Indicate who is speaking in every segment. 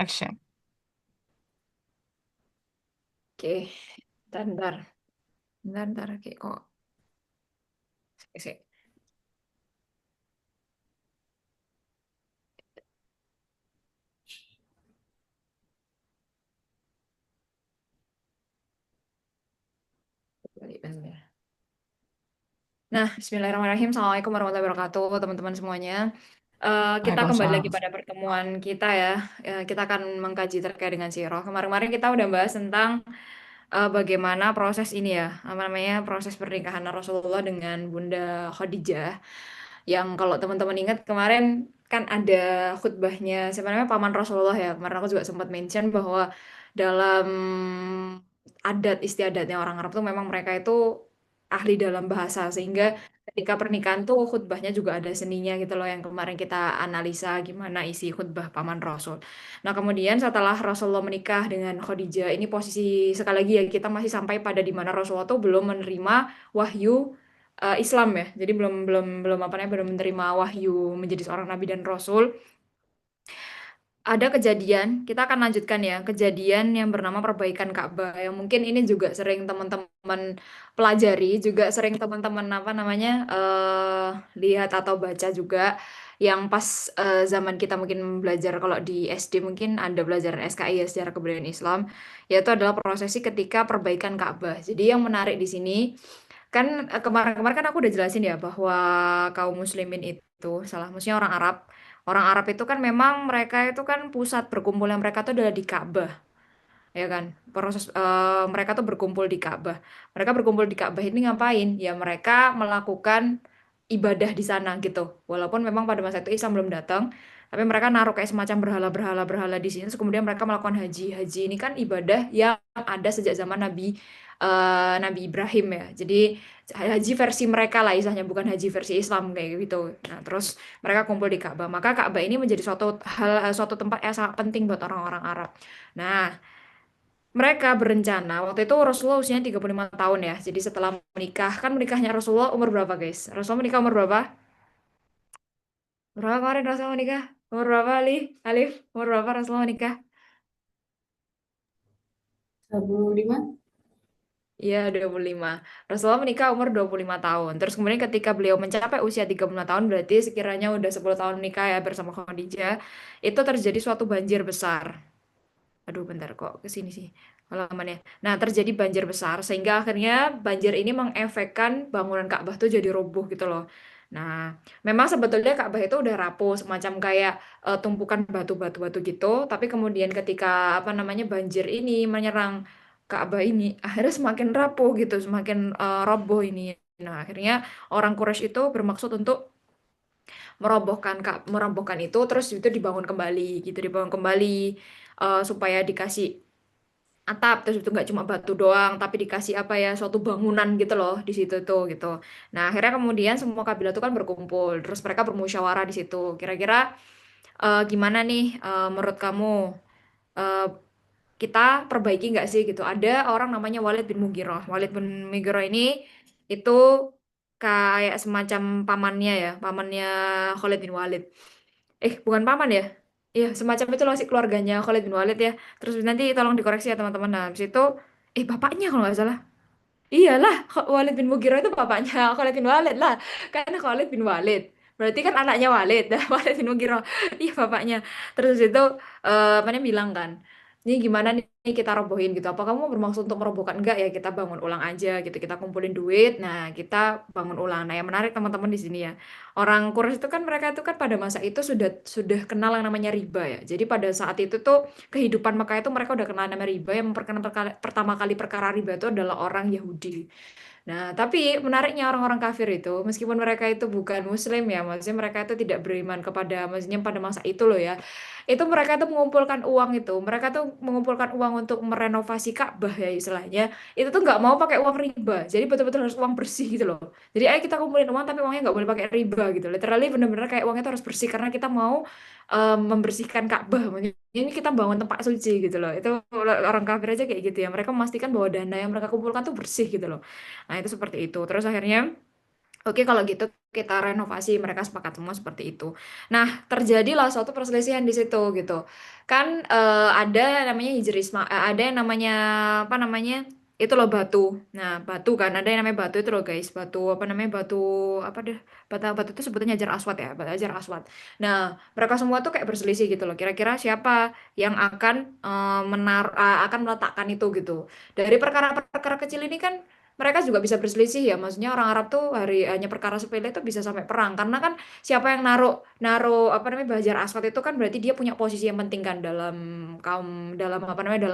Speaker 1: Action.
Speaker 2: Oke, bentar. Bentar. Oke, kok. Sik. Balik bentar. Nah, bismillahirrahmanirrahim. Assalamualaikum warahmatullahi wabarakatuh, teman-teman semuanya. Kita kembali lagi
Speaker 1: Waalaikumsalam.
Speaker 2: pada pertemuan kita ya. Kita akan mengkaji terkait dengan sirah. Kemarin-kemarin kita udah bahas tentang bagaimana proses ini ya, apa namanya, proses pernikahan Rasulullah dengan Bunda Khadijah. Yang kalau teman-teman ingat kemarin kan ada khutbahnya siapa namanya paman Rasulullah ya. Kemarin aku juga sempat mention bahwa dalam adat istiadatnya orang Arab tuh memang mereka itu ahli dalam bahasa sehingga ketika pernikahan tuh khutbahnya juga ada seninya gitu loh yang kemarin kita analisa gimana isi khutbah paman Rasul. Nah, kemudian setelah Rasulullah menikah dengan Khadijah, ini posisi sekali lagi ya kita masih sampai pada di mana Rasulullah tuh belum menerima wahyu Islam ya. Jadi belum belum belum apa namanya belum menerima wahyu menjadi seorang nabi dan rasul. Ada kejadian, kita akan lanjutkan ya, kejadian yang bernama perbaikan Ka'bah. Yang mungkin ini juga sering teman-teman pelajari, juga sering teman-teman apa namanya lihat atau baca juga. Yang pas zaman kita mungkin belajar kalau di SD mungkin ada pelajaran SKI ya sejarah kebudayaan Islam, yaitu adalah prosesi ketika perbaikan Ka'bah. Jadi yang menarik di sini kan kemarin-kemarin kan aku udah jelasin ya bahwa kaum muslimin itu salah, maksudnya orang Arab. Orang Arab itu kan memang mereka itu kan pusat berkumpulnya mereka tuh adalah di Ka'bah, ya kan? Proses mereka tuh berkumpul di Ka'bah. Mereka berkumpul di Ka'bah ini ngapain? Ya mereka melakukan ibadah di sana gitu. Walaupun memang pada masa itu Islam belum datang, tapi mereka naruh kayak semacam berhala di sini. Terus kemudian mereka melakukan haji. Haji ini kan ibadah yang ada sejak zaman Nabi Ibrahim ya. Jadi haji versi mereka lah istilahnya, bukan haji versi Islam kayak gitu. Nah, terus mereka kumpul di Ka'bah. Maka Ka'bah ini menjadi suatu tempat yang sangat penting buat orang-orang Arab. Nah, mereka berencana, waktu itu Rasulullah usianya 35 tahun ya. Jadi setelah menikah, kan menikahnya Rasulullah umur berapa guys? Rasulullah menikah umur berapa? Berapa kemarin Rasulullah menikah? Umur berapa Ali? Alif? Umur berapa Rasulullah menikah?
Speaker 3: 25.
Speaker 2: Iya, 25. Rasulullah menikah umur 25 tahun. Terus kemudian ketika beliau mencapai usia 35 tahun, berarti sekiranya udah 10 tahun menikah ya bersama Khadijah, itu terjadi suatu banjir besar. Aduh, bentar kok ke sini sih halamannya. Nah, terjadi banjir besar sehingga akhirnya banjir ini mengefekkan bangunan Ka'bah tuh jadi roboh gitu loh. Nah, memang sebetulnya Ka'bah itu udah rapuh semacam kayak tumpukan batu-batu gitu, tapi kemudian ketika apa namanya banjir ini menyerang Ka'bah ini, akhirnya semakin rapuh gitu, semakin roboh ini. Nah, akhirnya orang Quraisy itu bermaksud untuk merobohkan itu terus itu dibangun kembali gitu, dibangun kembali supaya dikasih atap terus itu nggak cuma batu doang tapi dikasih apa ya suatu bangunan gitu loh di situ tuh gitu. Nah, akhirnya kemudian semua kabilah itu kan berkumpul terus mereka bermusyawarah di situ kira-kira gimana nih menurut kamu eh, kita perbaiki nggak sih gitu. Ada orang namanya Walid bin Mughirah. Walid bin Mughirah ini itu kayak semacam pamannya ya, pamannya Khalid bin Walid. Bukan paman ya. Iya, semacam itu loh sih keluarganya Khalid bin Walid ya. Terus nanti tolong dikoreksi ya teman-teman. Nah, habis itu bapaknya kalau nggak salah. Iyalah, Walid bin Mughirah itu bapaknya Khalid bin Walid lah. Kan Khalid bin Walid. Berarti kan anaknya Walid. Dah Walid bin Mughirah. Iya, bapaknya. Terus itu apa namanya bilang kan, ini gimana nih kita robohin gitu. Apa kamu bermaksud untuk merobohkan? Enggak ya, kita bangun ulang aja gitu. Kita kumpulin duit. Nah, kita bangun ulang. Nah, yang menarik teman-teman di sini ya. Orang Quraisy itu kan mereka itu kan pada masa itu sudah kenal yang namanya riba ya. Jadi pada saat itu tuh kehidupan Mekah itu mereka udah kenal namanya riba. Yang pertama kali perkara riba itu adalah orang Yahudi. Nah, tapi menariknya orang-orang kafir itu, meskipun mereka itu bukan Muslim ya, maksudnya mereka itu tidak beriman kepada, maksudnya pada masa itu loh ya, itu mereka tuh mengumpulkan uang itu, mereka tuh mengumpulkan uang untuk merenovasi Ka'bah ya istilahnya, itu tuh nggak mau pakai uang riba, jadi betul-betul harus uang bersih gitu loh. Jadi ayo kita kumpulin uang tapi uangnya nggak boleh pakai riba gitu, literally bener-bener kayak uangnya tuh harus bersih karena kita mau membersihkan Ka'bah, maksudnya ini kita bangun tempat suci gitu loh. Itu orang kafir aja kayak gitu ya, mereka memastikan bahwa dana yang mereka kumpulkan tuh bersih gitu loh. Nah, itu seperti itu. Terus akhirnya Oke, kalau gitu kita renovasi, mereka sepakat semua seperti itu. Nah, terjadilah suatu perselisihan di situ gitu. Kan ada namanya hijrisma, ada yang namanya apa namanya? Itu loh batu. Nah, batu kan ada yang namanya batu itu loh guys, batu apa namanya? Batu apa deh? Batu batu itu sebetulnya Hajar Aswad ya, batu Hajar Aswad. Nah, mereka semua tuh kayak berselisih gitu loh. Kira-kira siapa yang akan akan meletakkan itu gitu. Dari perkara-perkara kecil ini kan mereka juga bisa berselisih ya. Maksudnya orang Arab tuh hanya perkara sepele itu bisa sampai perang. Karena kan siapa yang naruh naruh apa namanya Bajar Aswad itu kan berarti dia punya posisi yang penting kan dalam dalam apa namanya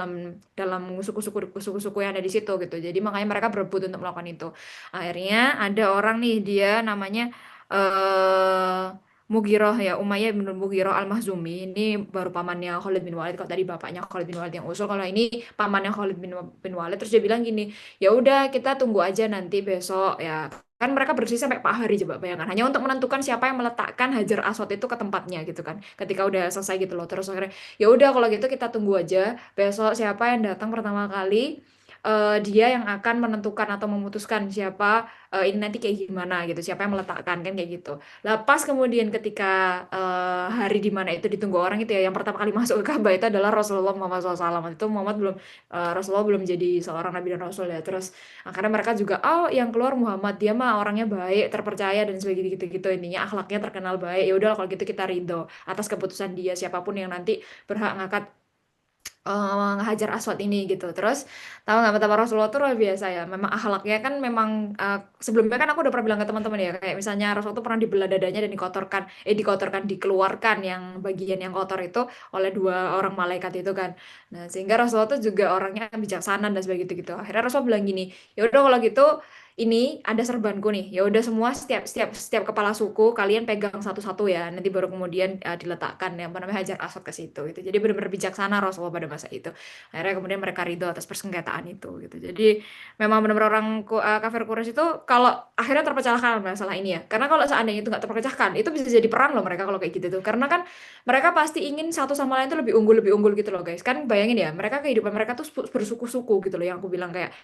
Speaker 2: dalam suku-suku yang ada di situ gitu. Jadi makanya mereka berebut untuk melakukan itu. Akhirnya ada orang nih dia namanya eh Mugiroh ya, Umayyah bin Mugiroh Al-Mahzumi. Ini baru pamannya Khalid bin Walid. Kalau tadi bapaknya Khalid bin Walid yang usul, kalau ini pamannya Khalid bin Walid. Terus dia bilang gini, ya udah kita tunggu aja nanti besok ya, kan mereka bersih sampai Pak Hari, coba bayangkan, hanya untuk menentukan siapa yang meletakkan Hajar Aswad itu ke tempatnya gitu kan, ketika udah selesai gitu loh. Terus akhirnya ya udah kalau gitu kita tunggu aja besok siapa yang datang pertama kali, dia yang akan menentukan atau memutuskan siapa ini nanti kayak gimana gitu, siapa yang meletakkan kan kayak gitu. Lah pas kemudian ketika hari di mana itu ditunggu orang itu ya, yang pertama kali masuk ke Ka'bah itu adalah Rasulullah Muhammad SAW. Itu Muhammad belum Rasulullah belum jadi seorang nabi dan rasul ya. Terus karena mereka juga oh yang keluar Muhammad, dia mah orangnya baik, terpercaya dan sebagainya gitu-gitu, intinya akhlaknya terkenal baik. Ya udah kalau gitu kita ridho atas keputusan dia, siapapun yang nanti berhak ngangkat ngehajar Aswad ini gitu. Terus tahu nggak betapa Rasulullah tuh luar biasa ya. Memang akhlaknya kan memang sebelumnya kan aku udah pernah bilang ke teman-teman ya, kayak misalnya Rasulullah tuh pernah dibelah dadanya dan dikeluarkan yang bagian yang kotor itu oleh dua orang malaikat itu kan. Nah, sehingga Rasulullah tuh juga orangnya bijaksana dan sebagainya gitu. Akhirnya Rasulullah bilang gini, ya udah kalau gitu ini ada serbanku nih. Ya udah semua setiap setiap setiap kepala suku kalian pegang satu-satu ya. Nanti baru kemudian diletakkan yang apa namanya Hajar Aswad ke situ gitu. Jadi benar-benar bijaksana Rasulullah pada masa itu. Akhirnya kemudian mereka ridho atas persengketaan itu gitu. Jadi memang benar-benar orang kafir Quraisy itu kalau akhirnya terpecahkan masalah ini ya. Karena kalau seandainya itu nggak terpecahkan, itu bisa jadi perang loh mereka kalau kayak gitu tuh. Karena kan mereka pasti ingin satu sama lain tuh lebih unggul gitu loh guys. Kan bayangin ya, mereka kehidupan mereka tuh bersuku-suku gitu loh, yang aku bilang kayak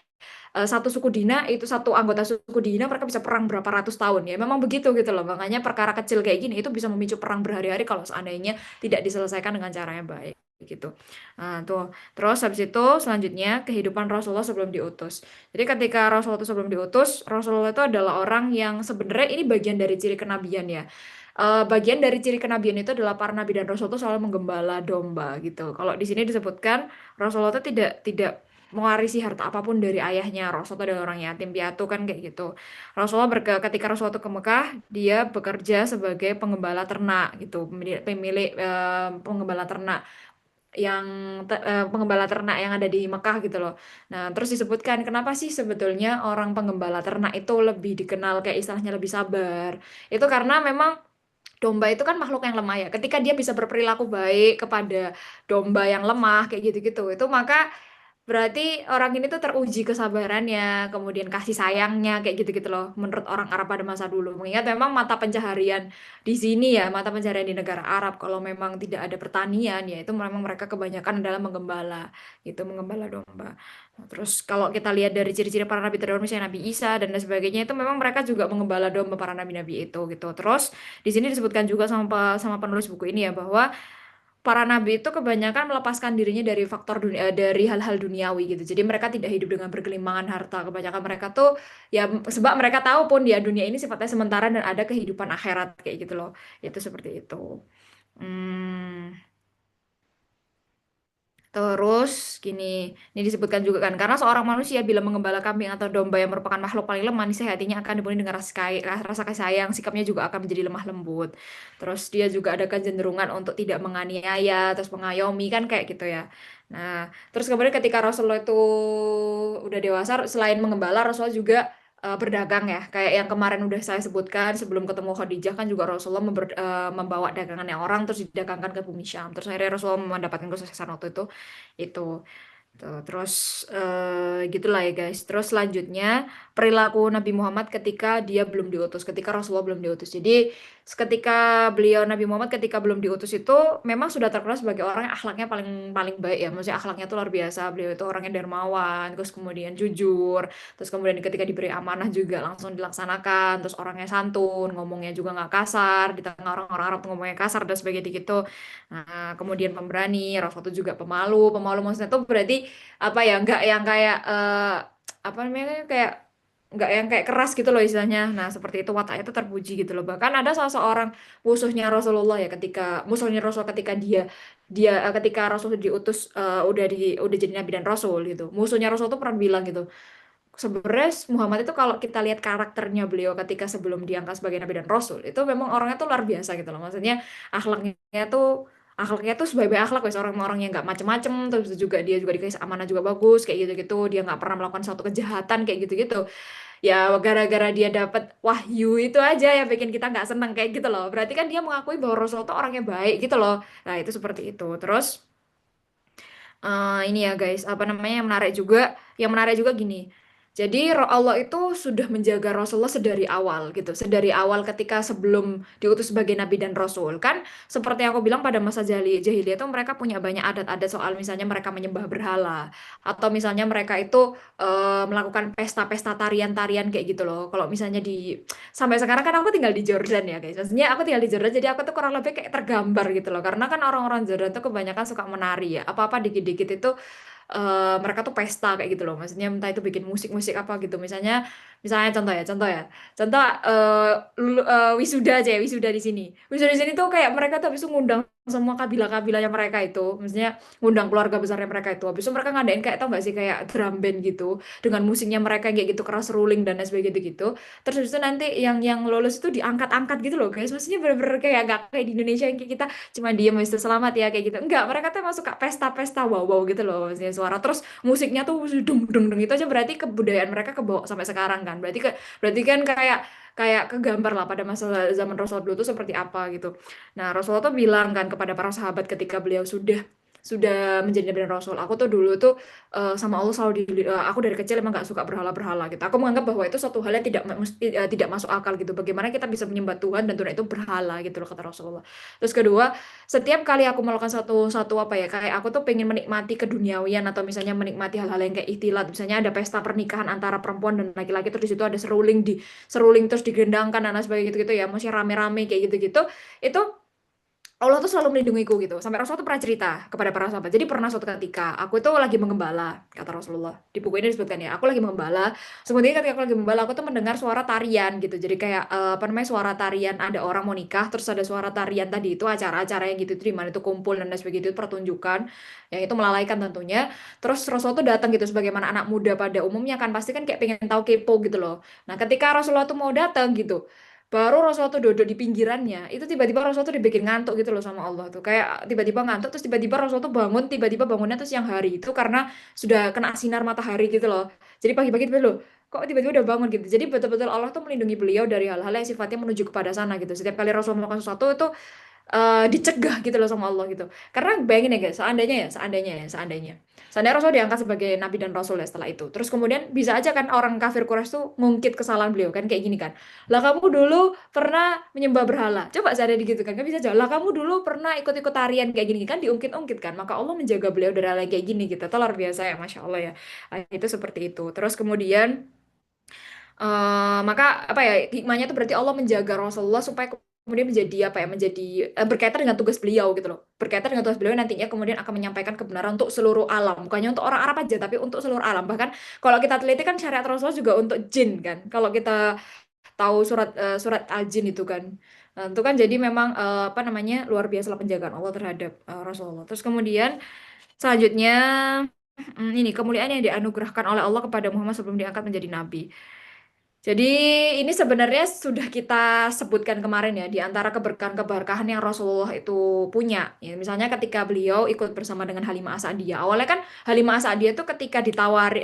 Speaker 2: satu suku Dina itu satu anggota suku Dina mereka bisa perang berapa ratus tahun ya, memang begitu gitu loh. Makanya perkara kecil kayak gini itu bisa memicu perang berhari-hari kalau seandainya tidak diselesaikan dengan cara yang baik gitu. Nah, tuh. Terus habis itu selanjutnya kehidupan Rasulullah sebelum diutus. Jadi ketika Rasulullah itu sebelum diutus, Rasulullah itu adalah orang yang sebenarnya ini bagian dari ciri kenabian ya. Bagian dari ciri kenabian itu adalah para nabi dan rasul itu selalu menggembala domba gitu. Kalau di sini disebutkan Rasulullah itu tidak tidak mewarisi harta apapun dari ayahnya. Rasulullah adalah orang yatim piatu kan kayak gitu. Ketika Rasulullah itu ke Mekah, dia bekerja sebagai penggembala ternak gitu, pemilik penggembala ternak penggembala ternak yang ada di Mekah gitu loh. Nah, terus disebutkan kenapa sih sebetulnya orang penggembala ternak itu lebih dikenal kayak istilahnya lebih sabar. Itu karena memang domba itu kan makhluk yang lemah ya. Ketika dia bisa berperilaku baik kepada domba yang lemah kayak gitu-gitu, itu maka berarti orang ini tuh teruji kesabarannya, kemudian kasih sayangnya kayak gitu-gitu loh. Menurut orang Arab pada masa dulu, mengingat memang mata pencaharian di sini ya, mata pencaharian di negara Arab kalau memang tidak ada pertanian ya itu memang mereka kebanyakan adalah menggembala, gitu, menggembala domba. Nah, terus kalau kita lihat dari ciri-ciri para nabi terdahulu misalnya Nabi Isa dan lain sebagainya, itu memang mereka juga menggembala domba para nabi-nabi itu gitu. Terus di sini disebutkan juga sama penulis buku ini ya bahwa para nabi itu kebanyakan melepaskan dirinya dari dari hal-hal duniawi gitu. Jadi mereka tidak hidup dengan bergelimangan harta. Kebanyakan mereka tuh ya sebab mereka tahu pun ya dunia ini sifatnya sementara dan ada kehidupan akhirat kayak gitu loh. Itu seperti itu. Hmm. Terus gini, ini disebutkan juga kan, karena seorang manusia bila menggembala kambing atau domba yang merupakan makhluk paling lemah, niscaya hatinya akan dipenuhi dengan rasa kasih sayang, sikapnya juga akan menjadi lemah lembut. Terus dia juga ada kecenderungan untuk tidak menganiaya, terus mengayomi kan kayak gitu ya. Nah, terus kemudian ketika Rasulullah itu udah dewasa, selain menggembala, Rasulullah juga berdagang ya. Kayak yang kemarin udah saya sebutkan sebelum ketemu Khadijah kan juga Rasulullah membawa dagangannya orang terus didagangkan ke bumi Syam. Terus akhirnya Rasulullah mendapatkan kesuksesan waktu itu. Itu. Tuh, terus gitulah ya guys. Terus selanjutnya perilaku Nabi Muhammad ketika dia belum diutus, ketika Rasulullah belum diutus. Jadi ketika beliau Nabi Muhammad ketika belum diutus itu memang sudah terkenal sebagai orang yang akhlaknya paling paling baik ya. Maksudnya akhlaknya itu luar biasa. Beliau itu orangnya dermawan, terus kemudian jujur, terus kemudian ketika diberi amanah juga langsung dilaksanakan. Terus orangnya santun, ngomongnya juga nggak kasar. Di tengah orang-orang Arab tuh ngomongnya kasar dan sebagainya gitu. Nah, kemudian pemberani, Rasul itu juga pemalu. Pemalu maksudnya itu berarti apa ya? Nggak yang kayak apa namanya kayak nggak yang kayak keras gitu loh istilahnya. Nah, seperti itu wataknya itu terpuji gitu loh. Bahkan ada salah seorang musuhnya Rasulullah ya ketika musuhnya Rasul ketika dia dia ketika Rasul diutus udah jadi nabi dan rasul gitu. Musuhnya Rasul tuh pernah bilang gitu. Sebenarnya Muhammad itu kalau kita lihat karakternya beliau ketika sebelum diangkat sebagai nabi dan rasul, itu memang orangnya tuh luar biasa gitu loh. Maksudnya akhlaknya tuh akhlaknya tuh sebaik-baik akhlak wes orang-orang yang nggak macem-macem, terus juga dia juga dikasih amanah juga bagus kayak gitu-gitu, dia nggak pernah melakukan suatu kejahatan kayak gitu-gitu. Ya gara-gara dia dapat wahyu itu aja yang bikin kita nggak seneng kayak gitu loh. Berarti kan dia mengakui bahwa Rasul tuh orangnya baik gitu loh. Nah, itu seperti itu. Terus ini ya guys, apa namanya yang menarik juga gini. Jadi Allah itu sudah menjaga Rasulullah sedari awal gitu, sedari awal ketika sebelum diutus sebagai nabi dan rasul kan, seperti yang aku bilang pada masa jahiliyah itu mereka punya banyak adat-adat soal misalnya mereka menyembah berhala atau misalnya mereka itu melakukan pesta-pesta tarian-tarian kayak gitu loh. Kalau misalnya sampai sekarang kan aku tinggal di Jordan ya guys, maksudnya aku tinggal di Jordan jadi aku tuh kurang lebih kayak tergambar gitu loh, karena kan orang-orang Jordan tuh kebanyakan suka menari ya, apa-apa dikit-dikit itu mereka tuh pesta kayak gitu loh, maksudnya entah itu bikin musik-musik apa gitu, misalnya misalnya contoh wisuda aja ya, wisuda di sini tuh kayak mereka tuh habis itu ngundang semua kabilah-kabilahnya mereka itu, maksudnya ngundang keluarga besarnya mereka itu, habis itu mereka ngadain kayak tau gak sih kayak drum band gitu dengan musiknya mereka yang kayak gitu keras ruling dan lain sebagainya gitu. Terus habis itu nanti yang lolos itu diangkat-angkat gitu loh guys, maksudnya bener-bener kayak gak kayak di Indonesia yang kayak kita cuma diem habis itu selamat ya kayak gitu, enggak, mereka tuh masuk ke pesta-pesta wow-wow gitu loh, maksudnya suara terus musiknya tuh dung dung dung itu aja, berarti kebudayaan mereka kebawa sampai sekarang kan, berarti kan kayak kayak kegambar lah pada masa zaman Rasulullah dulu tuh seperti apa gitu. Nah, Rasulullah tuh bilang kan kepada para sahabat ketika beliau sudah menjadi nabi dan rasul, aku tuh dulu tuh sama Allah selalu aku dari kecil emang gak suka berhala-berhala gitu. Aku menganggap bahwa itu suatu hal yang tidak masuk akal gitu. Bagaimana kita bisa menyembah Tuhan dan Tuhan itu berhala gitu loh, kata Rasulullah. Terus kedua, setiap kali aku melakukan satu satu apa ya, kayak aku tuh pengen menikmati keduniawian atau misalnya menikmati hal-hal yang kayak ikhtilat, misalnya ada pesta pernikahan antara perempuan dan laki-laki terus di situ ada seruling terus digendangkan dan lain sebagainya gitu-gitu ya, masih rame-rame kayak gitu-gitu. Itu Allah tuh selalu melindungiku gitu. Sampai Rasulullah tuh pernah cerita kepada para sahabat. Jadi pernah suatu ketika aku itu lagi mengembala, kata Rasulullah. Di buku ini disebutkan ya, aku lagi mengembala. Kemudian ketika aku lagi mengembala, aku tuh mendengar suara tarian gitu. Jadi kayak apa namanya, suara tarian, ada orang mau nikah, terus ada suara tarian tadi itu acara-acara yang gitu, di mana itu kumpul dan lain sebagainya, itu pertunjukan yang itu melalaikan tentunya. Terus Rasulullah tuh datang gitu sebagaimana anak muda pada umumnya kan, pasti kan kayak pengen tahu, kepo gitu loh. Nah, ketika Rasulullah tuh mau datang gitu, baru Rasulullah tuh duduk di pinggirannya, itu tiba-tiba Rasulullah tuh dibikin ngantuk gitu loh sama Allah tuh. Kayak tiba-tiba ngantuk, terus tiba-tiba Rasulullah tuh bangun, tiba-tiba bangunnya tuh siang hari itu karena sudah kena sinar matahari gitu loh. Jadi pagi-pagi tiba loh, kok tiba-tiba udah bangun gitu. Jadi betul-betul Allah tuh melindungi beliau dari hal-hal yang sifatnya menuju kepada sana gitu. Setiap kali Rasulullah melakukan sesuatu itu dicegah gitu loh sama Allah gitu. Karena bayangin ya guys, seandainya Rasul diangkat sebagai nabi dan rasul ya setelah itu. Terus kemudian bisa aja kan orang kafir Quraisy tuh ngungkit kesalahan beliau kan kayak gini kan. Lah kamu dulu pernah menyembah berhala. Coba seandainya gitu kan bisa aja. Lah kamu dulu pernah ikut-ikut tarian kayak gini kan, diungkit-ungkit kan. Maka Allah menjaga beliau dari hal yang kayak gini gitu. Itu luar biasa ya, Masya Allah ya. Itu seperti itu. Terus kemudian maka apa ya, hikmahnya itu berarti Allah menjaga Rasulullah supaya kemudian menjadi apa ya, menjadi berkaitan dengan tugas beliau gitu loh, berkaitan dengan tugas beliau nantinya kemudian akan menyampaikan kebenaran untuk seluruh alam, bukannya untuk orang Arab aja tapi untuk seluruh alam. Bahkan kalau kita teliti kan syariat Rasulullah juga untuk jin kan, kalau kita tahu surat Al-Jin itu kan. Nah, itu kan jadi memang apa namanya, luar biasa lah penjagaan Allah terhadap Rasulullah. Terus kemudian selanjutnya ini kemuliaan yang dianugerahkan oleh Allah kepada Muhammad sebelum diangkat menjadi nabi. Jadi ini sebenarnya sudah kita sebutkan kemarin ya di antara keberkahan-keberkahan yang Rasulullah itu punya. Ya, misalnya ketika beliau ikut bersama dengan Halimah As-Sa'diyah. Awalnya kan Halimah As-Sa'diyah itu ketika ditawari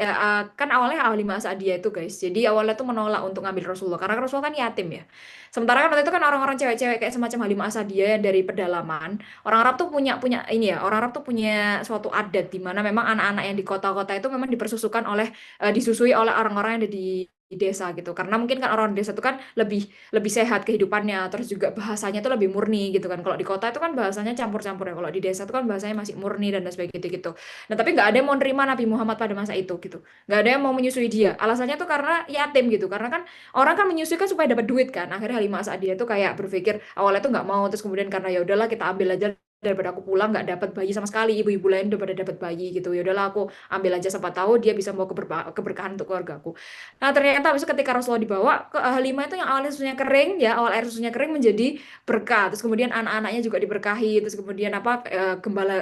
Speaker 2: kan awalnya Halimah As-Sa'diyah itu guys. Jadi awalnya tuh menolak untuk ngambil Rasulullah karena Rasulullah kan yatim ya. Sementara kan waktu itu kan orang-orang cewek-cewek kayak semacam Halimah As-Sa'diyah yang dari pedalaman. Orang Arab tuh punya punya ini ya, orang Arab tuh punya suatu adat di mana memang anak-anak yang di kota-kota itu memang dipersusukan oleh disusui oleh orang-orang yang ada di desa gitu karena mungkin kan orang desa itu kan lebih lebih sehat kehidupannya terus juga bahasanya tuh lebih murni gitu kan kalau di kota itu kan bahasanya campur-campur ya kalau di desa itu kan bahasanya masih murni dan lain sebagainya gitu nah tapi nggak ada yang mau nerima Nabi Muhammad pada masa itu gitu nggak ada yang mau menyusui dia alasannya tuh karena yatim gitu karena kan orang kan menyusui kan supaya dapat duit kan akhirnya Halimah Sa'diyah itu kayak berpikir awalnya tuh nggak mau terus kemudian karena ya udahlah kita ambil aja daripada aku pulang nggak dapat bayi sama sekali ibu-ibu lain udah pada dapat bayi gitu ya udahlah aku ambil aja siapa tahu dia bisa membawa keberkahan untuk keluargaku. Nah, ternyata habis itu ketika Rasulullah dibawa ke Halimah itu yang awalnya susunya kering ya, awal air susunya kering menjadi berkah. Terus kemudian anak-anaknya juga diberkahi. Terus kemudian apa gembala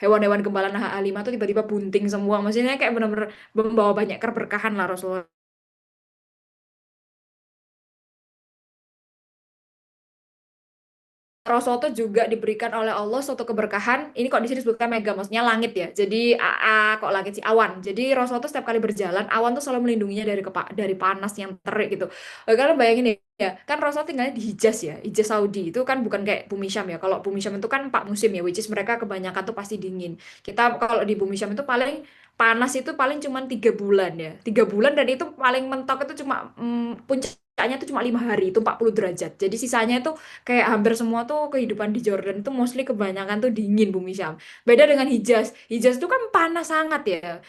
Speaker 2: hewan-hewan gembala Halimah itu tiba-tiba bunting semua. Maksudnya kayak benar-benar membawa banyak keberkahan lah Rasulullah. Rasul tuh juga diberikan oleh Allah suatu keberkahan. Ini kok di sini disebutkan mega, maksudnya langit ya. Jadi kok langit sih awan. Jadi Rasul tuh setiap kali berjalan, awan tuh selalu melindunginya dari panas yang terik gitu. Kalian bayangin ya, kan Rasul tinggalnya di Hijaz ya, Hijaz Saudi itu kan bukan kayak Bumi Syam ya. Kalau Bumi Syam itu kan 4 musim ya, which is mereka kebanyakan tuh pasti dingin. Kita kalau di Bumi Syam itu paling panas itu paling cuma 3 bulan ya, 3 bulan dan itu paling mentok itu cuma puncaknya itu cuma 5 hari itu 40 derajat. Jadi sisanya itu kayak hampir semua tuh kehidupan di Jordan tuh mostly kebanyakan tuh dingin Bumi Syam. Beda dengan Hijaz. Hijaz tuh kan panas sangat ya.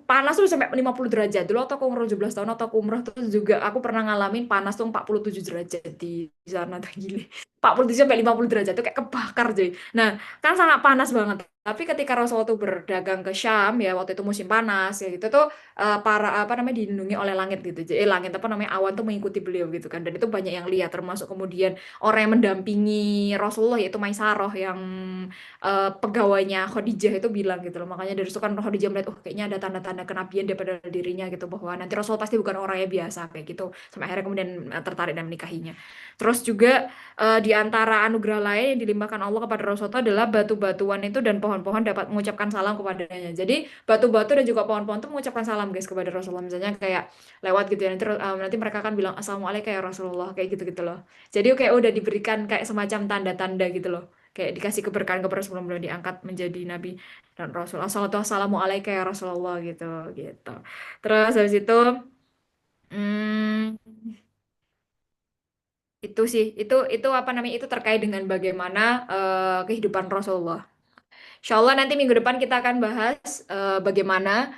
Speaker 2: Panas tuh sampai 50 derajat. Dulu waktu aku umur 17 tahun atau aku umroh tuh juga aku pernah ngalamin panas tuh 47 derajat di sana tuh gile. 47 sampai 50 derajat tuh kayak kebakar jadi. Nah, kan sangat panas banget. Tapi ketika Rasulullah tuh berdagang ke Syam ya waktu itu musim panas ya gitu tuh para apa namanya dilindungi oleh langit gitu. Jadi langit apa namanya awan tuh mengikuti beliau gitu kan. Dan itu banyak yang lihat termasuk kemudian orang yang mendampingi Rasulullah yaitu Maisaroh yang pegawainya Khadijah itu bilang gitu loh. Makanya dari situ kan Khadijah melihat oh kayaknya ada tanda-tanda kenabian daripada dirinya gitu bahwa nanti Rasul pasti bukan orang yang biasa kayak gitu. Sampai akhirnya kemudian tertarik dan menikahinya. Terus juga di antara anugerah lain yang dilimpahkan Allah kepada Rasulullah adalah batu-batuan itu dan pohon-pohon dapat mengucapkan salam kepadanya. Jadi batu-batu dan juga pohon-pohon itu mengucapkan salam guys kepada Rasulullah. Misalnya kayak lewat gitu ya nanti mereka akan bilang assalamualaikum ya Rasulullah kayak gitu-gitu loh. Jadi kayak udah diberikan kayak semacam tanda-tanda gitu loh. Kayak dikasih keberkahan kepada sebelum beliau diangkat menjadi nabi dan rasul. Assalamualaikum ya Rasulullah gitu gitu. Terus habis itu hmm, itu sih itu apa namanya itu terkait dengan bagaimana kehidupan Rasulullah. Insya Allah nanti minggu depan kita akan bahas bagaimana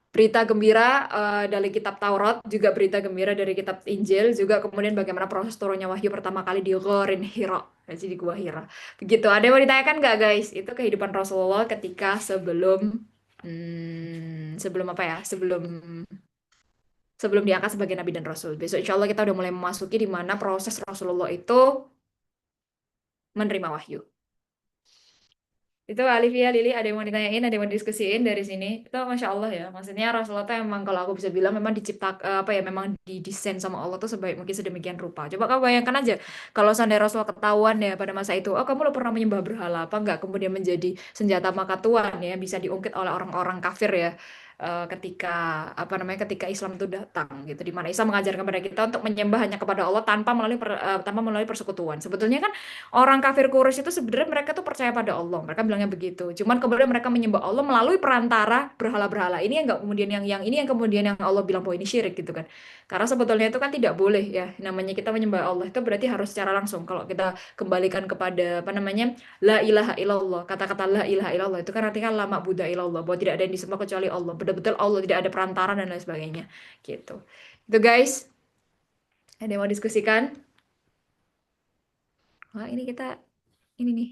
Speaker 2: berita gembira dari kitab Taurat, juga berita gembira dari kitab Injil, juga kemudian bagaimana proses turunnya wahyu pertama kali di Ghorin Hira, jadi di Gua Hira. Begitu. Ada yang mau ditanyakan nggak guys? Itu kehidupan Rasulullah ketika sebelum apa ya? Sebelum diangkat sebagai Nabi dan Rasul. Besok insya Allah kita udah mulai memasuki di mana proses Rasulullah itu menerima wahyu. Itu Alivia, Lili, ada yang mau ditanyain, ada yang mau diskusiin dari sini. Itu Masya Allah ya. Maksudnya Rasulullah tuh emang kalau aku bisa bilang memang diciptakan, apa ya, memang didesain sama Allah tuh sebaik mungkin sedemikian rupa. Coba kamu bayangkan aja, kalau seandainya Rasulullah ketahuan ya pada masa itu, oh kamu lo pernah menyembah berhala, apa enggak? Kemudian menjadi senjata maka Tuhan ya, bisa diungkit oleh orang-orang kafir ya. Ketika apa namanya ketika Islam itu datang gitu di mana Islam mengajarkan kepada kita untuk menyembah hanya kepada Allah tanpa melalui persekutuan. Sebetulnya kan orang kafir Quraisy itu sebenarnya mereka tuh percaya pada Allah. Mereka bilangnya begitu. Cuman kemudian mereka menyembah Allah melalui perantara berhala-berhala. Ini yang enggak kemudian yang ini yang kemudian yang Allah bilang bahwa ini syirik gitu kan. Karena sebetulnya itu kan tidak boleh ya. Namanya kita menyembah Allah itu berarti harus secara langsung. Kalau kita kembalikan kepada apa namanya? La ilaha illallah. Kata-kata la ilaha illallah itu kan artinya la ma'budu illallah, bahwa tidak ada yang disembah kecuali Allah. Betul-betul Allah, tidak ada perantara dan lain sebagainya. Gitu. Itu guys, ada yang mau diskusikan? Wah, ini kita ini nih.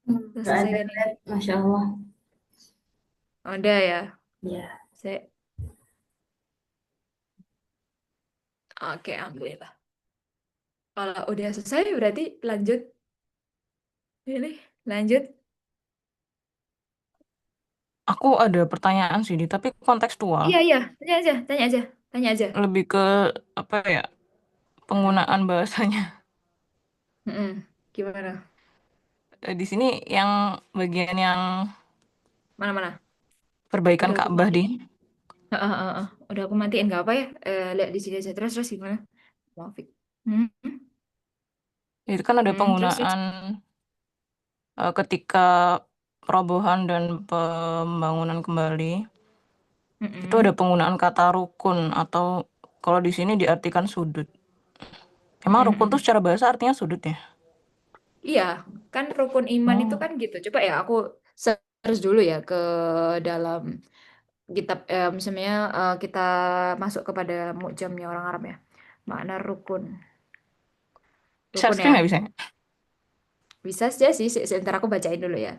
Speaker 2: Udah
Speaker 1: Nggak
Speaker 2: selesai
Speaker 1: ada,
Speaker 2: kan ini?
Speaker 1: Red. Masya Allah.
Speaker 2: Ada ya.
Speaker 1: Ya.
Speaker 2: Saya, oke, alhamdulillah. Kalau udah selesai berarti lanjut. Ini lanjut.
Speaker 3: Aku ada pertanyaan sih, tapi kontekstual.
Speaker 2: Iya, iya. Tanya aja, tanya aja. Tanya aja.
Speaker 1: lebih ke apa ya,
Speaker 2: Mm-mm.
Speaker 1: penggunaan bahasanya.
Speaker 2: Mm-mm. Gimana?
Speaker 1: Di sini yang bagian yang
Speaker 2: Mana-mana?
Speaker 1: perbaikan
Speaker 2: Udah aku
Speaker 1: Ka'bah di
Speaker 2: matiin. Udah aku matiin nggak apa ya? Lihat di sini aja. Terus gimana? Maafik. Hmm.
Speaker 1: itu kan ada
Speaker 2: Terus.
Speaker 1: penggunaan ketika perobohan dan pembangunan kembali. Itu ada
Speaker 2: Mm-mm.
Speaker 1: penggunaan kata rukun atau kalau di sini diartikan sudut. Emang rukun tuh
Speaker 2: Mm-mm.
Speaker 1: secara bahasa artinya sudut ya?
Speaker 2: Iya, kan rukun iman itu
Speaker 1: Oh,
Speaker 2: kan gitu. Coba ya aku search dulu ya ke dalam kitab, misalnya kita masuk kepada mu'jamnya orang Arab ya. Makna rukun.
Speaker 1: share
Speaker 2: Rukun
Speaker 1: screen nggak
Speaker 2: ya.
Speaker 1: bisa?
Speaker 2: Bisa saja sih, sebentar aku bacain dulu ya.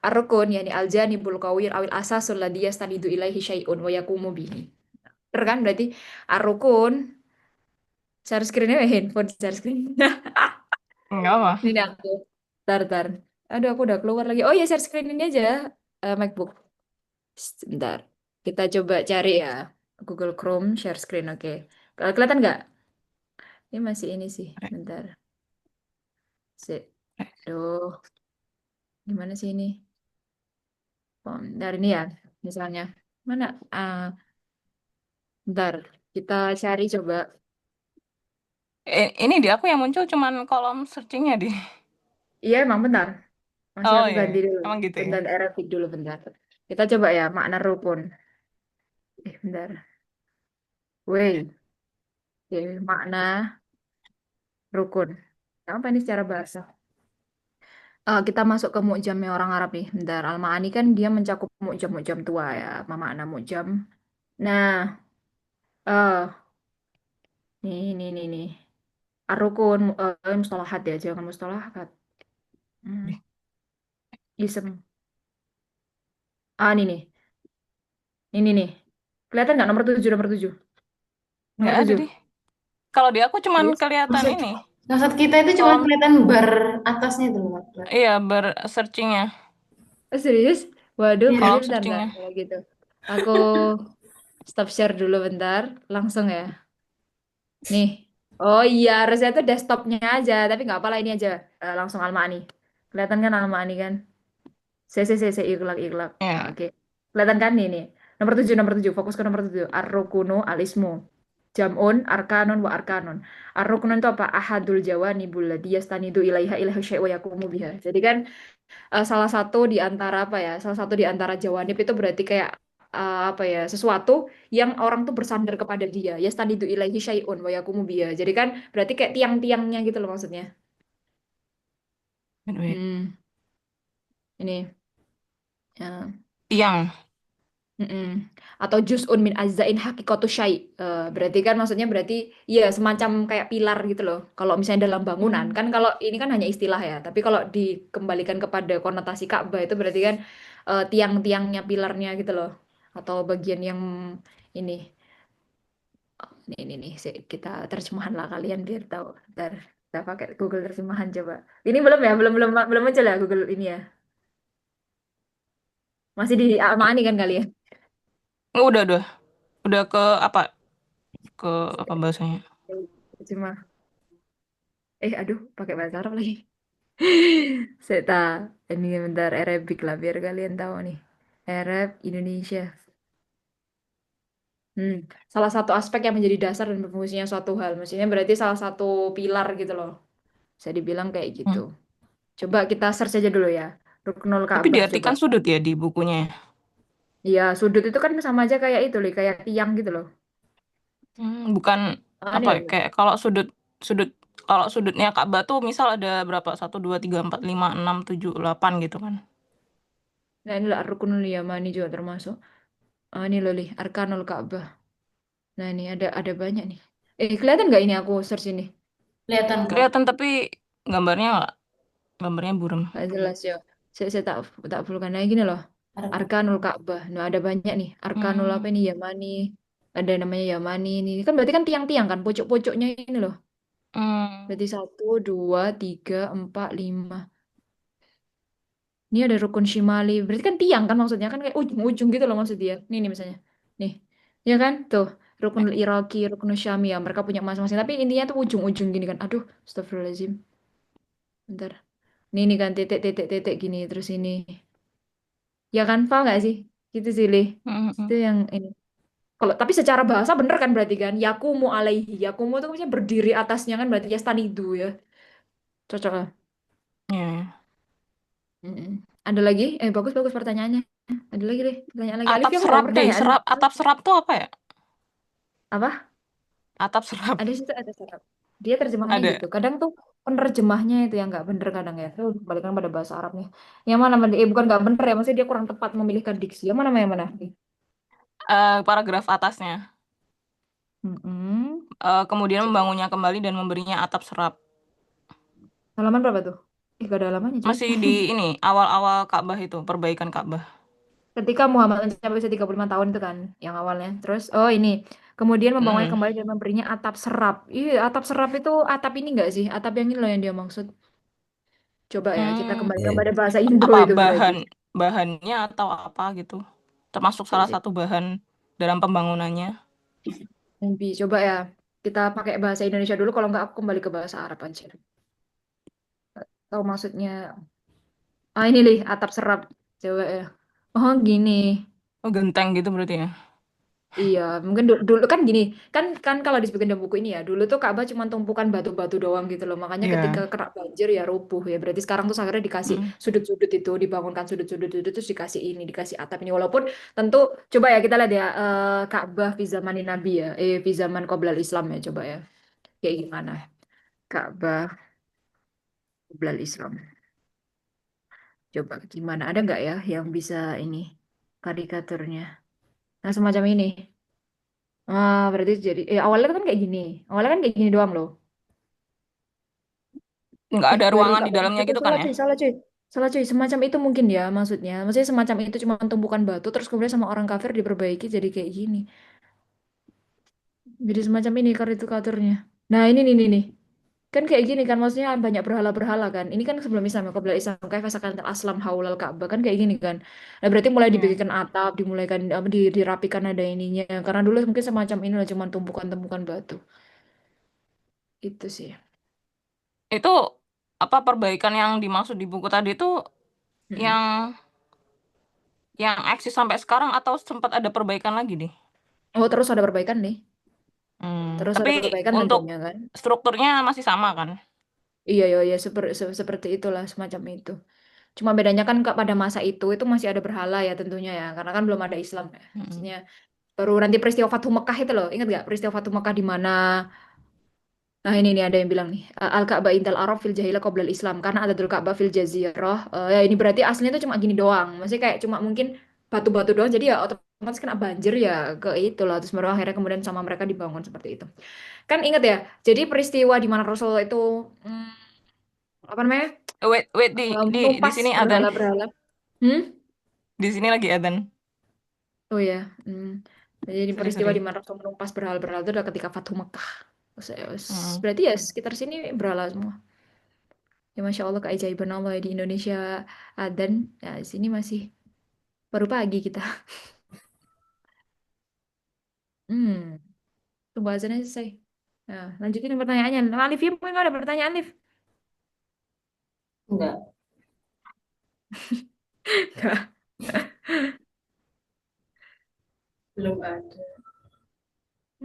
Speaker 2: Ar-rukun yani al-janibul qawiyyu awil asasul ladzi yastanidu ilaihi syai'un wa yaqumu bihi. Bener kan berarti ar-rukun share screen-nya handphone share screen.
Speaker 1: Nggak apa.
Speaker 2: Ini nih aku. Tar. Aduh, aku udah keluar lagi. Oh ya, share screen ini aja. MacBook. Sebentar. Kita coba cari ya. Google Chrome, share screen. Oke. Kelihatan nggak? Ini masih ini sih. Bentar. Sik. Aduh, gimana sih ini? Oh, bentar ini ya. Misalnya. Mana? Bentar. Kita cari coba.
Speaker 1: Ini di aku yang muncul cuman kolom searchingnya di.
Speaker 2: Iya, emang bentar. Masih
Speaker 1: Oh
Speaker 2: aku
Speaker 1: iya,
Speaker 2: ganti dulu.
Speaker 1: emang gitu ya.
Speaker 2: Bentar, Arabic dulu bentar. Kita coba ya, makna rukun. Bentar. Wait. Oke, makna rukun. Apa ini secara bahasa? Kita masuk ke mu'jamnya orang Arab nih. Bentar, Al-Ma'ani kan dia mencakup mu'jam-mu'jam tua ya. Apa makna mu'jam? Nah, eh nih. Ar-rukun, mustalahat ya, jangan mustalahat. Hmm, isem. Ini nih. Ini nih. Kelihatan nggak nomor 7 nomor 7
Speaker 1: Nggak
Speaker 2: nomor
Speaker 1: ada
Speaker 2: 7.
Speaker 1: deh. Kalau di aku cuman
Speaker 2: Serius?
Speaker 1: kelihatan
Speaker 3: Maksud
Speaker 1: ini.
Speaker 3: maksud kita itu cuma
Speaker 1: Kolom,
Speaker 3: kelihatan bar atasnya itu loh, Kak.
Speaker 1: iya, searchingnya.
Speaker 2: Serius? Waduh, ini
Speaker 1: Kolom
Speaker 3: Iya.
Speaker 2: bentar.
Speaker 1: searchingnya.
Speaker 2: Kalau gitu. Aku stop share dulu bentar. Langsung ya. Nih. Oh iya, harusnya itu desktopnya aja. Tapi nggak apa-apa ini aja. Langsung Almaani. Kelihatan kan Almaani kan? Iklak.
Speaker 1: Ya,
Speaker 2: Oke. Kelihatan kan nih, nih. Nomor 7. Fokus ke nomor 7. Ar-rukunu al-ismu. Jam'un, arkanun, wa arkanun. Ar-rukunu itu apa? Ahadul jawanibul ladhi yastanidu ilaiha ilaihi syai'u wa yakumu biha. Jadi kan salah satu di antara apa ya? Salah satu di antara jawanib itu berarti kayak apa ya? Sesuatu yang orang tuh bersandar kepada dia. Yastanidu ilaihi syai'un wa yakumu biha. Jadi kan berarti kayak tiang-tiangnya gitu loh maksudnya.
Speaker 1: wait.
Speaker 2: Hmm, ini. Ya.
Speaker 1: Tiang.
Speaker 2: Mm-mm. Atau juz'un min ajzain hakikatu syai. Berarti kan maksudnya berarti ya semacam kayak pilar gitu loh. Kalau misalnya dalam bangunan
Speaker 3: Hmm.
Speaker 2: kan kalau ini kan hanya istilah ya. Tapi kalau dikembalikan kepada konotasi Ka'bah itu berarti kan tiang-tiangnya pilarnya gitu loh. Atau bagian yang ini. Ini nih kita terjemahan lah kalian biar tahu. Ntar kita pakai Google terjemahan coba. Ini belum ya, belum muncul ya Google ini ya. Masih di Almani kan kalian?
Speaker 1: Oh, udah ke apa? Ke apa bahasanya?
Speaker 2: Terjemah. Aduh, pakai bahasa Arab lagi. Seta, ini bentar Arabic lah biar kalian tahu nih. Arab Indonesia. Hmm. Salah satu aspek yang menjadi dasar dan berfungsinya suatu hal. Maksudnya berarti salah satu pilar gitu loh. Bisa dibilang kayak gitu.
Speaker 1: Hmm.
Speaker 2: Coba kita search aja dulu ya. Ruknul
Speaker 1: Tapi
Speaker 2: Ka'bah coba.
Speaker 1: diartikan sudut ya di bukunya ya?
Speaker 2: Iya, sudut itu kan sama aja kayak itu loh, kayak tiang gitu loh.
Speaker 1: Bukan
Speaker 2: Ini
Speaker 1: apa
Speaker 2: loh.
Speaker 1: ya, kayak kalau sudut kalau sudutnya Ka'bah tuh misal ada berapa? 1, 2, 3, 4, 5, 6, 7, 8 gitu kan.
Speaker 2: Nah, ini lah Rukunul Yamani juga termasuk. Ini loh, Arkanul Ka'bah. Nah, ini ada banyak nih. Kelihatan nggak ini aku search ini?
Speaker 3: Kelihatan kok.
Speaker 1: Kelihatan tapi gambarnya nggak, gambarnya buram.
Speaker 2: Nggak jelas ya. Saya tak fullkan lagi gini loh.
Speaker 3: Arka.
Speaker 2: Arkanul Ka'bah. Nah, ada banyak nih. Arkanul apa
Speaker 1: Hmm,
Speaker 2: ini? Yamani. Ada namanya Yamani ini. Kan berarti kan tiang-tiang kan. Pucuk-pucuknya ini loh.
Speaker 1: hmm,
Speaker 2: Berarti 1, 2, 3, 4, 5. Ini ada rukun Shimali. Berarti kan tiang kan maksudnya. Kan kayak ujung-ujung gitu loh maksudnya. Nih misalnya. Nih. Ya kan? Tuh. Rukunul Iraqi, Rukunul Syami ya. Mereka punya masing-masing. Tapi intinya tuh ujung-ujung gini kan. Aduh, astagfirullahaladzim. Bentar. Ini kan titik-titik-titik gini. Terus ini. Ya kan, paham nggak sih? Gitu sih, Lih. Itu
Speaker 1: Mm-mm.
Speaker 2: yang ini. Kalau tapi secara bahasa bener kan berarti kan. Yakumu alaihi. Yakumu itu maksudnya berdiri atasnya kan berarti yastanidu ya. Cocok lah.
Speaker 1: Iya, iya.
Speaker 2: Mm-mm. Ada lagi? Bagus-bagus pertanyaannya. Ada lagi deh. Pertanyaan lagi. Alif,
Speaker 1: Atap
Speaker 2: kamu ada
Speaker 1: serap deh.
Speaker 2: pertanyaan?
Speaker 1: Serap, atap serap tuh apa ya?
Speaker 2: Apa?
Speaker 1: Atap serap.
Speaker 2: Ada situ ada serap. Dia terjemahannya
Speaker 1: Ada.
Speaker 2: gitu. Kadang tuh penerjemahnya itu yang nggak bener kadang ya. Itu balikan pada bahasa Arabnya. Yang mana? Bukan nggak bener ya. Maksudnya dia kurang tepat memilihkan diksi. Yang mana?
Speaker 1: Paragraf atasnya.
Speaker 2: Mm-mm.
Speaker 1: Kemudian
Speaker 2: Coba.
Speaker 1: membangunnya kembali dan memberinya atap serap.
Speaker 2: Halaman berapa tuh? Gak ada halamannya, cuy.
Speaker 1: Masih di ini, awal-awal Ka'bah itu, perbaikan Ka'bah.
Speaker 2: Ketika Muhammad mencapai usia 35 tahun itu kan, yang awalnya. Terus, oh ini. Kemudian membangunnya
Speaker 1: Mm.
Speaker 2: kembali dan memberinya atap serap. Iya, atap serap itu atap ini enggak sih? Atap yang ini loh yang dia maksud. Coba ya, kita
Speaker 1: Hmm,
Speaker 2: kembalikan pada bahasa Indo
Speaker 1: apa
Speaker 2: itu berarti.
Speaker 1: bahannya atau apa gitu? Termasuk
Speaker 2: Coba
Speaker 1: salah
Speaker 2: sih.
Speaker 1: satu bahan dalam pembangunannya.
Speaker 2: Mimpi. Coba ya, kita pakai bahasa Indonesia dulu. Kalau enggak, aku kembali ke bahasa Arab aja. Tahu maksudnya. Ah, ini nih, atap serap. Coba ya. Oh, gini.
Speaker 1: Oh, genteng gitu berarti ya.
Speaker 2: Iya, mungkin dulu kan gini, kan kan kalau disebutkan dalam buku ini ya, dulu tuh Ka'bah cuma tumpukan batu-batu doang gitu loh. Makanya ketika
Speaker 1: Iya.
Speaker 2: kena banjir ya roboh ya. Berarti sekarang tuh akhirnya dikasih
Speaker 1: Mm.
Speaker 2: sudut-sudut itu, dibangunkan sudut-sudut itu terus dikasih ini, dikasih atap ini. Walaupun tentu coba ya kita lihat ya Ka'bah di zaman Nabi ya, di zaman Qoblal Islam ya coba ya. Kayak gimana? Ka'bah Qoblal Islam. Coba gimana? Ada nggak ya yang bisa ini karikaturnya? Nah, semacam ini. Berarti jadi awalnya kan kayak gini. Awalnya kan kayak gini doang loh.
Speaker 1: Nggak ada
Speaker 2: Baru
Speaker 1: ruangan
Speaker 2: Kak
Speaker 1: di
Speaker 2: Bang.
Speaker 1: dalamnya gitu kan
Speaker 2: Salah
Speaker 1: ya?
Speaker 2: cuy, salah cuy. Salah cuy, semacam itu mungkin ya maksudnya. Maksudnya semacam itu cuma tumpukan batu terus kemudian sama orang kafir diperbaiki jadi kayak gini. Jadi semacam ini karikaturnya. Nah, ini nih. Kan kayak gini kan maksudnya banyak berhala-berhala kan. Ini kan sebelum Islam ya, qabla Islam kayak fasakan aslam haulal Ka'bah kan kayak gini kan. Nah, berarti mulai
Speaker 1: Iya.
Speaker 2: dibikinkan atap, dimulaikan apa dirapikan ada ininya. Karena dulu mungkin semacam ini lah cuma tumpukan-tumpukan batu. Itu sih.
Speaker 1: Itu apa perbaikan yang dimaksud di buku tadi itu
Speaker 2: Mm-mm.
Speaker 1: yang eksis sampai sekarang atau sempat ada perbaikan lagi nih?
Speaker 2: Oh, terus ada perbaikan nih. Terus
Speaker 1: Tapi
Speaker 2: ada perbaikan
Speaker 1: untuk
Speaker 2: tentunya kan.
Speaker 1: strukturnya masih sama kan?
Speaker 2: Iya, iya, iya, seperti itulah semacam itu. Cuma bedanya kan Kak, pada masa itu masih ada berhala ya tentunya ya, karena kan belum ada Islam ya.
Speaker 1: Mm-mm.
Speaker 2: Maksudnya baru nanti peristiwa Fatu Mekah itu loh, ingat gak peristiwa Fatu Mekah di mana? Nah ini nih ada yang bilang nih, Al-Ka'bah intal Arab fil Jahilah qoblal Islam, karena ada Ka'bah fil Jazirah. Ya ini berarti aslinya itu cuma gini doang, maksudnya kayak cuma mungkin batu-batu doang, jadi ya otomatis kena banjir ya ke itu lah, terus baru akhirnya kemudian sama mereka dibangun seperti itu. Kan ingat ya, jadi peristiwa di mana Rasulullah itu apa namanya?
Speaker 1: Wait, wait di
Speaker 2: Menumpas
Speaker 1: sini adzan.
Speaker 2: berhala-berhala. Hmm?
Speaker 1: Di sini lagi adzan.
Speaker 2: Oh ya. Jadi
Speaker 1: Sorry,
Speaker 2: peristiwa di
Speaker 1: sorry.
Speaker 2: mana Rasul menumpas berhala-berhala itu adalah ketika Fathu Mekah.
Speaker 1: Mm.
Speaker 2: Berarti ya sekitar sini berhala semua. Ya Masya Allah keajaiban Allah ya, di Indonesia adzan. Ya di sini masih baru pagi kita. Hmm. Tunggu azannya selesai. Nah, lanjutin pertanyaannya. Nah, Alif, ya mungkin ada pertanyaan, Alif?
Speaker 3: Enggak,
Speaker 2: Enggak.
Speaker 3: belum ada.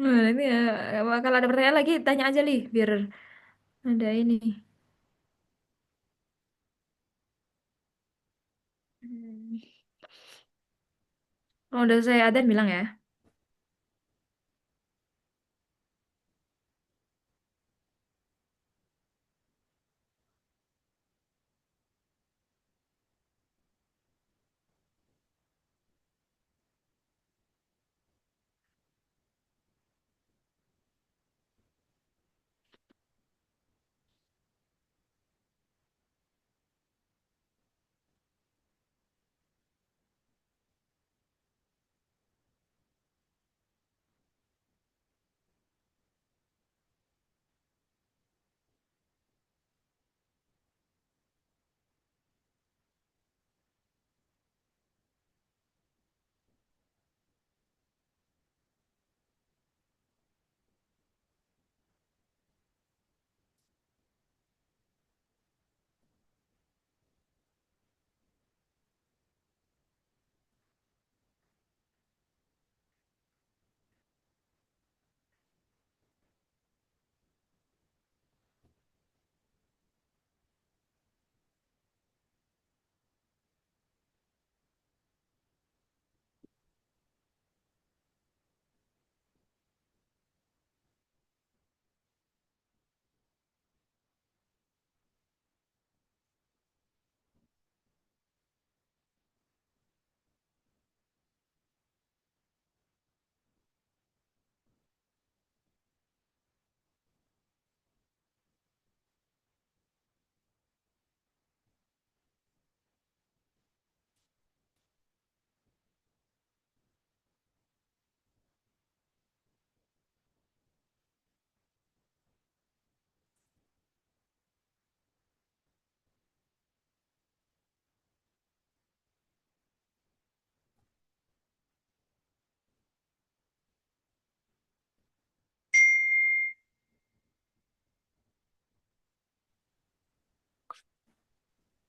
Speaker 2: Nah, ini ya, kalau ada pertanyaan lagi, tanya aja, Li, biar ada ini. Hmm. Kalau udah saya adzan bilang ya.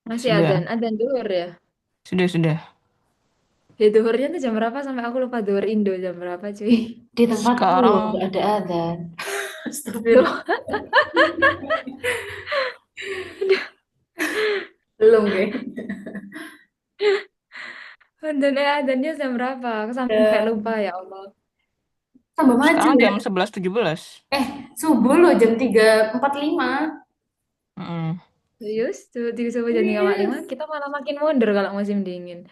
Speaker 2: Masih
Speaker 1: Sudah,
Speaker 2: adzan duhur ya.
Speaker 1: sudah.
Speaker 2: Ya duhurnya tuh jam berapa sampai aku lupa duhur Indo jam berapa cuy.
Speaker 3: Di tempatku
Speaker 1: Sekarang
Speaker 3: nggak ada adzan. Astagfirullah.
Speaker 2: Loh,
Speaker 3: Belum kayaknya.
Speaker 2: adzannya jam berapa? Aku sampai
Speaker 3: Dan
Speaker 2: lupa ya Allah.
Speaker 3: tambah maju
Speaker 1: sekarang
Speaker 3: ya.
Speaker 1: jam 11.17.
Speaker 3: Subuh loh jam 3.45.
Speaker 1: Mm-mm.
Speaker 2: Serius? Tuh, di subuh jam 5.45
Speaker 3: Yes.
Speaker 2: kita malah makin mundur kalau musim dingin.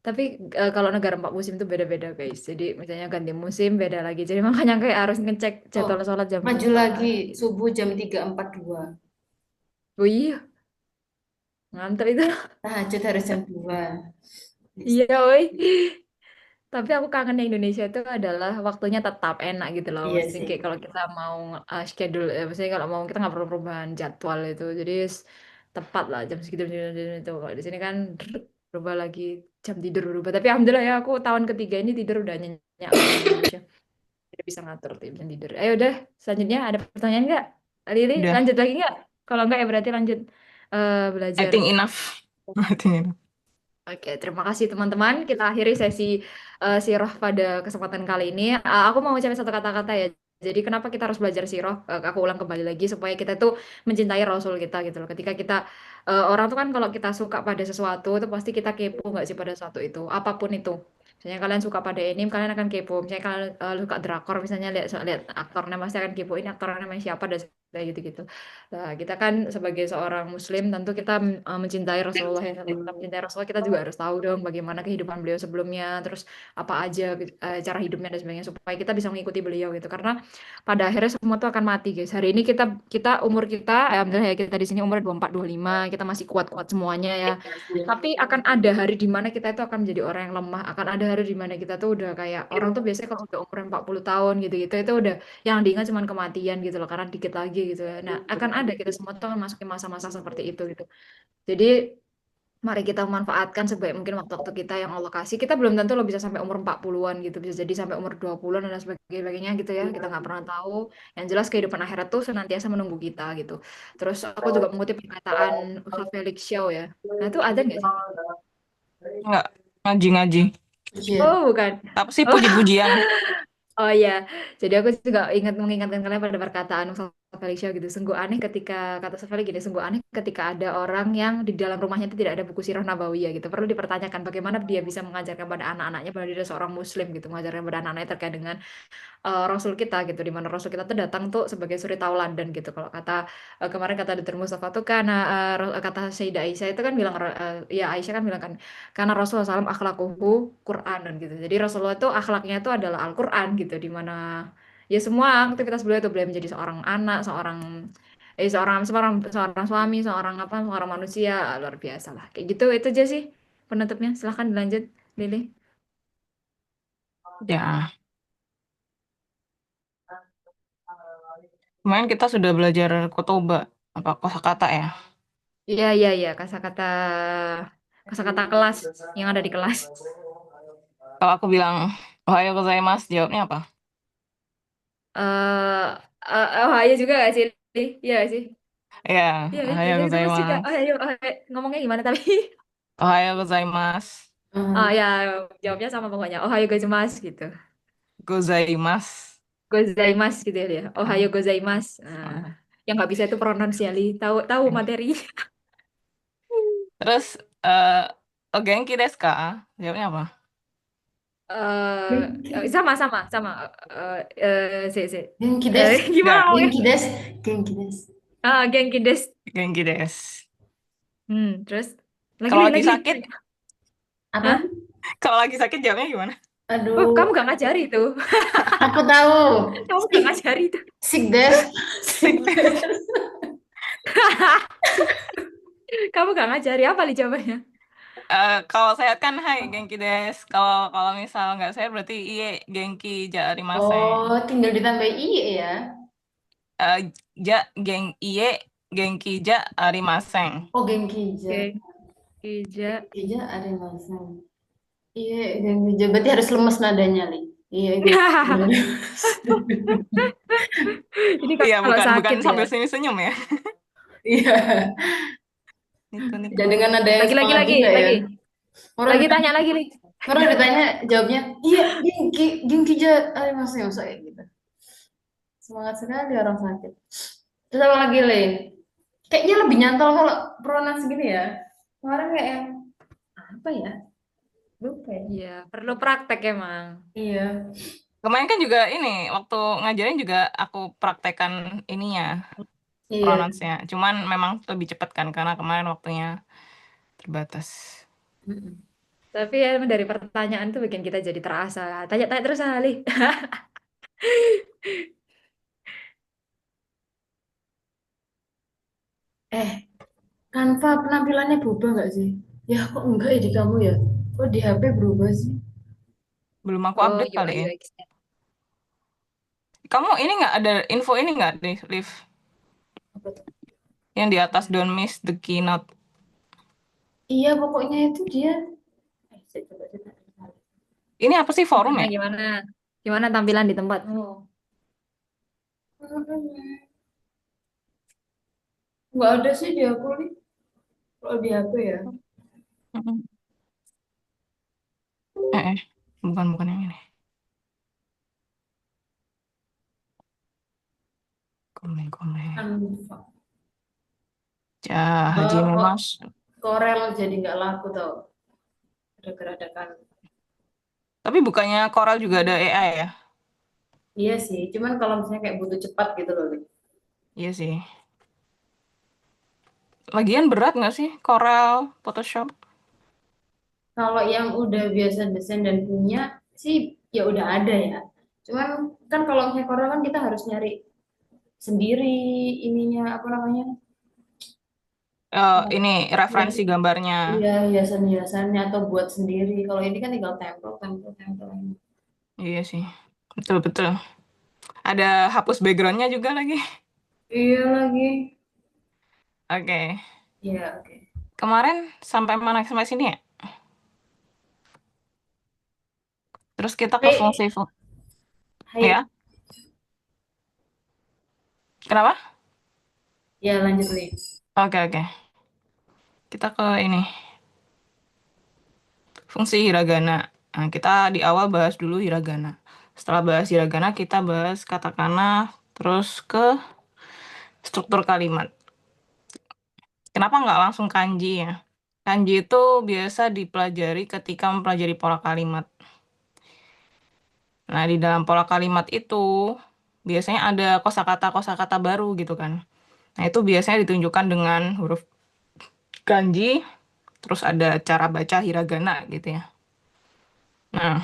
Speaker 2: Tapi kalau negara 4 musim itu beda-beda guys. Jadi misalnya ganti musim beda lagi. Jadi makanya kayak harus ngecek
Speaker 3: Oh,
Speaker 2: jadwal sholat jam
Speaker 3: maju
Speaker 2: berapa
Speaker 3: lagi
Speaker 2: gitu.
Speaker 3: subuh jam 3.42.
Speaker 2: Oh iya, mantap itu.
Speaker 3: Tahajud harus jam 2.
Speaker 2: Iya, woi. Tapi aku kangennya Indonesia itu adalah waktunya tetap enak gitu loh.
Speaker 3: Iya
Speaker 2: Maksudnya
Speaker 3: sih.
Speaker 2: kayak kalau kita mau schedule, maksudnya kalau mau kita nggak perlu perubahan jadwal itu. Jadi tepat lah jam segitu, jam segitu itu. Kalau di sini kan berubah lagi jam tidur berubah. Tapi alhamdulillah ya aku tahun ketiga ini tidur udah nyenyak kalau di Indonesia. Udah bisa ngatur jam tidur. Ayo udah, selanjutnya ada pertanyaan nggak? Lili,
Speaker 1: Udah,
Speaker 2: lanjut lagi nggak? Kalau nggak ya berarti lanjut
Speaker 1: I
Speaker 2: belajar.
Speaker 1: think enough. I think enough.
Speaker 2: Oke, terima kasih teman-teman. Kita akhiri sesi Sirah pada kesempatan kali ini. Aku mau ucapin satu kata-kata ya. Jadi kenapa kita harus belajar Sirah? Aku ulang kembali lagi supaya kita tuh mencintai Rasul kita gitu loh. Ketika kita orang tuh kan kalau kita suka pada sesuatu itu pasti kita kepo nggak sih pada sesuatu itu, apapun itu. Misalnya kalian suka pada anime, kalian akan kepo. Misalnya kalian suka drakor, misalnya lihat lihat aktornya pasti akan kepo. Ini aktornya namanya siapa dan kayak gitu-gitu. Nah, kita kan sebagai seorang Muslim tentu kita mencintai Rasulullah ya. Kalau kita mencintai Rasulullah kita juga harus tahu dong bagaimana kehidupan beliau sebelumnya, terus apa aja cara hidupnya dan sebagainya supaya kita bisa mengikuti beliau gitu. Karena pada akhirnya semua tuh akan mati guys. Hari ini kita kita umur kita, alhamdulillah ya kita di sini umur 24 25 kita masih kuat-kuat semuanya ya. Tapi akan ada hari di mana kita itu akan menjadi orang yang lemah. Akan ada hari di mana kita tuh udah kayak orang tuh biasanya kalau udah umur 40 tahun gitu-gitu itu udah yang diingat cuma kematian gitu loh karena dikit lagi gitu ya. Nah, akan ada kita semua tuh akan masukin masa-masa seperti itu gitu. Jadi mari kita manfaatkan sebaik mungkin waktu-waktu kita yang Allah kasih. Kita belum tentu lo bisa sampai umur 40-an gitu, bisa jadi sampai umur 20-an dan sebagainya gitu ya. Kita nggak pernah tahu. Yang jelas kehidupan akhirat tuh senantiasa menunggu kita gitu. Terus aku juga mengutip perkataan Ustaz Felix Shaw ya. Nah, itu ada nggak sih?
Speaker 1: Enggak, ngaji-ngaji.
Speaker 3: Iya.
Speaker 2: Oh, bukan.
Speaker 1: Apa sih
Speaker 2: Oh,
Speaker 1: puji-pujian?
Speaker 2: oh iya, jadi aku juga mengingatkan kalian pada perkataan Mustafa Felicia gitu. Sungguh aneh ketika kata Safali gini, sungguh aneh ketika ada orang yang di dalam rumahnya itu tidak ada buku sirah nabawiyah gitu. Perlu dipertanyakan bagaimana dia bisa mengajarkan pada anak-anaknya, padahal dia adalah seorang Muslim gitu, mengajarkan pada anak-anaknya terkait dengan Rasul kita gitu, di mana Rasul kita tuh datang tuh sebagai suri tauladan gitu. Kalau kata kemarin kata Dr. Mustafa tuh karena kata Sayyidah Aisyah itu kan bilang ya Aisyah kan bilang kan karena Rasulullah SAW akhlakuhu Qur'anan gitu. Jadi Rasulullah itu akhlaknya itu adalah Al-Qur'an gitu, di mana ya semua aktivitas beliau itu beliau menjadi seorang anak, seorang suami, seorang apa, seorang manusia luar biasa lah. Kayak gitu itu aja sih penutupnya. Silahkan dilanjut, Lili.
Speaker 1: Ya, kemarin kita sudah belajar kotoba, apa kosakata ya.
Speaker 2: Iya, iya, iya, kosakata kelas yang ada di kelas.
Speaker 1: Kalau aku bilang Ohayo gozaimasu, jawabnya apa?
Speaker 2: Oh, ayo juga gak sih? Iya gak sih?
Speaker 1: Ya,
Speaker 2: Iya,
Speaker 1: Ohayo
Speaker 2: jadi mas juga.
Speaker 1: gozaimasu.
Speaker 2: Oh, ayo, ngomongnya gimana tapi?
Speaker 1: Ohayo gozaimasu.
Speaker 2: Oh ya, jawabnya sama pokoknya. Oh, ayo gozaimasu gitu.
Speaker 1: Gozaimasu.
Speaker 2: Gozaimasu gitu ya dia. Oh, ayo
Speaker 1: Ah,
Speaker 2: gozaimasu.
Speaker 1: ah.
Speaker 2: Yang nggak bisa itu pronunciasi. Tahu tahu materi.
Speaker 1: Terus o genki desu ka? Jawabnya apa?
Speaker 2: Sama. Si.
Speaker 3: Genki des.
Speaker 2: Gimana
Speaker 1: Enggak,
Speaker 2: ngomongnya?
Speaker 3: Genki des. Genki des.
Speaker 2: Genki des.
Speaker 1: genki desu.
Speaker 2: Terus lagi
Speaker 1: Kalau
Speaker 2: Lin,
Speaker 1: lagi
Speaker 2: lagi.
Speaker 1: sakit,
Speaker 2: Hah?
Speaker 3: Apa?
Speaker 1: kalau lagi sakit jawabnya gimana?
Speaker 2: Oh, kamu
Speaker 3: Aduh,
Speaker 2: gak ngajari itu.
Speaker 3: aku tahu.
Speaker 2: Kamu gak ngajari itu.
Speaker 3: Sick des.
Speaker 1: Sick
Speaker 3: Sick
Speaker 1: day.
Speaker 3: des.
Speaker 2: Kamu gak ngajari apa nih jawabannya?
Speaker 1: Kalau sehat kan hai genki desu. Kalau kalau misal nggak sehat berarti iye genki ja arimasen.
Speaker 3: Oh, tinggal ditambah iye ya.
Speaker 1: Eh, iye genki ja arimasen.
Speaker 3: Oh, genki ja.
Speaker 2: Oke, Ija.
Speaker 3: Genki ja ada masang. Iya, genki ja. Berarti harus lemes nadanya, Li. Iya, genki ja.
Speaker 2: Ini
Speaker 1: Iya,
Speaker 2: kalau
Speaker 1: bukan
Speaker 2: sakit ya.
Speaker 1: sambil senyum-senyum ya.
Speaker 3: Iya.
Speaker 1: Niku.
Speaker 3: Dan dengan nada yang
Speaker 2: Lagi,
Speaker 3: semangat juga ya.
Speaker 2: lagi.
Speaker 3: Orang
Speaker 2: Lagi
Speaker 3: ditanya,
Speaker 2: tanya lagi, Li.
Speaker 3: orang ditanya jawabnya, iya, Gengki aja. Ayo masuk kayak gitu. Semangat sekali orang sakit. Terus apa lagi, Le? Kayaknya lebih nyantol kalau pronoun segini ya. Kemarin kayak yang, apa ya? Lupa ya.
Speaker 2: Iya, perlu praktek emang.
Speaker 3: Iya.
Speaker 1: Kemarin kan juga ini waktu ngajarin juga aku praktekkan ininya,
Speaker 3: Iya.
Speaker 1: pronounce-nya. Cuman memang lebih cepat kan karena kemarin waktunya terbatas.
Speaker 3: Mm-mm.
Speaker 2: Tapi ya emang dari pertanyaan tuh bikin kita jadi terasa. Tanya-tanya terus, Ali.
Speaker 3: Eh, Canva penampilannya berubah nggak sih? Ya kok enggak ya di kamu ya? Kok di HP berubah sih?
Speaker 1: Belum aku
Speaker 2: Oh,
Speaker 1: update kali
Speaker 2: UI
Speaker 1: ya.
Speaker 2: UX-nya.
Speaker 1: Kamu ini nggak ada info ini nggak di Liv?
Speaker 3: Apa tuh?
Speaker 1: Yang di atas don't miss the keynote.
Speaker 3: Iya pokoknya itu dia. Saya coba coba.
Speaker 1: Ini apa sih forum
Speaker 2: Gimana,
Speaker 1: ya?
Speaker 2: gimana? Gimana tampilan di tempatmu?
Speaker 3: Nggak ada sih di aku nih. Kalau di HP ya.
Speaker 1: Mm-mm. Eh, bukan yang ini. Komen.
Speaker 3: Canva.
Speaker 1: Haji
Speaker 3: Kok
Speaker 1: Memas.
Speaker 3: Corel jadi nggak laku tau. Gara-gara ada kan.
Speaker 1: Tapi bukannya Coral juga ada AI ya?
Speaker 3: Iya sih. Cuman kalau misalnya kayak butuh cepat gitu loh. Li.
Speaker 1: Iya sih. Lagian berat nggak sih Corel, Photoshop?
Speaker 3: Kalau yang udah biasa desain dan punya sih ya udah ada ya. Cuman kan kalau misalnya Corel kan kita harus nyari sendiri ininya apa namanya.
Speaker 1: Ini referensi
Speaker 3: Hias-
Speaker 1: gambarnya.
Speaker 3: Iya, hiasan-hiasannya atau buat sendiri. Kalau ini kan tinggal tempel.
Speaker 1: Iya sih. Betul. Ada hapus backgroundnya juga lagi.
Speaker 3: Iya lagi.
Speaker 1: Oke.
Speaker 3: Iya, oke.
Speaker 1: Kemarin sampai mana sampai sini ya? Terus kita ke
Speaker 3: Hai,
Speaker 1: fungsi
Speaker 3: hai.
Speaker 1: ya. Kenapa?
Speaker 3: Ya lanjut nih.
Speaker 1: Oke. Kita ke ini fungsi hiragana. Nah, kita di awal bahas dulu hiragana. Setelah bahas hiragana, kita bahas katakana, terus ke struktur kalimat. Kenapa nggak langsung kanji ya? Kanji itu biasa dipelajari ketika mempelajari pola kalimat. Nah, di dalam pola kalimat itu biasanya ada kosakata-kosakata baru gitu kan. Nah, itu biasanya ditunjukkan dengan huruf kanji, terus ada cara baca hiragana gitu ya. Nah,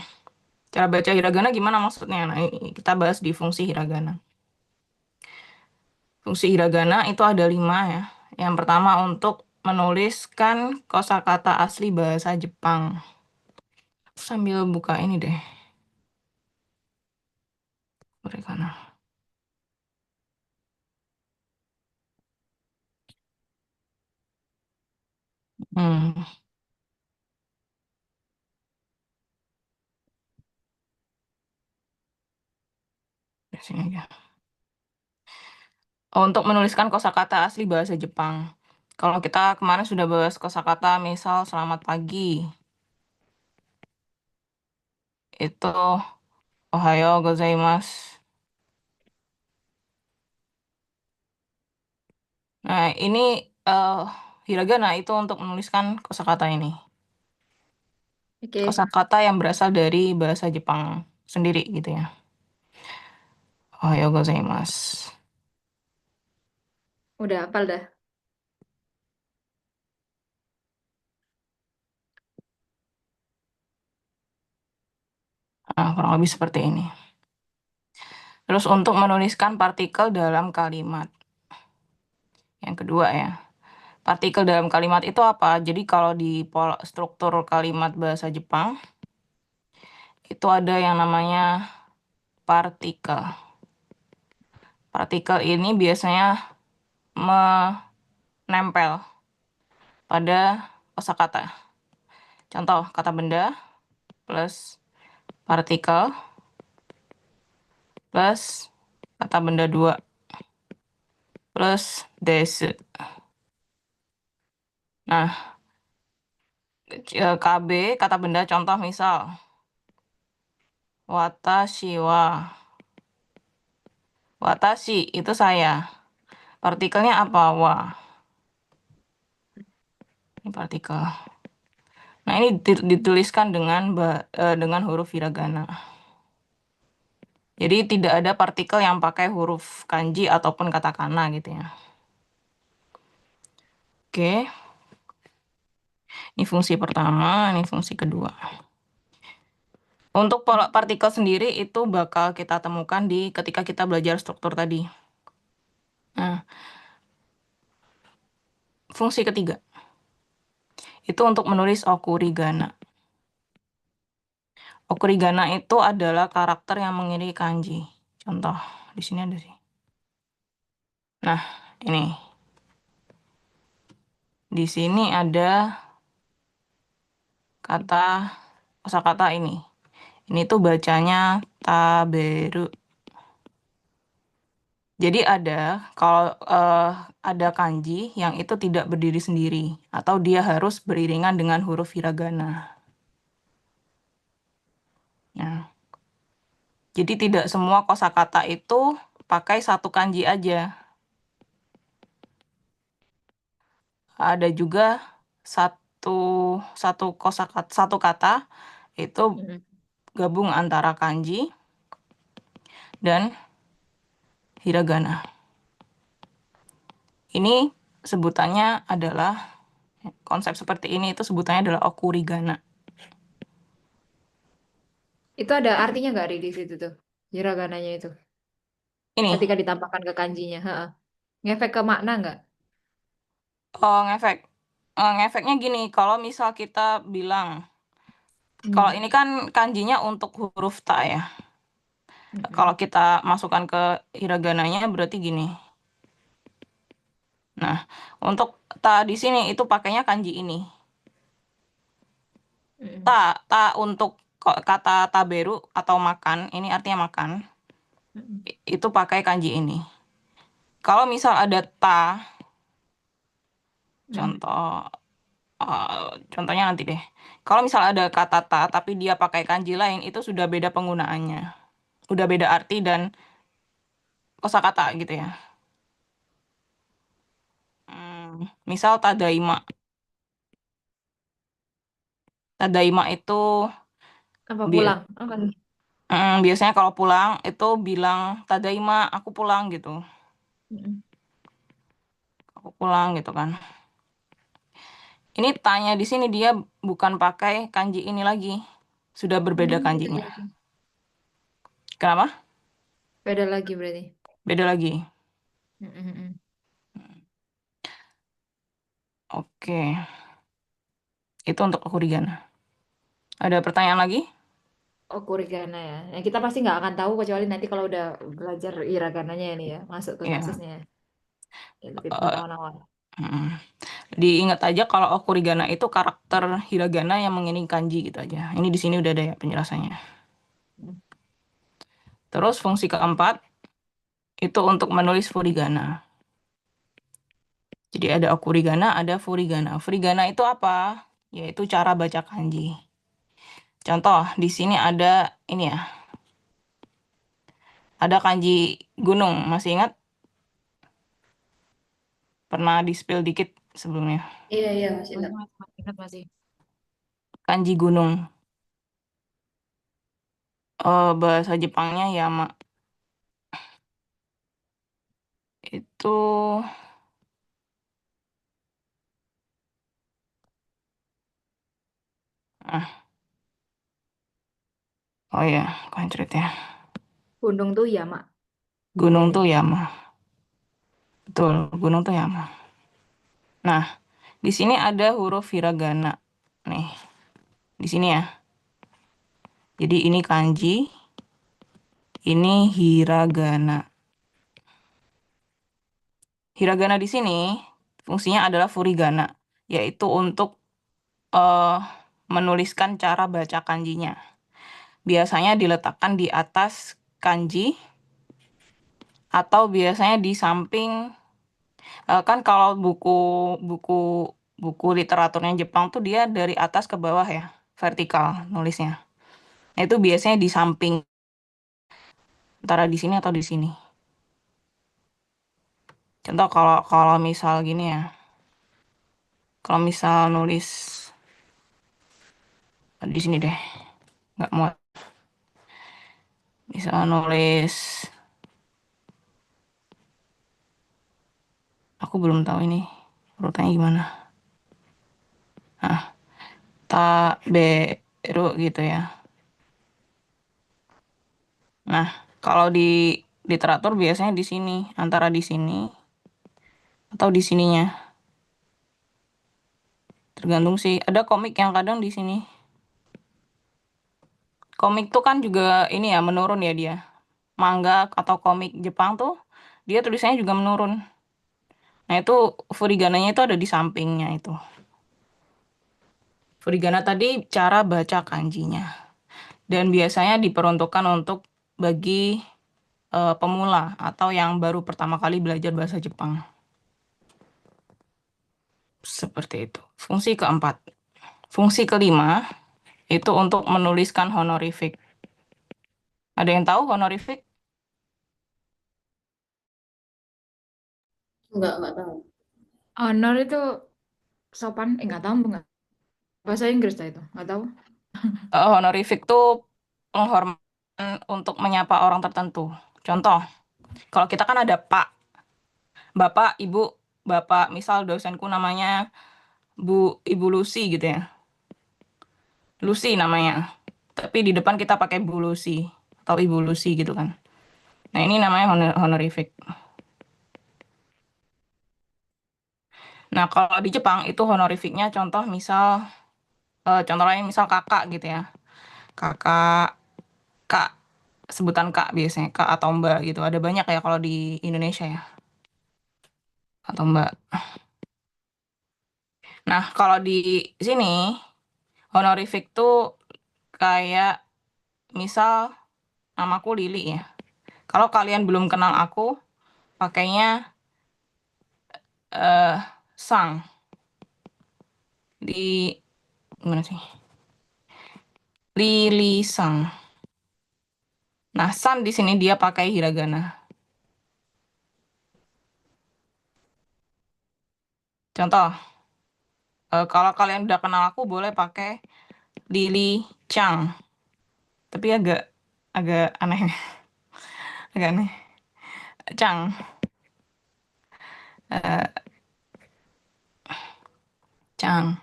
Speaker 1: cara baca hiragana gimana maksudnya? Nah, ini kita bahas di fungsi hiragana. Fungsi hiragana itu ada 5 ya. Yang pertama untuk menuliskan kosakata asli bahasa Jepang. Sambil buka ini deh. Mereka. Hmm, di sini aja. Untuk menuliskan kosakata asli bahasa Jepang. Kalau kita kemarin sudah bahas kosakata misal selamat pagi. Itu Ohayo gozaimasu. Nah, ini eh hiragana itu untuk menuliskan kosakata ini.
Speaker 2: Oke,
Speaker 1: Kosakata yang berasal dari bahasa Jepang sendiri gitu ya. Ohayo gozaimasu.
Speaker 2: udah hafal dah.
Speaker 1: Nah, kurang lebih seperti ini. Terus untuk menuliskan partikel dalam kalimat. Yang kedua ya. Partikel dalam kalimat itu apa? Jadi kalau di struktur kalimat bahasa Jepang, itu ada yang namanya partikel. Partikel ini biasanya menempel pada kosakata. Contoh, kata benda plus partikel plus kata benda 2 plus desu. Nah, KB kata benda contoh misal watashi wa. Watashi itu saya. Partikelnya apa? Wa. Ini partikel. Nah, ini dituliskan dengan huruf hiragana. Jadi tidak ada partikel yang pakai huruf kanji ataupun katakana gitu ya. Oke. Ini fungsi pertama, ini fungsi kedua. Untuk partikel sendiri itu bakal kita temukan ketika kita belajar struktur tadi. Nah, fungsi ketiga. Itu untuk menulis okurigana. Okurigana itu adalah karakter yang mengiringi kanji. Contoh, di sini ada sih. Nah, ini. Di sini ada kosakata ini. Ini tuh bacanya taberu. Jadi kalau ada kanji yang itu tidak berdiri sendiri atau dia harus beriringan dengan huruf hiragana. Nah, jadi tidak semua kosakata itu pakai satu kanji aja. Ada juga satu kata itu gabung antara kanji dan hiragana. Ini sebutannya adalah konsep seperti ini itu sebutannya adalah okurigana.
Speaker 2: Itu ada artinya nggak Ri di situ tuh? Hiragananya itu.
Speaker 1: Ini,
Speaker 2: Ketika ditambahkan ke kanjinya. Heeh. Ngefek ke makna nggak?
Speaker 1: ngefeknya gini, kalau misal kita bilang, kalau ini kan kanjinya untuk huruf ta ya. Kalau kita masukkan ke hiragananya berarti gini. Nah, untuk ta di sini itu pakainya kanji ini. Ta untuk kata taberu atau makan, ini artinya makan, itu pakai kanji ini. Kalau misal ada ta, contohnya nanti deh. Kalau misal ada kata ta tapi dia pakai kanji lain, itu sudah beda penggunaannya. Udah beda arti dan kosakata gitu ya. Misal tadaima. Tadaima itu
Speaker 2: Apa pulang? Apa sih?
Speaker 1: biasanya kalau pulang itu bilang tadaima, aku pulang gitu. Aku pulang gitu kan. Ini tanya di sini dia bukan pakai kanji ini lagi. Sudah berbeda kanjinya. Kenapa?
Speaker 2: Beda lagi berarti.
Speaker 1: Beda lagi. Oke. Itu untuk okurigana. Ada pertanyaan lagi?
Speaker 2: Oh, kurigana ya. Nah, kita pasti nggak akan tahu kecuali nanti kalau udah belajar hiragananya ini ya, masuk ke
Speaker 1: Iya.
Speaker 2: kasusnya. Ya, tapi
Speaker 1: Eh,
Speaker 2: pengetahuan awal.
Speaker 1: Diingat aja kalau okurigana itu karakter hiragana yang mengiringi kanji gitu aja. Ini di sini udah ada ya penjelasannya. Terus fungsi keempat itu untuk menulis furigana. Jadi ada okurigana, ada furigana. Furigana itu apa? Yaitu cara baca kanji. Contoh, di sini ada ini ya. Ada kanji gunung, masih ingat? Pernah di-spill dikit sebelumnya.
Speaker 3: Iya, iya, masih ingat.
Speaker 2: Masih ingat masih.
Speaker 1: Kanji gunung. Bahasa Jepangnya Yama. Itu oh ya, kancret ya.
Speaker 2: Gunung tuh Yama.
Speaker 1: Gunung
Speaker 2: Namanya.
Speaker 1: tuh Yama. Betul, gunung tuh Yama. Nah, di sini ada huruf hiragana. Nih. Di sini ya. Jadi ini kanji. Ini hiragana. Hiragana di sini fungsinya adalah furigana, yaitu untuk menuliskan cara baca kanjinya. Biasanya diletakkan di atas kanji atau biasanya di samping. Kan kalau buku buku literaturnya Jepang tuh dia dari atas ke bawah ya, vertikal nulisnya. Nah, itu biasanya di samping, antara di sini atau di sini. Contoh kalau kalau misal gini ya, kalau misal nulis di sini deh, nggak muat. Misal nulis, aku belum tahu ini urutannya gimana. Nah, taberu gitu ya. Nah, kalau di literatur biasanya di sini, antara di sini atau di sininya. Tergantung sih. Ada komik yang kadang di sini. Komik tuh kan juga ini ya menurun ya dia. Manga atau komik Jepang tuh dia tulisannya juga menurun. Nah, itu furigananya itu ada di sampingnya itu. Furigana tadi cara baca kanjinya. Dan biasanya diperuntukkan untuk bagi pemula atau yang baru pertama kali belajar bahasa Jepang. Seperti itu. Fungsi keempat. Fungsi kelima itu untuk menuliskan honorific. Ada yang tahu honorific?
Speaker 3: Enggak tahu.
Speaker 2: Honor itu sopan, nggak tahu nggak. Bahasa Inggris dah itu, nggak tahu.
Speaker 1: Honorific tuh penghormatan untuk menyapa orang tertentu. Contoh, kalau kita kan ada Pak, Bapak, Ibu, Bapak, misal dosenku namanya Ibu Lucy gitu ya. Lucy namanya. Tapi di depan kita pakai Bu Lucy atau Ibu Lucy gitu kan. Nah, ini namanya honorific. Nah, kalau di Jepang itu honorificnya contoh misal contoh lain misal kakak gitu ya. Kakak, kak, sebutan kak biasanya, kak atau mbak gitu. Ada banyak ya kalau di Indonesia ya. Atau mbak. Nah, kalau di sini honorific tuh kayak misal namaku Lili ya. Kalau kalian belum kenal aku, pakainya sang di gimana sih? Lili sang. Nah, san di sini dia pakai hiragana. Contoh, kalau kalian udah kenal aku boleh pakai Lili Chang. Tapi agak agak aneh. Agak aneh. Chang. eh, Chang.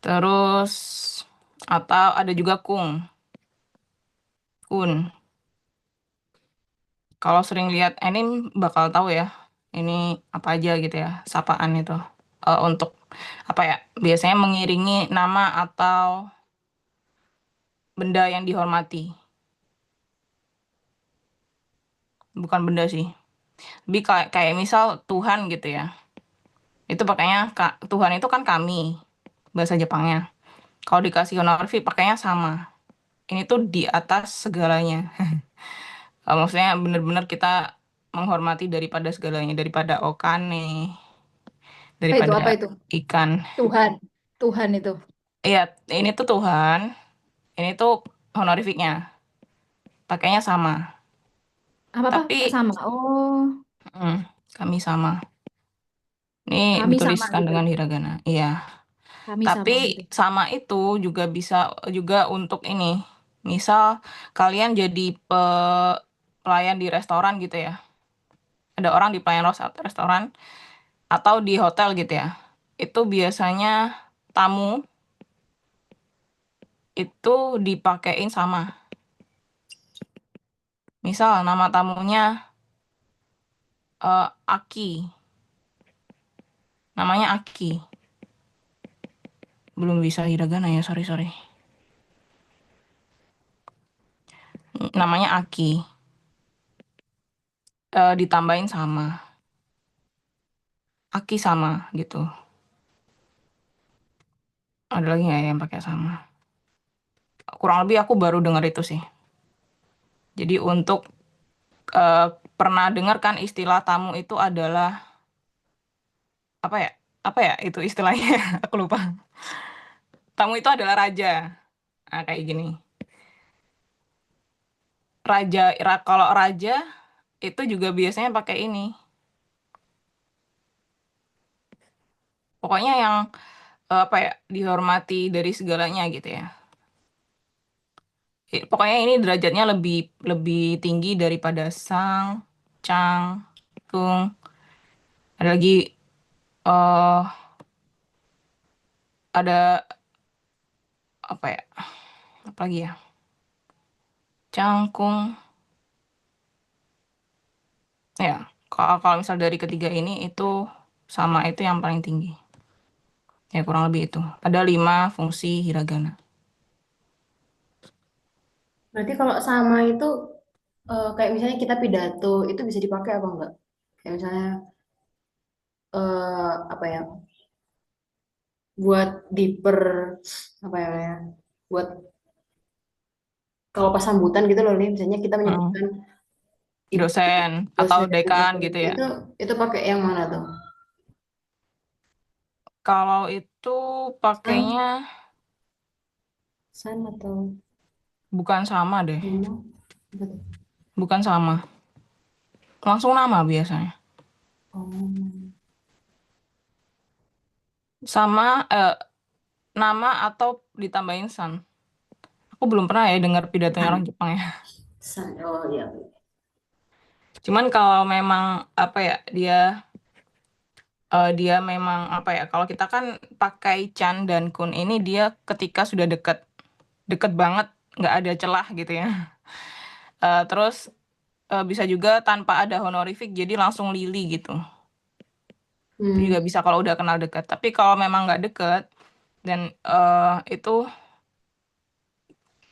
Speaker 1: Terus atau ada juga kun. Kalau sering lihat anime bakal tahu ya. Ini apa aja gitu ya, sapaan itu. Untuk apa ya? Biasanya mengiringi nama atau benda yang dihormati. Bukan benda sih. Lebih kayak misal Tuhan gitu ya. Itu pakainya Tuhan itu kan kami bahasa Jepangnya. Kalau dikasih honorific pakainya sama. Ini tuh di atas segalanya. Maksudnya benar-benar kita menghormati daripada segalanya, daripada okane, daripada
Speaker 2: Apa itu?
Speaker 1: ikan.
Speaker 2: Tuhan. Tuhan itu.
Speaker 1: Iya, ini tuh Tuhan, ini tuh honorificnya, pakainya sama.
Speaker 2: Apa-apa?
Speaker 1: Tapi
Speaker 2: Sama. Oh,
Speaker 1: mm, kami sama. Ini
Speaker 2: kami sama
Speaker 1: dituliskan
Speaker 2: gitu.
Speaker 1: dengan hiragana. Iya.
Speaker 2: Kami
Speaker 1: Tapi
Speaker 2: sama gitu.
Speaker 1: sama itu juga bisa juga untuk ini. Misal kalian jadi pelayan di restoran gitu ya. Ada orang di pelayan restoran atau di hotel gitu ya. Itu biasanya tamu itu dipakein sama. Misal nama tamunya Aki. Namanya Aki. Belum bisa hiragana ya, sorry. Namanya Aki. Ditambahin sama. Aki sama gitu. Ada lagi nggak yang pakai sama? Kurang lebih aku baru dengar itu sih. Jadi untuk pernah dengar kan istilah tamu itu adalah apa ya? apa ya itu istilahnya? Aku lupa. Tamu itu adalah raja. Nah, kayak gini. Kalau raja itu juga biasanya pakai ini. Pokoknya yang apa ya, dihormati dari segalanya gitu ya. Pokoknya ini derajatnya lebih lebih tinggi daripada sang, cang, kung. Ada lagi eh ada apa ya? Apa lagi ya? Cangkung. Ya, kalau misal dari ketiga ini itu sama itu yang paling tinggi. Ya kurang lebih itu. Ada 5 fungsi hiragana.
Speaker 3: Berarti kalau sama itu kayak misalnya kita pidato itu bisa dipakai apa enggak? Kayak misalnya apa ya? Buat diper apa ya? Buat kalau pas sambutan gitu loh nih, misalnya kita
Speaker 1: Mm.
Speaker 3: menyebutkan ibu
Speaker 1: Dosen atau
Speaker 3: dosen
Speaker 1: dekan
Speaker 3: atau
Speaker 1: gitu ya.
Speaker 3: itu pakai yang mana tuh?
Speaker 1: Kalau itu pakainya
Speaker 3: San, san atau
Speaker 1: bukan sama deh.
Speaker 3: nama? Apa tuh?
Speaker 1: Bukan sama. Langsung nama biasanya.
Speaker 3: Oh,
Speaker 1: Sama nama atau ditambahin san. Aku belum pernah ya dengar pidatonya orang
Speaker 3: san,
Speaker 1: Jepang ya.
Speaker 3: san. Oh iya.
Speaker 1: Cuman kalau memang apa ya, dia memang apa ya, kalau kita kan pakai chan dan kun ini dia ketika sudah deket deket banget, nggak ada celah gitu ya. Terus bisa juga tanpa ada honorific jadi langsung lili gitu. Itu
Speaker 3: Hmm.
Speaker 1: juga bisa kalau udah kenal dekat. Tapi kalau memang nggak deket dan itu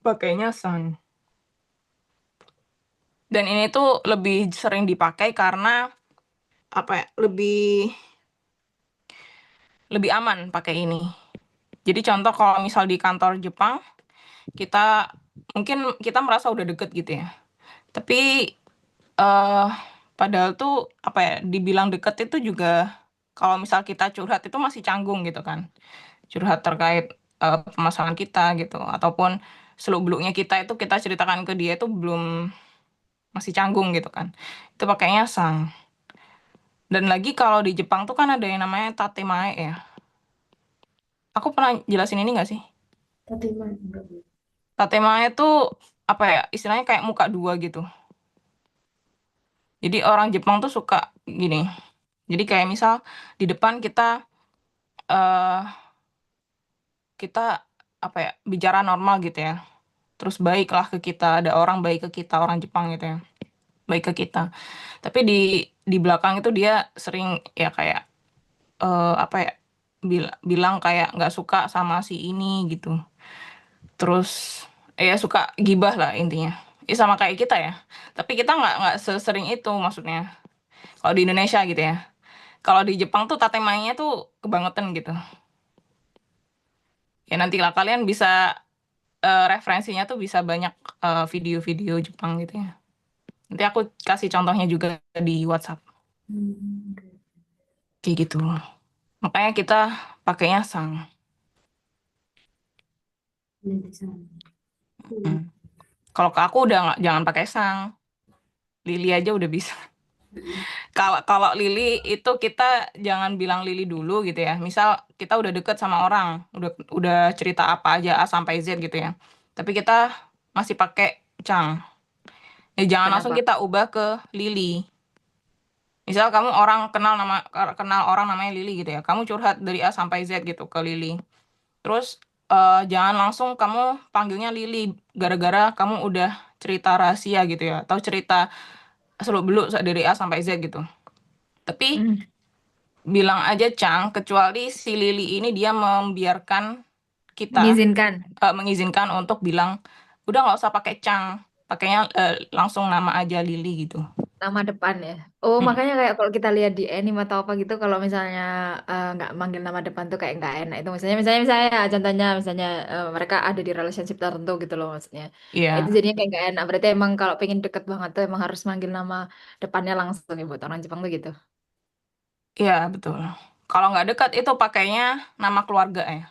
Speaker 1: pakainya san. Dan ini tuh lebih sering dipakai karena apa ya, lebih lebih aman pakai ini. Jadi contoh kalau misal di kantor Jepang, kita mungkin kita merasa udah deket gitu ya. Tapi eh padahal tuh apa ya, dibilang deket itu juga kalau misal kita curhat itu masih canggung gitu kan. Curhat terkait permasalahan kita gitu, ataupun seluk-beluknya kita itu kita ceritakan ke dia itu belum, masih canggung gitu kan. Itu pakainya sang. Dan lagi kalau di Jepang tuh kan ada yang namanya tatemae ya. Aku pernah jelasin ini nggak sih?
Speaker 3: Tapi mah enggak.
Speaker 1: Tatemae tuh apa ya? Istilahnya kayak muka dua gitu. Jadi orang Jepang tuh suka gini. Jadi kayak misal di depan eh kita apa ya, bicara normal gitu ya. Terus baiklah ke kita, ada orang baik ke kita, orang Jepang gitu ya. Baik ke kita. Tapi di belakang itu dia sering ya kayak apa ya? Bilang kayak nggak suka sama si ini gitu. Terus ya suka gibah lah intinya. Ya sama kayak kita ya. Tapi kita nggak sesering itu maksudnya. Kalau di Indonesia gitu ya. Kalau di Jepang tuh tatemanya tuh kebangetan gitu. Ya nantilah kalian bisa referensinya tuh bisa banyak video-video Jepang gitu ya. Nanti aku kasih contohnya juga di WhatsApp.
Speaker 3: Hmm.
Speaker 1: Kayak gitu. Makanya kita pakainya sang.
Speaker 3: Ini bisa.
Speaker 1: Mm. Kalau ke aku udah nggak, jangan pakai sang. Lili aja udah bisa. Kalau kalau Lili itu kita jangan bilang Lili dulu gitu ya. Misal kita udah deket sama orang, udah cerita apa aja A sampai Z gitu ya. Tapi kita masih pakai Cang. Ya jangan langsung
Speaker 2: Kenapa?
Speaker 1: kita ubah ke Lili. Misal kamu kenal orang namanya Lili gitu ya. Kamu curhat dari A sampai Z gitu ke Lili. Terus jangan langsung kamu panggilnya Lili gara-gara kamu udah cerita rahasia gitu ya, atau cerita seluk-beluk dari A sampai Z gitu. Tapi
Speaker 2: Hmm.
Speaker 1: bilang aja Chang, kecuali si Lili ini dia membiarkan kita
Speaker 2: Mengizinkan
Speaker 1: mengizinkan untuk bilang udah nggak usah pakai Chang, pakainya langsung nama aja Lili gitu.
Speaker 2: nama depan ya. Oh,
Speaker 1: Hmm.
Speaker 2: makanya kayak kalau kita lihat di anime atau apa gitu, kalau misalnya nggak manggil nama depan tuh kayak nggak enak. Itu misalnya ya, contohnya misalnya mereka ada di relationship tertentu gitu loh maksudnya. Itu
Speaker 1: Iya,
Speaker 2: jadinya kayak nggak enak. Berarti emang kalau pengen deket banget tuh emang harus manggil nama depannya langsung ya buat orang Jepang tuh gitu.
Speaker 1: iya betul. Kalau nggak dekat itu pakainya nama keluarga ya.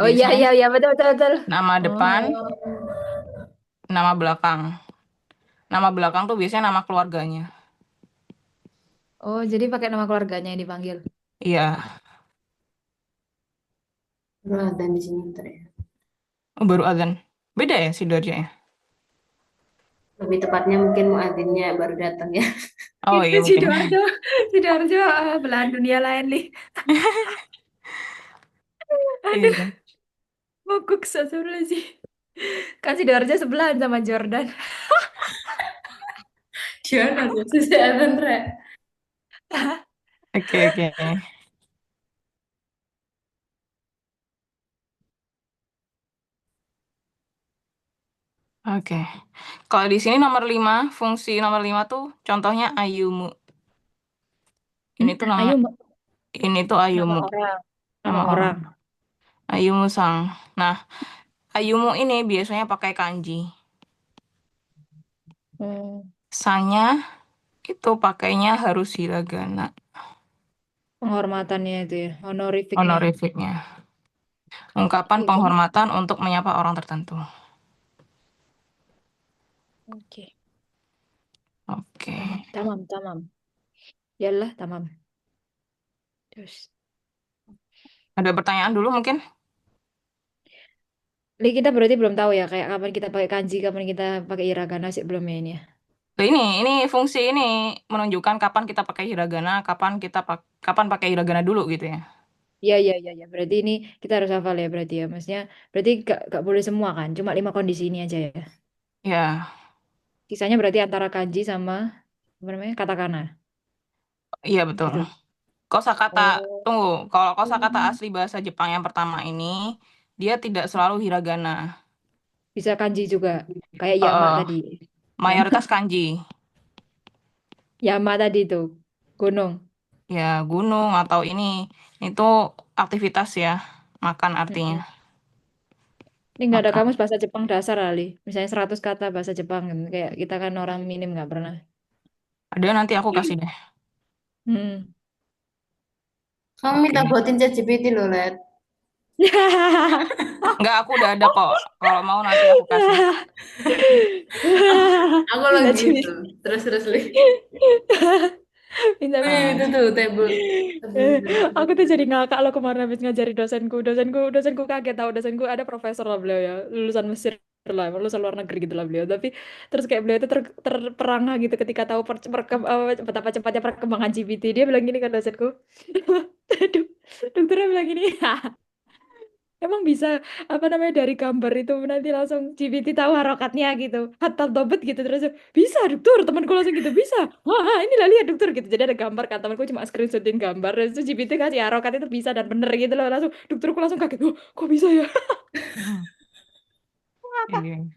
Speaker 2: Oh iya
Speaker 1: Biasanya
Speaker 2: iya iya betul betul betul.
Speaker 1: nama depan,
Speaker 3: Oh,
Speaker 1: nama belakang. Nama belakang tuh biasanya nama keluarganya.
Speaker 2: Oh jadi pakai nama keluarganya yang dipanggil.
Speaker 1: Iya,
Speaker 3: berat dan di sini ntar ya.
Speaker 1: oh, baru azan. Beda ya Sidoarjo ya?
Speaker 3: Lebih tepatnya mungkin muadzinnya baru datang ya.
Speaker 1: Oh iya mungkin.
Speaker 2: Sidoarjo, Sidoarjo belahan dunia lain nih. Aduh,
Speaker 1: Iya.
Speaker 2: mogok sih. Kan Sidoarjo sebelahan sama Jordan.
Speaker 3: Gimana tuh? Susah azan, Re.
Speaker 1: Oke oke. Oke. Kalau di sini nomor 5, fungsi nomor 5 tuh contohnya ayumu. Ini tuh nama
Speaker 2: Ayo,
Speaker 1: ini tuh
Speaker 2: nama
Speaker 1: ayumu,
Speaker 2: orang.
Speaker 1: nama
Speaker 2: Nama
Speaker 1: orang.
Speaker 2: orang.
Speaker 1: Ayumu sang. Nah, ayumu ini biasanya pakai kanji.
Speaker 2: Hmm,
Speaker 1: Sangnya itu pakainya harus hiragana,
Speaker 2: penghormatannya itu ya, honorifiknya.
Speaker 1: honorifiknya. Ungkapan
Speaker 2: Oke,
Speaker 1: penghormatan untuk menyapa orang tertentu.
Speaker 2: oke.
Speaker 1: Oke.
Speaker 2: Tamam, tamam, tamam. Yalah, tamam. Terus.
Speaker 1: Ada pertanyaan dulu mungkin?
Speaker 2: Ini kita berarti belum tahu ya, kayak kapan kita pakai kanji, kapan kita pakai hiragana sih belum ya ini ya.
Speaker 1: Nah, ini fungsi ini menunjukkan kapan kita pakai hiragana, kapan pakai hiragana dulu gitu ya.
Speaker 2: Iya, iya, iya, iya. Berarti ini kita harus hafal ya berarti ya. Maksudnya, berarti gak boleh semua kan, cuma 5 kondisi ini aja ya.
Speaker 1: Ya,
Speaker 2: Sisanya berarti antara kanji sama, apa namanya, katakana.
Speaker 1: iya betul.
Speaker 2: Gitu.
Speaker 1: Kosakata,
Speaker 2: Oh.
Speaker 1: tunggu. Kalau kosakata
Speaker 2: Hmm.
Speaker 1: asli bahasa Jepang yang pertama ini, dia tidak selalu hiragana.
Speaker 2: Bisa kanji juga, kayak Yama
Speaker 1: Eh,
Speaker 2: tadi. Yama,
Speaker 1: mayoritas kanji.
Speaker 2: Yama tadi tuh, gunung.
Speaker 1: Ya, gunung atau itu aktivitas ya, makan artinya.
Speaker 2: Mm-mm. Ini nggak ada
Speaker 1: Makan.
Speaker 2: kamus bahasa Jepang dasar kali. Misalnya 100 kata bahasa Jepang kan. Kayak kita kan orang minim nggak pernah.
Speaker 1: Ada nanti aku kasih deh.
Speaker 2: Hmm.
Speaker 3: Kamu minta
Speaker 1: Oke.
Speaker 3: buatin ChatGPT loh, Let.
Speaker 1: Enggak, aku udah ada kok. Kalau mau nanti aku kasih.
Speaker 3: Aku
Speaker 2: Minta
Speaker 3: lagi itu.
Speaker 2: cerita.
Speaker 3: Terus, Li.
Speaker 2: Minta
Speaker 3: Wih,
Speaker 1: Eh,
Speaker 3: itu tuh table
Speaker 2: Aku tuh jadi ngakak loh kemarin habis ngajari dosenku. Dosenku kaget tahu dosenku ada profesor lah beliau ya, lulusan Mesir lah, lulusan luar negeri gitu lah beliau. Tapi terus kayak beliau itu terperangah gitu ketika tahu betapa cepatnya perkembangan GPT. Dia bilang gini kan dosenku. Aduh, dokternya bilang gini. Emang bisa apa namanya dari gambar itu nanti langsung GPT tahu harokatnya gitu, hatta dobet gitu terus bisa dokter temanku langsung gitu bisa. Wah ini lah lihat dokter gitu jadi ada gambar kan temanku cuma screenshotin gambar terus itu GPT kasih harokat itu bisa dan bener gitu loh langsung dokterku langsung kaget oh, kok bisa ya.
Speaker 1: iya.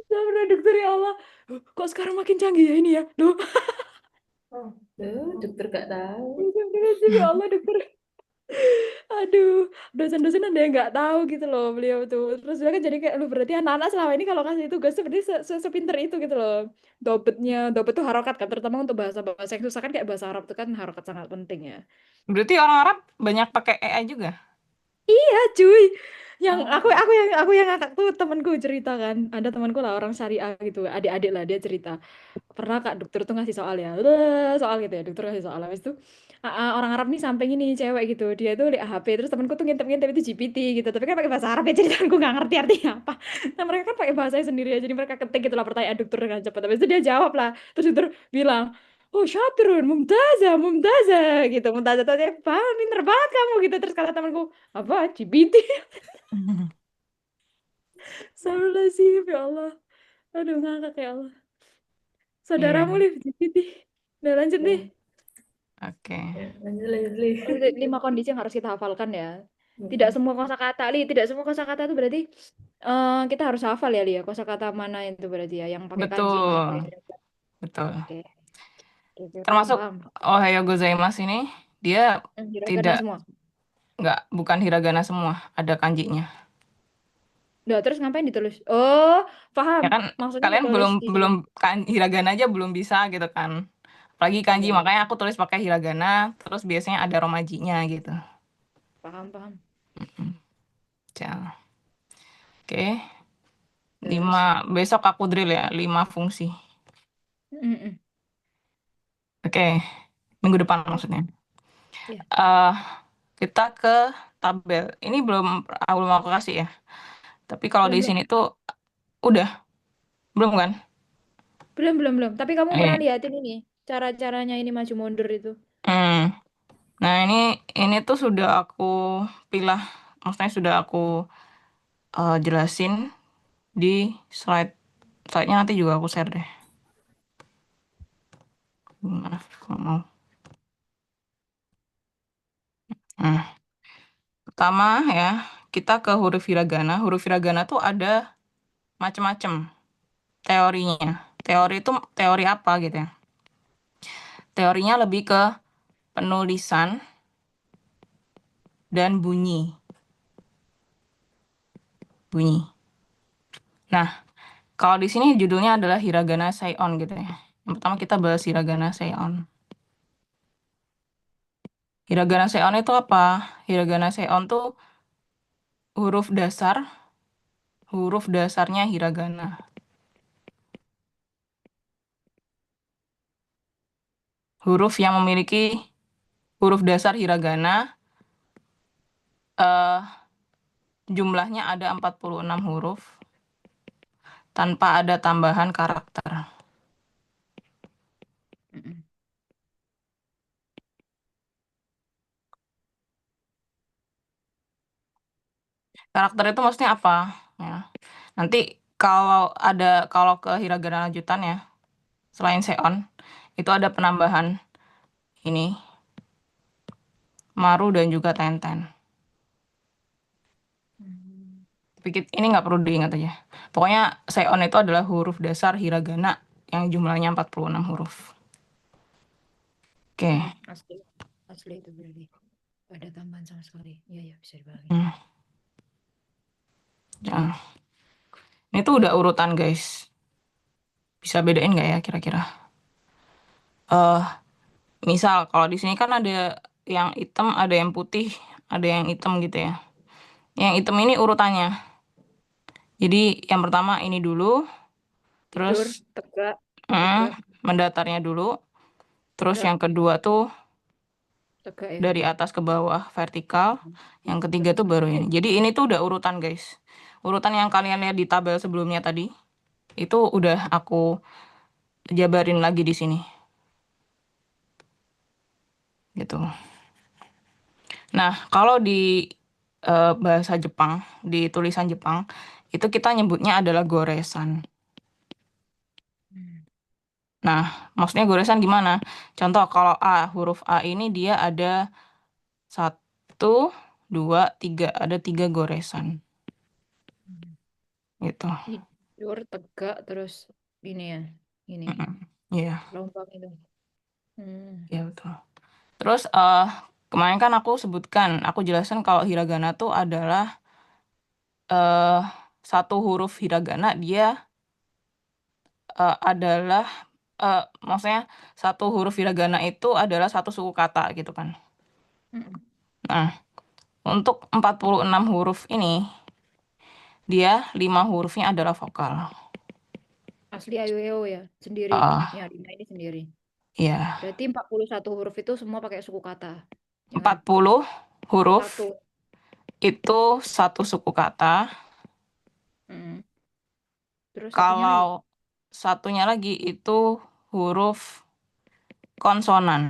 Speaker 2: Sama dokter ya Allah. "Oh, kok sekarang makin canggih ya ini ya loh.
Speaker 3: Oh, dokter gak tahu.
Speaker 2: Ya Allah dokter. Aduh, dosen-dosen ada yang nggak tahu gitu loh beliau tuh. Terus dia kan jadi kayak, lu berarti anak-anak selama ini kalau kasih tugas tuh berarti sepinter itu gitu loh. Dobet tuh harokat kan, terutama untuk bahasa-bahasa yang susah kan kayak bahasa Arab tuh kan harokat sangat penting ya.
Speaker 1: Berarti orang Arab banyak pakai AI juga.
Speaker 2: Iya cuy, yang
Speaker 1: Oh.
Speaker 2: aku yang ngakak tuh temanku cerita kan, ada temanku lah orang syariah gitu, adik-adik lah dia cerita. Pernah kak dokter tuh ngasih soal ya soal gitu ya dokter ngasih soal habis itu orang Arab nih sampai ini cewek gitu dia tuh lihat HP terus temanku tuh ngintip-ngintip itu GPT gitu tapi kan pakai bahasa Arab ya jadi aku nggak ngerti artinya apa nah mereka kan pakai bahasanya sendiri ya jadi mereka ketik gitu lah pertanyaan dokter dengan cepat habis itu dia jawab lah terus dokter bilang oh syatrun mumtazah mumtazah gitu mumtazah tuh dia paham pinter banget kamu gitu terus kata temanku apa GPT sih ya Allah aduh ngakak ya Allah saudaramu
Speaker 1: Iya.
Speaker 2: lihat GPT udah lanjut nih.
Speaker 3: Ya,
Speaker 1: Oke.
Speaker 3: ya, lanjut, Li.
Speaker 2: Oh, 5 kondisi yang harus kita hafalkan ya. Tidak
Speaker 3: Mm-mm.
Speaker 2: semua kosakata, Li. Tidak semua kosakata itu berarti kita harus hafal ya, Li ya. Kosakata mana itu berarti ya, yang pakai kanji, mana yang pakai
Speaker 1: Betul.
Speaker 2: hiragana.
Speaker 1: Betul.
Speaker 2: Oke, oke, paham,
Speaker 1: Termasuk
Speaker 2: paham.
Speaker 1: Ohayo gozaimasu ini dia
Speaker 2: Hiragana
Speaker 1: tidak
Speaker 2: semua.
Speaker 1: bukan hiragana semua, ada kanjinya.
Speaker 2: Udah, terus ngapain ditulis? Oh, paham.
Speaker 1: Ya kan
Speaker 2: Maksudnya
Speaker 1: kalian
Speaker 2: ditulis
Speaker 1: belum
Speaker 2: di sini.
Speaker 1: belum kan hiragana aja belum bisa gitu kan. Apalagi kanji,
Speaker 2: Iya,
Speaker 1: makanya aku tulis pakai hiragana, terus biasanya ada romajinya gitu.
Speaker 2: paham.
Speaker 1: Ya. Oke,
Speaker 2: Terus,
Speaker 1: 5 besok aku drill ya, 5 fungsi.
Speaker 2: mm-mm.
Speaker 1: Oke, minggu depan
Speaker 2: Oh,
Speaker 1: maksudnya.
Speaker 2: iya,
Speaker 1: eh Kita ke tabel. Ini belum aku kasih ya. Tapi kalau di
Speaker 2: belum.
Speaker 1: sini tuh udah, belum kan?
Speaker 2: Belum. Tapi kamu pernah
Speaker 1: Eh,
Speaker 2: liatin ini, cara-caranya ini maju mundur itu.
Speaker 1: hmm. Nah, ini tuh sudah aku pilah, maksudnya sudah aku jelasin di slide. Slide-nya nanti juga aku share deh. Gimana? Kalau mau. Nah, pertama ya, kita ke huruf hiragana. Huruf hiragana tuh ada macam-macam teorinya. Teori itu teori apa gitu ya? Teorinya lebih ke penulisan dan bunyi. Bunyi. Nah, kalau di sini judulnya adalah Hiragana Seion gitu ya. Yang pertama kita bahas Hiragana Seion. Hiragana Seion itu apa? Hiragana Seion tuh huruf dasar, huruf dasarnya hiragana. Huruf yang memiliki huruf dasar hiragana, eh, jumlahnya ada 46 huruf tanpa ada tambahan karakter.
Speaker 2: Mm-mm.
Speaker 1: Karakter itu maksudnya apa? Ya. Nanti kalau ke hiragana lanjutan ya, selain Seon, itu ada penambahan ini Maru dan juga Tenten.
Speaker 2: Hmm.
Speaker 1: Tapi ini nggak perlu diingat aja. Pokoknya Seon itu adalah huruf dasar hiragana yang jumlahnya 46 huruf. Oke.
Speaker 2: Asli, asli itu berarti. Gak ada tambahan sama sekali. Iya, bisa dibagi.
Speaker 1: Hmm, ya. Ini tuh udah urutan guys. Bisa bedain nggak ya kira-kira? eh Misal kalau di sini kan ada yang hitam, ada yang putih, ada yang hitam gitu ya. Yang hitam ini urutannya. Jadi yang pertama ini dulu,
Speaker 2: Tidur,
Speaker 1: terus
Speaker 2: tegak,
Speaker 1: mm,
Speaker 2: tegak,
Speaker 1: mendatarnya dulu, terus
Speaker 2: tegak,
Speaker 1: yang kedua tuh
Speaker 2: tegak ya.
Speaker 1: dari atas ke bawah vertikal, yang ketiga tuh baru ini. Jadi ini tuh udah urutan guys. Urutan yang kalian lihat di tabel sebelumnya tadi, itu udah aku jabarin lagi di sini. Gitu. Nah, kalau di bahasa Jepang, di tulisan Jepang, itu kita nyebutnya adalah goresan.
Speaker 2: Hmm.
Speaker 1: Nah, maksudnya goresan gimana? Contoh kalau A, huruf A ini dia ada 1, 2, 3, ada 3 goresan.
Speaker 2: Hmm.
Speaker 1: Gitu.
Speaker 2: Tidur, tegak, terus ini ya. Ini,
Speaker 1: Mm-mm. Iya,
Speaker 2: lompat itu. Hmm.
Speaker 1: iya betul. Terus kemarin kan aku sebutkan, aku jelaskan kalau hiragana tuh adalah eh satu huruf hiragana dia adalah maksudnya satu huruf hiragana itu adalah satu suku kata gitu kan.
Speaker 2: Mm-mm.
Speaker 1: Nah, untuk 46 huruf ini dia 5 hurufnya adalah vokal.
Speaker 2: Asli ayo ya, sendiri.
Speaker 1: Ah,
Speaker 2: Ya, Dina ini sendiri.
Speaker 1: ya,
Speaker 2: Berarti 41 huruf itu semua pakai suku kata. Ya kan?
Speaker 1: 40 huruf
Speaker 2: Satu.
Speaker 1: itu satu suku kata.
Speaker 2: Mm. Terus satunya lagi.
Speaker 1: Kalau satunya lagi itu huruf konsonan.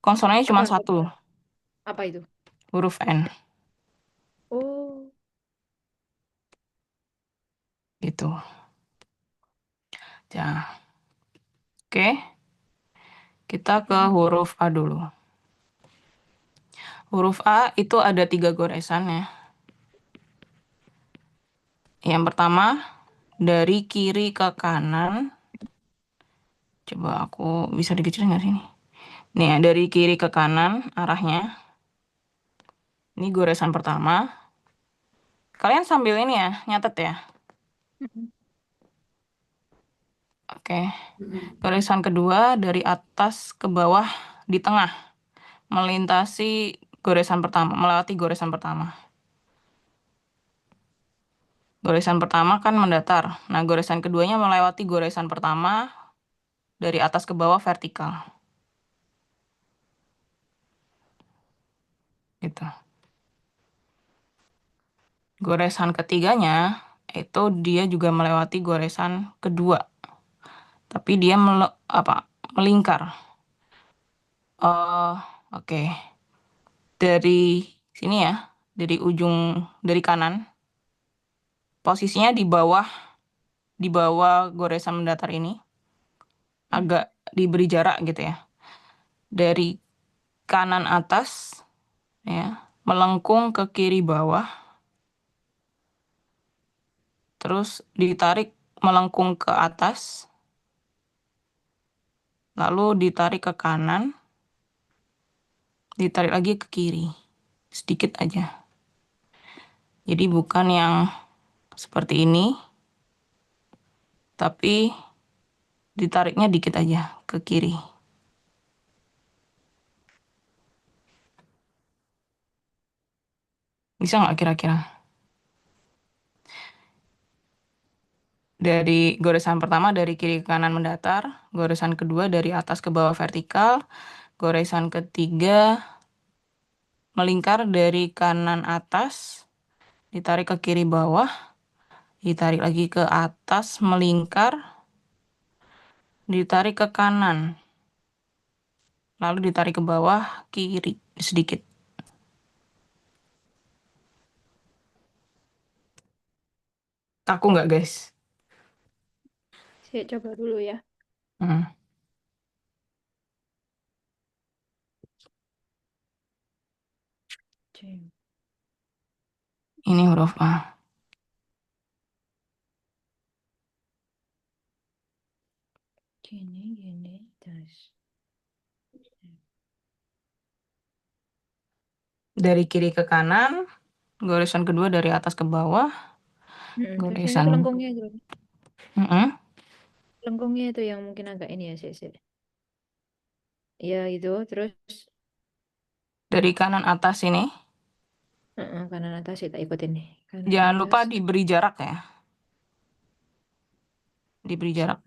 Speaker 1: Konsonannya cuma
Speaker 2: Apa?
Speaker 1: satu,
Speaker 2: Apa itu?
Speaker 1: huruf N.
Speaker 2: Oh.
Speaker 1: Gitu. Ya, oke. Kita ke
Speaker 2: Mm-mm.
Speaker 1: huruf A dulu. Huruf A itu ada 3 goresan ya. Yang pertama, dari kiri ke kanan. Coba aku bisa dikecilin nggak sih ini? Nih ya, dari kiri ke kanan arahnya. Ini goresan pertama. Kalian sambil ini ya, nyatet ya.
Speaker 2: Mm-mm.
Speaker 1: Oke.
Speaker 3: Mm-mm.
Speaker 1: Goresan kedua dari atas ke bawah di tengah. Melintasi goresan pertama, melewati goresan pertama. Goresan pertama kan mendatar. Nah, goresan keduanya melewati goresan pertama dari atas ke bawah vertikal. Gitu. Goresan ketiganya itu dia juga melewati goresan kedua. Tapi dia melingkar. Oke. Dari sini ya, dari ujung dari kanan. Posisinya di bawah goresan mendatar ini. Agak diberi jarak gitu ya. Dari kanan atas ya, melengkung ke kiri bawah. Terus ditarik melengkung ke atas. Lalu ditarik ke kanan. Ditarik lagi ke kiri. Sedikit aja. Jadi bukan yang seperti ini. Tapi ditariknya dikit aja ke kiri. Bisa nggak kira-kira? Dari goresan pertama dari kiri ke kanan mendatar, goresan kedua dari atas ke bawah vertikal, goresan ketiga melingkar dari kanan atas, ditarik ke kiri bawah, ditarik lagi ke atas, melingkar, ditarik ke kanan, lalu ditarik ke bawah kiri sedikit. Kaku nggak guys?
Speaker 2: Saya coba dulu ya.
Speaker 1: Hmm. Ini huruf A.
Speaker 2: Gini, terus.
Speaker 1: Dari kiri ke kanan, goresan kedua dari atas ke bawah,
Speaker 2: Terus ini
Speaker 1: goresan.
Speaker 2: lengkungnya itu.
Speaker 1: Mm-mm.
Speaker 2: Lengkungnya itu yang mungkin agak ini ya, sih. Ya itu, terus
Speaker 1: Dari kanan atas ini,
Speaker 2: kanan atas kita ikutin nih. Kanan
Speaker 1: jangan lupa
Speaker 2: atas.
Speaker 1: diberi jarak ya. Diberi jarak.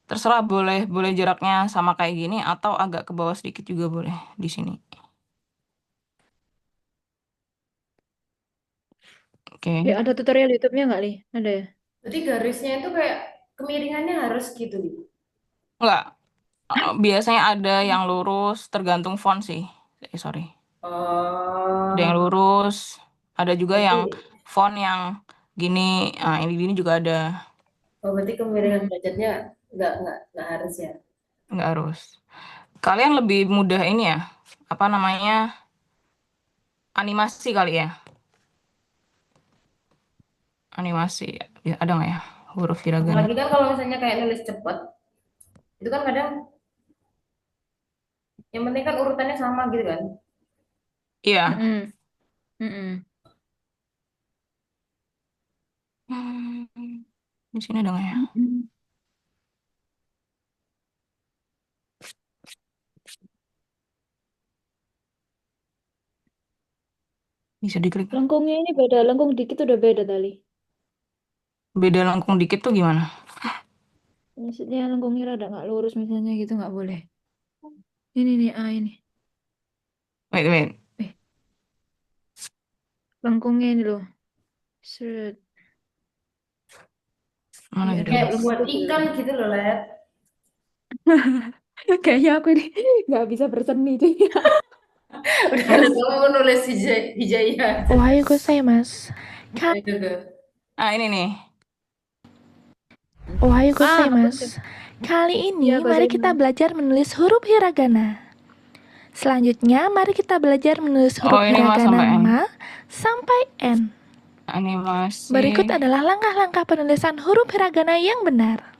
Speaker 1: Terserah boleh jaraknya sama kayak gini atau agak ke bawah sedikit juga boleh di sini. Oke.
Speaker 2: Ya, ada tutorial YouTube-nya nggak, Li? Ada ya?
Speaker 3: Jadi garisnya itu kayak kemiringannya harus gitu gitu.
Speaker 1: Enggak, biasanya ada yang lurus tergantung font sih. Sorry. Ada yang
Speaker 3: Oh,
Speaker 1: lurus, ada juga yang
Speaker 3: berarti,
Speaker 1: font yang gini. Nah, ini gini juga ada.
Speaker 3: berarti kemiringan
Speaker 2: Hmm.
Speaker 3: belajarnya nggak harus ya.
Speaker 1: Enggak harus. Kalian lebih mudah ini ya. Apa namanya? Animasi kali ya. Animasi. Ya, ada nggak ya? Huruf hiragana.
Speaker 3: Apalagi kan kalau misalnya kayak nulis cepet, itu kan kadang yang penting kan urutannya sama gitu kan.
Speaker 1: Iya.
Speaker 2: Mm-mm. Mm-mm.
Speaker 1: Di sini ada nggak ya?
Speaker 2: Mm-mm.
Speaker 1: Bisa diklik.
Speaker 2: Lengkungnya ini beda, lengkung dikit udah beda tali.
Speaker 1: Beda lengkung dikit tuh gimana?
Speaker 2: Maksudnya lengkungnya rada nggak lurus misalnya gitu nggak boleh. Ini nih, ini.
Speaker 1: Wait.
Speaker 2: Eh, lengkungnya ini loh. Seret.
Speaker 1: Mana
Speaker 2: Biar
Speaker 1: gitu?
Speaker 3: Kayak
Speaker 2: pas
Speaker 3: buat
Speaker 2: gitu
Speaker 3: ikan
Speaker 2: loh.
Speaker 3: gitu loh, Let.
Speaker 2: Kayaknya aku ini nggak bisa berseni cuy.
Speaker 3: Udah kamu nulis hijaya aja.
Speaker 4: Ohayou gozaimasu.
Speaker 3: Ayo, tuh.
Speaker 1: Ah, ini nih.
Speaker 4: Ohayou
Speaker 2: Apa tuh?
Speaker 4: gozaimasu. Kali
Speaker 2: Ya,
Speaker 4: ini mari kita
Speaker 2: gozaimasu.
Speaker 4: belajar menulis huruf hiragana. Selanjutnya mari kita belajar menulis
Speaker 1: Oh,
Speaker 4: huruf
Speaker 1: ini mas
Speaker 4: hiragana
Speaker 1: sampai N.
Speaker 4: ma sampai N.
Speaker 1: Animasi.
Speaker 4: Berikut adalah langkah-langkah penulisan huruf hiragana yang benar.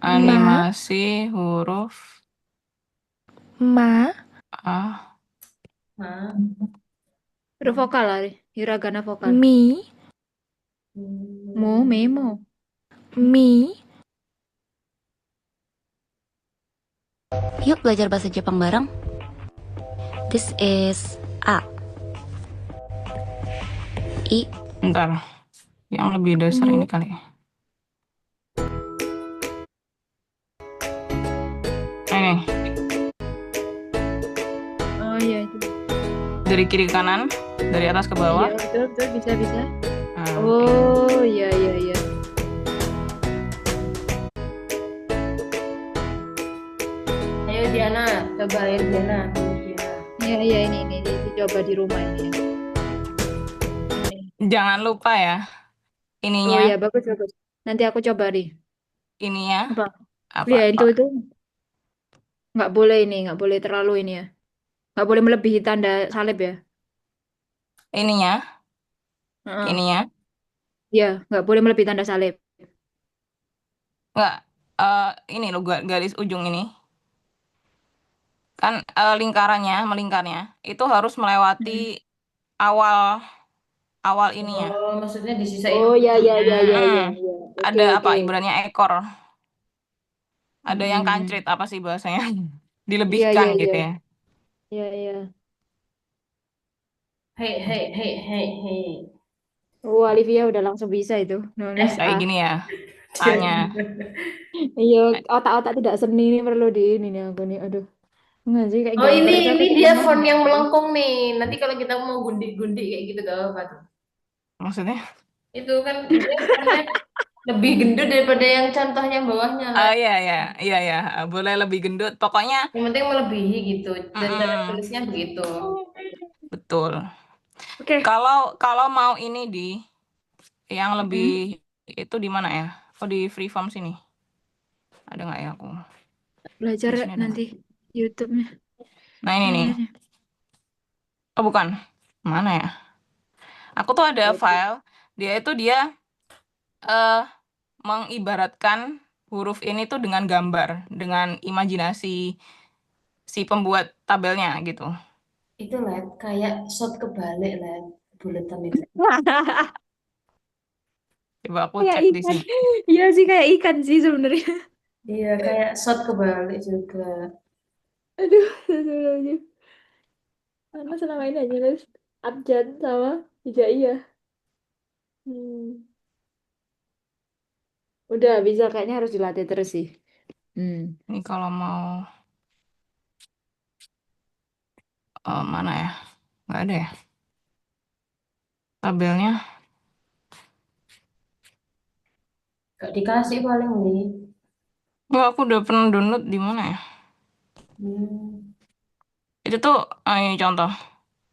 Speaker 1: Animasi huruf
Speaker 4: Ma,
Speaker 1: A.
Speaker 3: Hah?
Speaker 2: Huruf vokal lah, hiragana vokal.
Speaker 4: mi,
Speaker 2: Memo.
Speaker 4: Mi,
Speaker 5: Yuk belajar bahasa Jepang bareng. This is A. I.
Speaker 1: Bentar, yang lebih dasar ini kali. Ini
Speaker 2: Oh iya itu.
Speaker 1: dari kiri ke kanan, dari atas ke bawah.
Speaker 2: Iya betul betul bisa.
Speaker 1: Nah, oke.
Speaker 2: Oh iya.
Speaker 3: Ayo Diana, cobain Diana.
Speaker 2: Iya ini coba di rumah ini.
Speaker 1: Jangan lupa ya,
Speaker 2: Oh
Speaker 1: ininya,
Speaker 2: iya bagus. Nanti aku coba deh.
Speaker 1: ininya
Speaker 2: Apa?
Speaker 1: apa?
Speaker 2: Ya itu nggak boleh terlalu ini ya. Nggak boleh melebihi tanda salib ya.
Speaker 1: Ininya,
Speaker 2: Heeh.
Speaker 1: ininya,
Speaker 2: Iya, nggak boleh melebihi tanda salib.
Speaker 1: nggak. Ini loh garis ujung ini kan melingkarnya itu harus melewati awal ininya.
Speaker 3: Oh, maksudnya disisain
Speaker 2: Oh iya.
Speaker 1: Mm-mm.
Speaker 2: Oke.
Speaker 1: Ada apa ibaratnya ekor, ada yang
Speaker 2: Hmm.
Speaker 1: kancrit apa sih bahasanya,
Speaker 2: Iya.
Speaker 1: dilebihkan gitu ya.
Speaker 2: Iya.
Speaker 3: Hei.
Speaker 2: Oh, Olivia udah langsung bisa itu nulis
Speaker 1: Kayak
Speaker 2: A.
Speaker 1: gini ya, A-nya.
Speaker 2: Iya, otak-otak tidak seni ini perlu di ini nih aku nih. Aduh, enggak sih kayak
Speaker 3: Oh
Speaker 2: gambar
Speaker 3: ini
Speaker 2: aja aku
Speaker 3: ini dia
Speaker 2: kadang-kadang
Speaker 3: font yang
Speaker 2: bingung.
Speaker 3: melengkung nih. Nanti kalau kita mau gundik-gundik kayak gitu gak apa tuh.
Speaker 1: Maksudnya
Speaker 3: Itu kan dia fontnya lebih gendut daripada yang contohnya bawahnya lah.
Speaker 1: iya, boleh lebih gendut pokoknya.
Speaker 3: Yang penting melebihi gitu. Dan cara
Speaker 1: Mm-mm.
Speaker 3: tulisnya begitu.
Speaker 1: Betul.
Speaker 2: Oke.
Speaker 1: Kalau mau ini yang lebih itu di mana ya? Oh, di Freeform sini ada nggak ya aku?
Speaker 2: Belajar
Speaker 1: Di sini ada nggak?
Speaker 2: nanti YouTube-nya.
Speaker 1: Nah ini nih.
Speaker 2: Belajarnya.
Speaker 1: Oh bukan, mana ya? Aku tuh ada file, dia eh mengibaratkan huruf ini tuh dengan gambar, dengan imajinasi si pembuat tabelnya gitu.
Speaker 3: Itu lah kayak shot kebalik lah buletan itu.
Speaker 1: Coba aku
Speaker 2: Kayak
Speaker 1: cek di
Speaker 2: ikan.
Speaker 1: sini.
Speaker 2: Iya sih kayak ikan sih sebenarnya.
Speaker 3: Iya kayak shot kebalik juga.
Speaker 2: Aduh, sebenarnya. Karena selama ini hanya nulis abjad sama hijaiyah. Udah bisa kayaknya harus dilatih terus sih.
Speaker 1: Ini kalau mau mana ya? Nggak ada ya tabelnya.
Speaker 3: Gak dikasih paling nih.
Speaker 1: Nggak, aku udah pernah download di mana ya?
Speaker 3: Hmm.
Speaker 1: Itu tuh ini contoh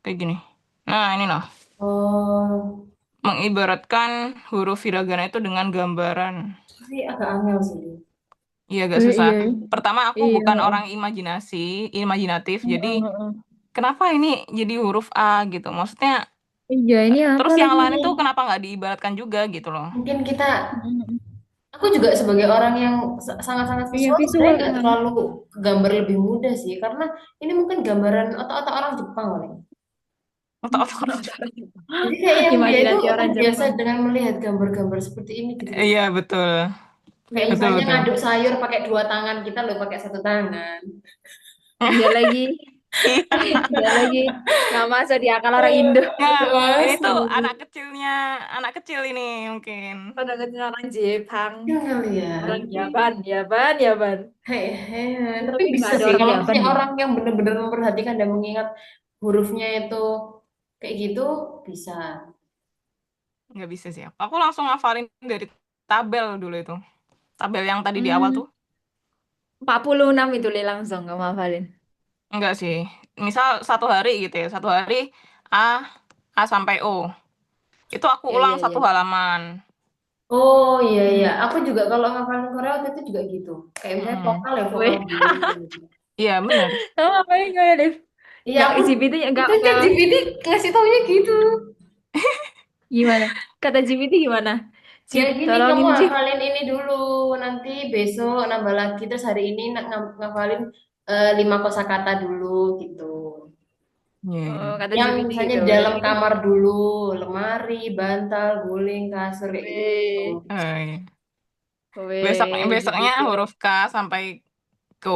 Speaker 1: kayak gini. Nah ini loh,
Speaker 3: Oh,
Speaker 1: mengibaratkan huruf hiragana itu dengan gambaran.
Speaker 3: tapi agak angel sih.
Speaker 1: Iya, agak susah.
Speaker 2: Iya.
Speaker 1: Pertama aku
Speaker 2: Iya.
Speaker 1: bukan orang imajinatif, jadi kenapa ini jadi huruf A gitu? Maksudnya
Speaker 2: Iya, ini apa
Speaker 1: terus yang
Speaker 2: lagi
Speaker 1: lain
Speaker 2: ini?
Speaker 1: itu kenapa nggak diibaratkan juga gitu loh?
Speaker 3: Mungkin aku juga sebagai orang yang sangat-sangat
Speaker 2: Iya,
Speaker 3: visual
Speaker 2: visual
Speaker 3: sebenarnya nggak
Speaker 2: kan.
Speaker 3: terlalu gambar lebih mudah sih, karena ini mungkin gambaran otak-otak orang Jepang kali.
Speaker 1: Otak-otak.
Speaker 3: Jadi kayak yang dia itu
Speaker 2: Imajinasi orang
Speaker 3: terbiasa
Speaker 2: Jepang.
Speaker 3: dengan melihat gambar-gambar seperti ini gitu.
Speaker 1: Iya betul,
Speaker 3: Kayak
Speaker 1: betul
Speaker 3: misalnya
Speaker 1: betul.
Speaker 3: ngaduk sayur pakai dua tangan, kita loh pakai satu tangan.
Speaker 2: Iya lagi. Iya lagi. Nggak masuk di akal orang Indo.
Speaker 1: Nah, ini tuh
Speaker 3: Masuk.
Speaker 1: anak kecil ini mungkin.
Speaker 2: Orang kecil orang Jepang.
Speaker 3: Ya kali ya.
Speaker 2: Orang Yaban.
Speaker 3: Tapi
Speaker 2: Tapi nggak
Speaker 3: bisa
Speaker 2: ada
Speaker 3: sih
Speaker 2: orang
Speaker 3: kalau
Speaker 2: Yaban
Speaker 3: misalnya
Speaker 2: deh.
Speaker 3: orang yang benar-benar memperhatikan dan mengingat hurufnya itu kayak gitu bisa.
Speaker 1: Nggak bisa sih. Aku langsung ngafalin dari tabel dulu itu. Tabel yang tadi di awal tuh.
Speaker 2: 46 itu Le langsung kamu hafalin.
Speaker 1: Enggak sih. Misal satu hari gitu ya. Satu hari A A sampai O. Itu aku ulang
Speaker 2: Iya.
Speaker 1: satu halaman.
Speaker 3: Oh iya, aku juga kalau ngafalin Korea waktu itu juga gitu. Kayak misalnya
Speaker 1: Mm-mm.
Speaker 3: vokal ya vokal
Speaker 2: Weh,
Speaker 3: dulu.
Speaker 1: Iya bener.
Speaker 2: kamu ngapain gimana, Dev?
Speaker 3: Iya
Speaker 2: Nggak
Speaker 3: aku
Speaker 2: GPT
Speaker 3: itu kan GPT ngasih taunya gitu.
Speaker 2: gimana? Kata GPT gimana?
Speaker 3: Ya
Speaker 2: Cip,
Speaker 3: gini kamu
Speaker 2: tolongin Cip.
Speaker 3: hafalin ini dulu, nanti besok nambah lagi terus hari ini ngafalin 5 kosakata dulu gitu.
Speaker 1: Iya.
Speaker 2: kata
Speaker 3: Yang
Speaker 2: GPT
Speaker 3: misalnya
Speaker 2: gitu.
Speaker 3: di
Speaker 2: Dan
Speaker 3: dalam
Speaker 2: itu,
Speaker 3: kamar dulu, lemari, bantal, guling, kasur kayak gitu.
Speaker 2: weh,
Speaker 1: Oh, iya.
Speaker 2: weh,
Speaker 1: Besoknya
Speaker 2: GPT.
Speaker 1: huruf K sampai Ko.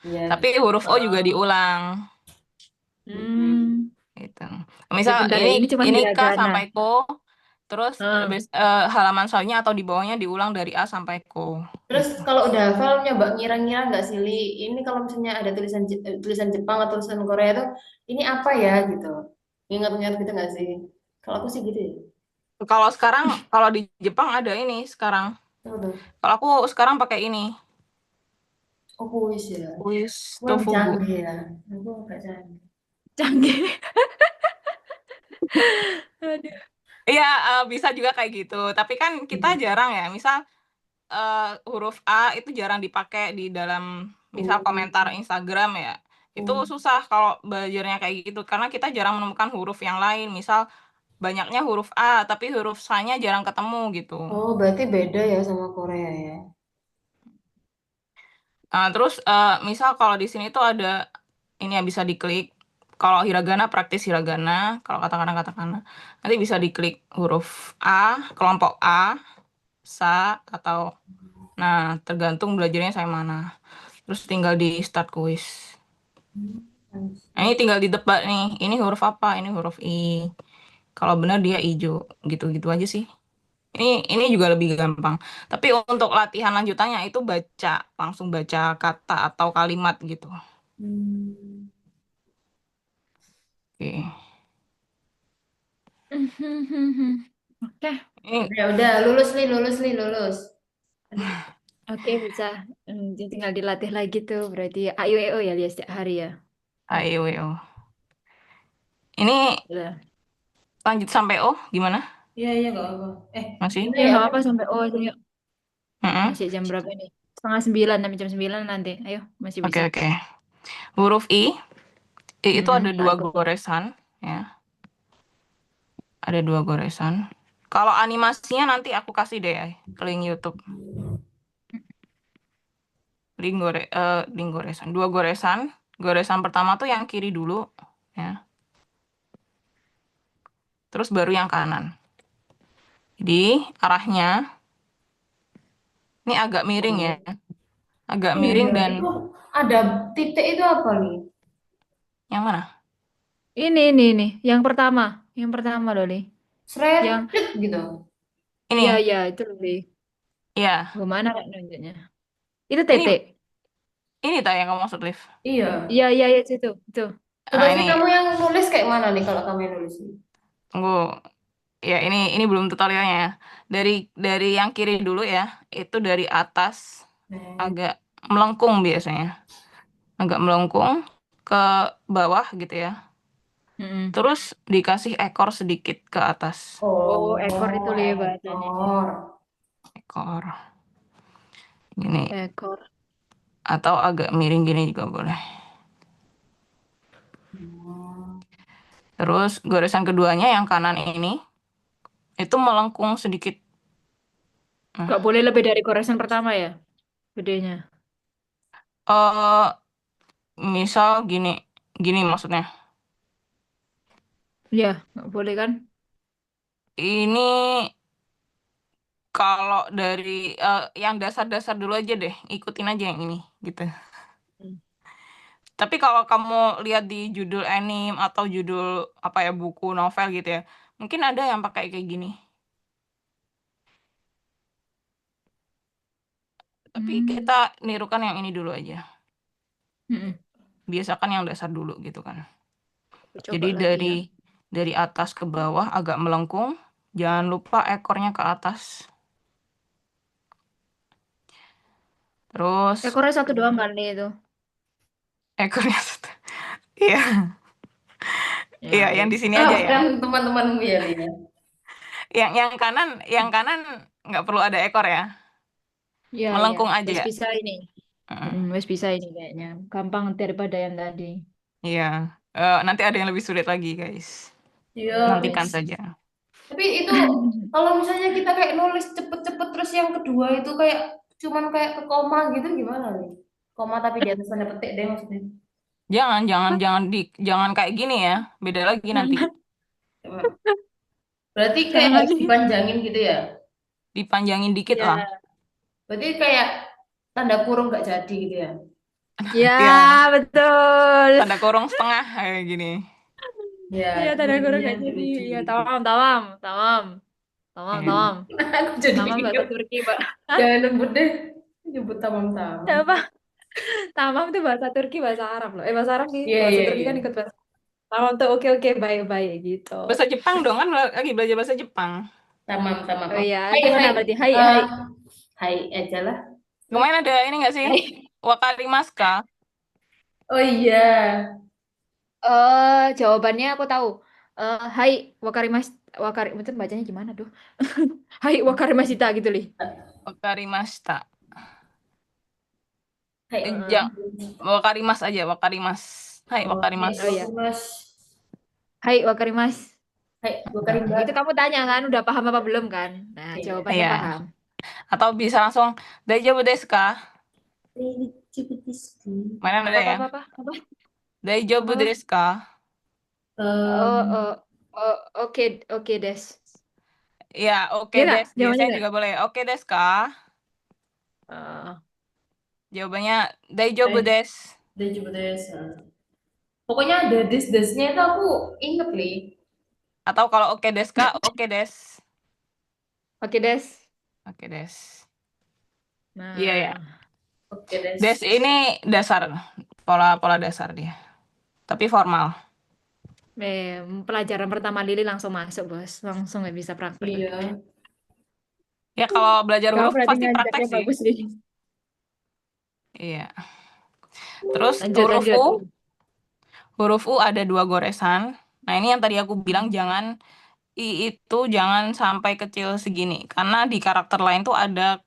Speaker 3: Iya.
Speaker 1: Tapi huruf O juga
Speaker 3: Heeh.
Speaker 1: diulang
Speaker 2: Hmm.
Speaker 1: gitu.
Speaker 2: Ya
Speaker 1: Misal
Speaker 2: bentar ya,
Speaker 1: ini
Speaker 2: ini cuma
Speaker 1: ini K
Speaker 2: hiragana.
Speaker 1: sampai Ko, terus
Speaker 2: Ah.
Speaker 1: halaman selanjutnya atau di bawahnya diulang dari A sampai Ko
Speaker 3: Terus
Speaker 1: gitu.
Speaker 3: kalau udah hafal nyoba ngira-ngira nggak sih Li, ini kalau misalnya ada tulisan Jepang atau tulisan Korea tuh ini apa ya gitu. Ingat-ingat gitu nggak sih? Kalau aku sih gitu ya.
Speaker 1: Kalau sekarang kalau di Jepang ada ini sekarang.
Speaker 3: Tahu tuh.
Speaker 1: Kalau aku sekarang pakai ini,
Speaker 3: Oh, kuis ya.
Speaker 1: Kuis
Speaker 3: Aku lebih
Speaker 1: Tofugu.
Speaker 3: canggih ya. Aku nggak canggih.
Speaker 2: Canggih. Aduh.
Speaker 1: Iya, bisa juga kayak gitu. Tapi kan kita jarang ya. Misal huruf A itu jarang dipakai di dalam misal
Speaker 3: Oh,
Speaker 1: komentar Instagram ya. Itu
Speaker 3: oh,
Speaker 1: susah kalau belajarnya kayak gitu karena kita jarang menemukan huruf yang lain. Misal banyaknya huruf A tapi huruf S-nya jarang ketemu gitu.
Speaker 3: oh, berarti beda ya sama Korea ya.
Speaker 1: Terus misal kalau di sini tuh ada ini yang bisa diklik. Kalau hiragana praktis hiragana, kalau katakana nanti bisa diklik huruf A, kelompok A, sa atau nah tergantung belajarnya saya mana. Terus tinggal di start quiz. Nah, ini tinggal ditebak nih, ini huruf apa? Ini huruf I. Kalau benar dia hijau, gitu-gitu aja sih. Ini juga lebih gampang. Tapi untuk latihan lanjutannya itu baca, langsung baca kata atau kalimat gitu.
Speaker 3: Hmm.
Speaker 1: Oke.
Speaker 2: Oke,
Speaker 1: Ini
Speaker 3: Udah, lulus nih, lulus nih, lulus. Aduh.
Speaker 2: oke bisa. Tinggal dilatih lagi tuh berarti AIWO ya lihat setiap hari ya.
Speaker 1: AEWO. Ini
Speaker 2: Udah.
Speaker 1: lanjut sampai O gimana?
Speaker 3: Iya, iya, nggak apa.
Speaker 1: Masih?
Speaker 3: Gimana
Speaker 2: Ya
Speaker 3: ya?
Speaker 2: nggak
Speaker 3: Aku
Speaker 2: apa sampai yuk.
Speaker 1: Mm-mm.
Speaker 2: Masih jam berapa nih? 8:30 sampai jam 9 nanti. Ayo, masih
Speaker 1: Oke,
Speaker 2: bisa.
Speaker 1: oke. Huruf I itu ada dua
Speaker 2: Tak ikut.
Speaker 1: goresan ya. Ada dua goresan. Kalau animasinya nanti aku kasih deh link YouTube. Link goresan. Dua goresan. Goresan pertama tuh yang kiri dulu ya. Terus baru yang kanan. Jadi arahnya ini agak miring ya. Agak
Speaker 3: Oh
Speaker 1: miring
Speaker 3: iya,
Speaker 1: dan
Speaker 3: itu ada titik itu apa nih?
Speaker 1: yang mana?
Speaker 2: Ini. Yang pertama loh, Li.
Speaker 3: Seret
Speaker 2: Yang,
Speaker 3: klik gitu.
Speaker 2: iya,
Speaker 1: Ini.
Speaker 2: iya, itu loh, Li.
Speaker 1: Iya.
Speaker 2: Gimana kak nunjuknya? Itu
Speaker 1: Ini
Speaker 2: titik.
Speaker 1: tak yang kamu maksud Liv.
Speaker 3: Iya.
Speaker 2: Iya, iya, iya, itu. Itu.
Speaker 3: Coba sih
Speaker 1: Ini
Speaker 3: kamu yang nulis kayak mana nih kalau kamu yang nulis nih?
Speaker 1: tunggu. Ya, ini belum tutorialnya ya. Dari yang kiri dulu ya. Itu dari atas
Speaker 3: Nah,
Speaker 1: agak melengkung biasanya. Agak melengkung ke bawah gitu ya.
Speaker 2: Mm-mm.
Speaker 1: Terus dikasih ekor sedikit ke atas.
Speaker 2: Oh, ekor itu
Speaker 3: oh,
Speaker 2: Li bahasanya.
Speaker 3: ekor.
Speaker 1: Ekor. Gini.
Speaker 2: Ekor.
Speaker 1: Atau agak miring gini juga boleh.
Speaker 3: Hmm.
Speaker 1: Terus goresan keduanya yang kanan ini. Itu melengkung sedikit.
Speaker 2: Gak boleh lebih dari goresan pertama ya? Gedenya.
Speaker 1: eh misal gini. Gini maksudnya.
Speaker 2: Iya, gak boleh kan?
Speaker 1: Ini kalau dari yang dasar-dasar dulu aja deh. Ikutin aja yang ini gitu.
Speaker 2: Hmm.
Speaker 1: Tapi kalau kamu lihat di judul anime atau judul apa ya buku novel gitu ya, mungkin ada yang pakai kayak gini. Tapi
Speaker 2: Hmm.
Speaker 1: kita nirukan yang ini dulu aja.
Speaker 2: Mm-mm.
Speaker 1: Biasakan yang dasar dulu gitu kan.
Speaker 2: Aku
Speaker 1: Jadi
Speaker 2: coba lagi ya.
Speaker 1: dari atas ke bawah agak melengkung. Jangan lupa ekornya ke atas. Terus
Speaker 2: Ekornya satu doang kan Li, itu?
Speaker 1: ekornya satu. Iya, iya
Speaker 2: Ya,
Speaker 1: yang di
Speaker 2: itu.
Speaker 1: sini aja ya.
Speaker 3: Maafkan teman-temanmu ya, Lia.
Speaker 1: Yang kanan nggak perlu ada ekor ya.
Speaker 2: Iya, iya.
Speaker 1: Melengkung
Speaker 2: Wes
Speaker 1: aja.
Speaker 2: bisa ini.
Speaker 1: Mm,
Speaker 2: Wes bisa ini kayaknya. Gampang daripada yang tadi.
Speaker 1: Iya. Nanti ada yang lebih sulit lagi guys.
Speaker 3: Iya,
Speaker 1: Nantikan
Speaker 2: Wes.
Speaker 1: saja.
Speaker 3: tapi itu kalau misalnya kita kayak nulis cepet-cepet terus yang kedua itu kayak cuman kayak ke koma gitu gimana nih? Koma tapi di atas tanda petik deh maksudnya.
Speaker 1: Jangan kayak gini ya. Beda lagi nanti.
Speaker 3: Coba. Berarti kayak
Speaker 2: Jangan
Speaker 3: harus
Speaker 2: nih.
Speaker 3: dipanjangin gitu ya.
Speaker 1: Dipanjangin dikit
Speaker 2: Ya,
Speaker 1: lah.
Speaker 3: Berarti kayak tanda kurung nggak jadi gitu ya.
Speaker 2: ya
Speaker 1: Ya,
Speaker 2: betul.
Speaker 1: tanda kurung setengah kayak gini.
Speaker 3: Ya,
Speaker 2: Iya,
Speaker 3: itu
Speaker 2: tanda kurung
Speaker 3: jadinya
Speaker 2: gak jadi.
Speaker 3: lucu
Speaker 2: Ya,
Speaker 3: gitu.
Speaker 2: tamam, tamam, tamam, tamam,
Speaker 1: Ya.
Speaker 2: tamam.
Speaker 3: Aku jadi
Speaker 2: Tamam bahasa
Speaker 3: inget.
Speaker 2: Turki, Mbak. Hah?
Speaker 3: Jangan nyebut deh. Nyebut tamam-tamam.
Speaker 2: Apa? Tamam itu bahasa Turki, bahasa Arab loh. Bahasa Arab sih.
Speaker 3: Iya,
Speaker 2: Bahasa
Speaker 3: iya,
Speaker 2: Turki
Speaker 3: iya.
Speaker 2: kan ikut bahasa. Tamam tuh oke oke baik-baik gitu.
Speaker 1: Bahasa Jepang dong kan lagi belajar bahasa Jepang.
Speaker 3: Tamam-tamam.
Speaker 2: Oh iya,
Speaker 3: Hai,
Speaker 2: gimana
Speaker 3: hai.
Speaker 2: berarti? Hai,
Speaker 3: Eh,
Speaker 2: hai.
Speaker 3: hai aja lah.
Speaker 1: Kemarin ada ini nggak sih?
Speaker 3: Hai.
Speaker 1: Wakarimaska.
Speaker 3: Oh iya.
Speaker 2: Jawabannya aku tahu. Hai, wakarimas, betul bacanya gimana tuh? Hai, wakarimashita gitu, Li.
Speaker 1: Wakarimashita.
Speaker 3: Hai.
Speaker 1: Enggak, wakarimas aja, wakarimas. Hai,
Speaker 3: Oh, hai,
Speaker 1: wakarimas.
Speaker 2: Oh iya.
Speaker 3: Mas.
Speaker 2: Hai, wakarimas.
Speaker 3: Hai, gue
Speaker 2: Nah,
Speaker 3: Karimba.
Speaker 2: itu kamu tanya kan, udah paham apa belum kan? Nah,
Speaker 3: Iya.
Speaker 2: jawabannya
Speaker 1: Iya.
Speaker 2: paham.
Speaker 1: Atau bisa langsung Daijoubu desu ka? Mana ada
Speaker 2: Apa apa
Speaker 1: ya?
Speaker 2: apa apa? Apa?
Speaker 1: Daijoubu
Speaker 2: Apa?
Speaker 1: desu ka?
Speaker 2: Oh, oh, oh, oke, oke, Des.
Speaker 1: Ya, oke
Speaker 2: Ya nggak?
Speaker 1: des.
Speaker 2: Jawabannya
Speaker 1: Biasanya
Speaker 2: nggak?
Speaker 1: juga boleh. Oke desu ka?
Speaker 2: Eh,
Speaker 1: Jawabannya Daijoubu
Speaker 3: Hai,
Speaker 1: desu.
Speaker 3: dia juga desa. Pokoknya ada des-desnya itu aku inget nih.
Speaker 1: Atau kalau oke desu ka, oke des.
Speaker 2: oke, Des.
Speaker 1: Oke des. Iya ya.
Speaker 2: Nah,
Speaker 3: Oke, des.
Speaker 1: Des ini dasar, pola dasar dia. Tapi formal.
Speaker 2: pelajaran pertama Lili langsung masuk, Bos. Langsung nggak bisa praktek.
Speaker 3: Iya.
Speaker 1: Ya kalau belajar
Speaker 2: Kamu
Speaker 1: huruf
Speaker 2: berarti
Speaker 1: pasti praktek
Speaker 2: ngajarnya
Speaker 1: sih.
Speaker 2: bagus, Lili.
Speaker 1: Iya. Terus
Speaker 2: Lanjut, lanjut.
Speaker 1: huruf U ada 2 goresan. Nah ini yang tadi aku bilang I itu jangan sampai kecil segini. Karena di karakter lain tuh ada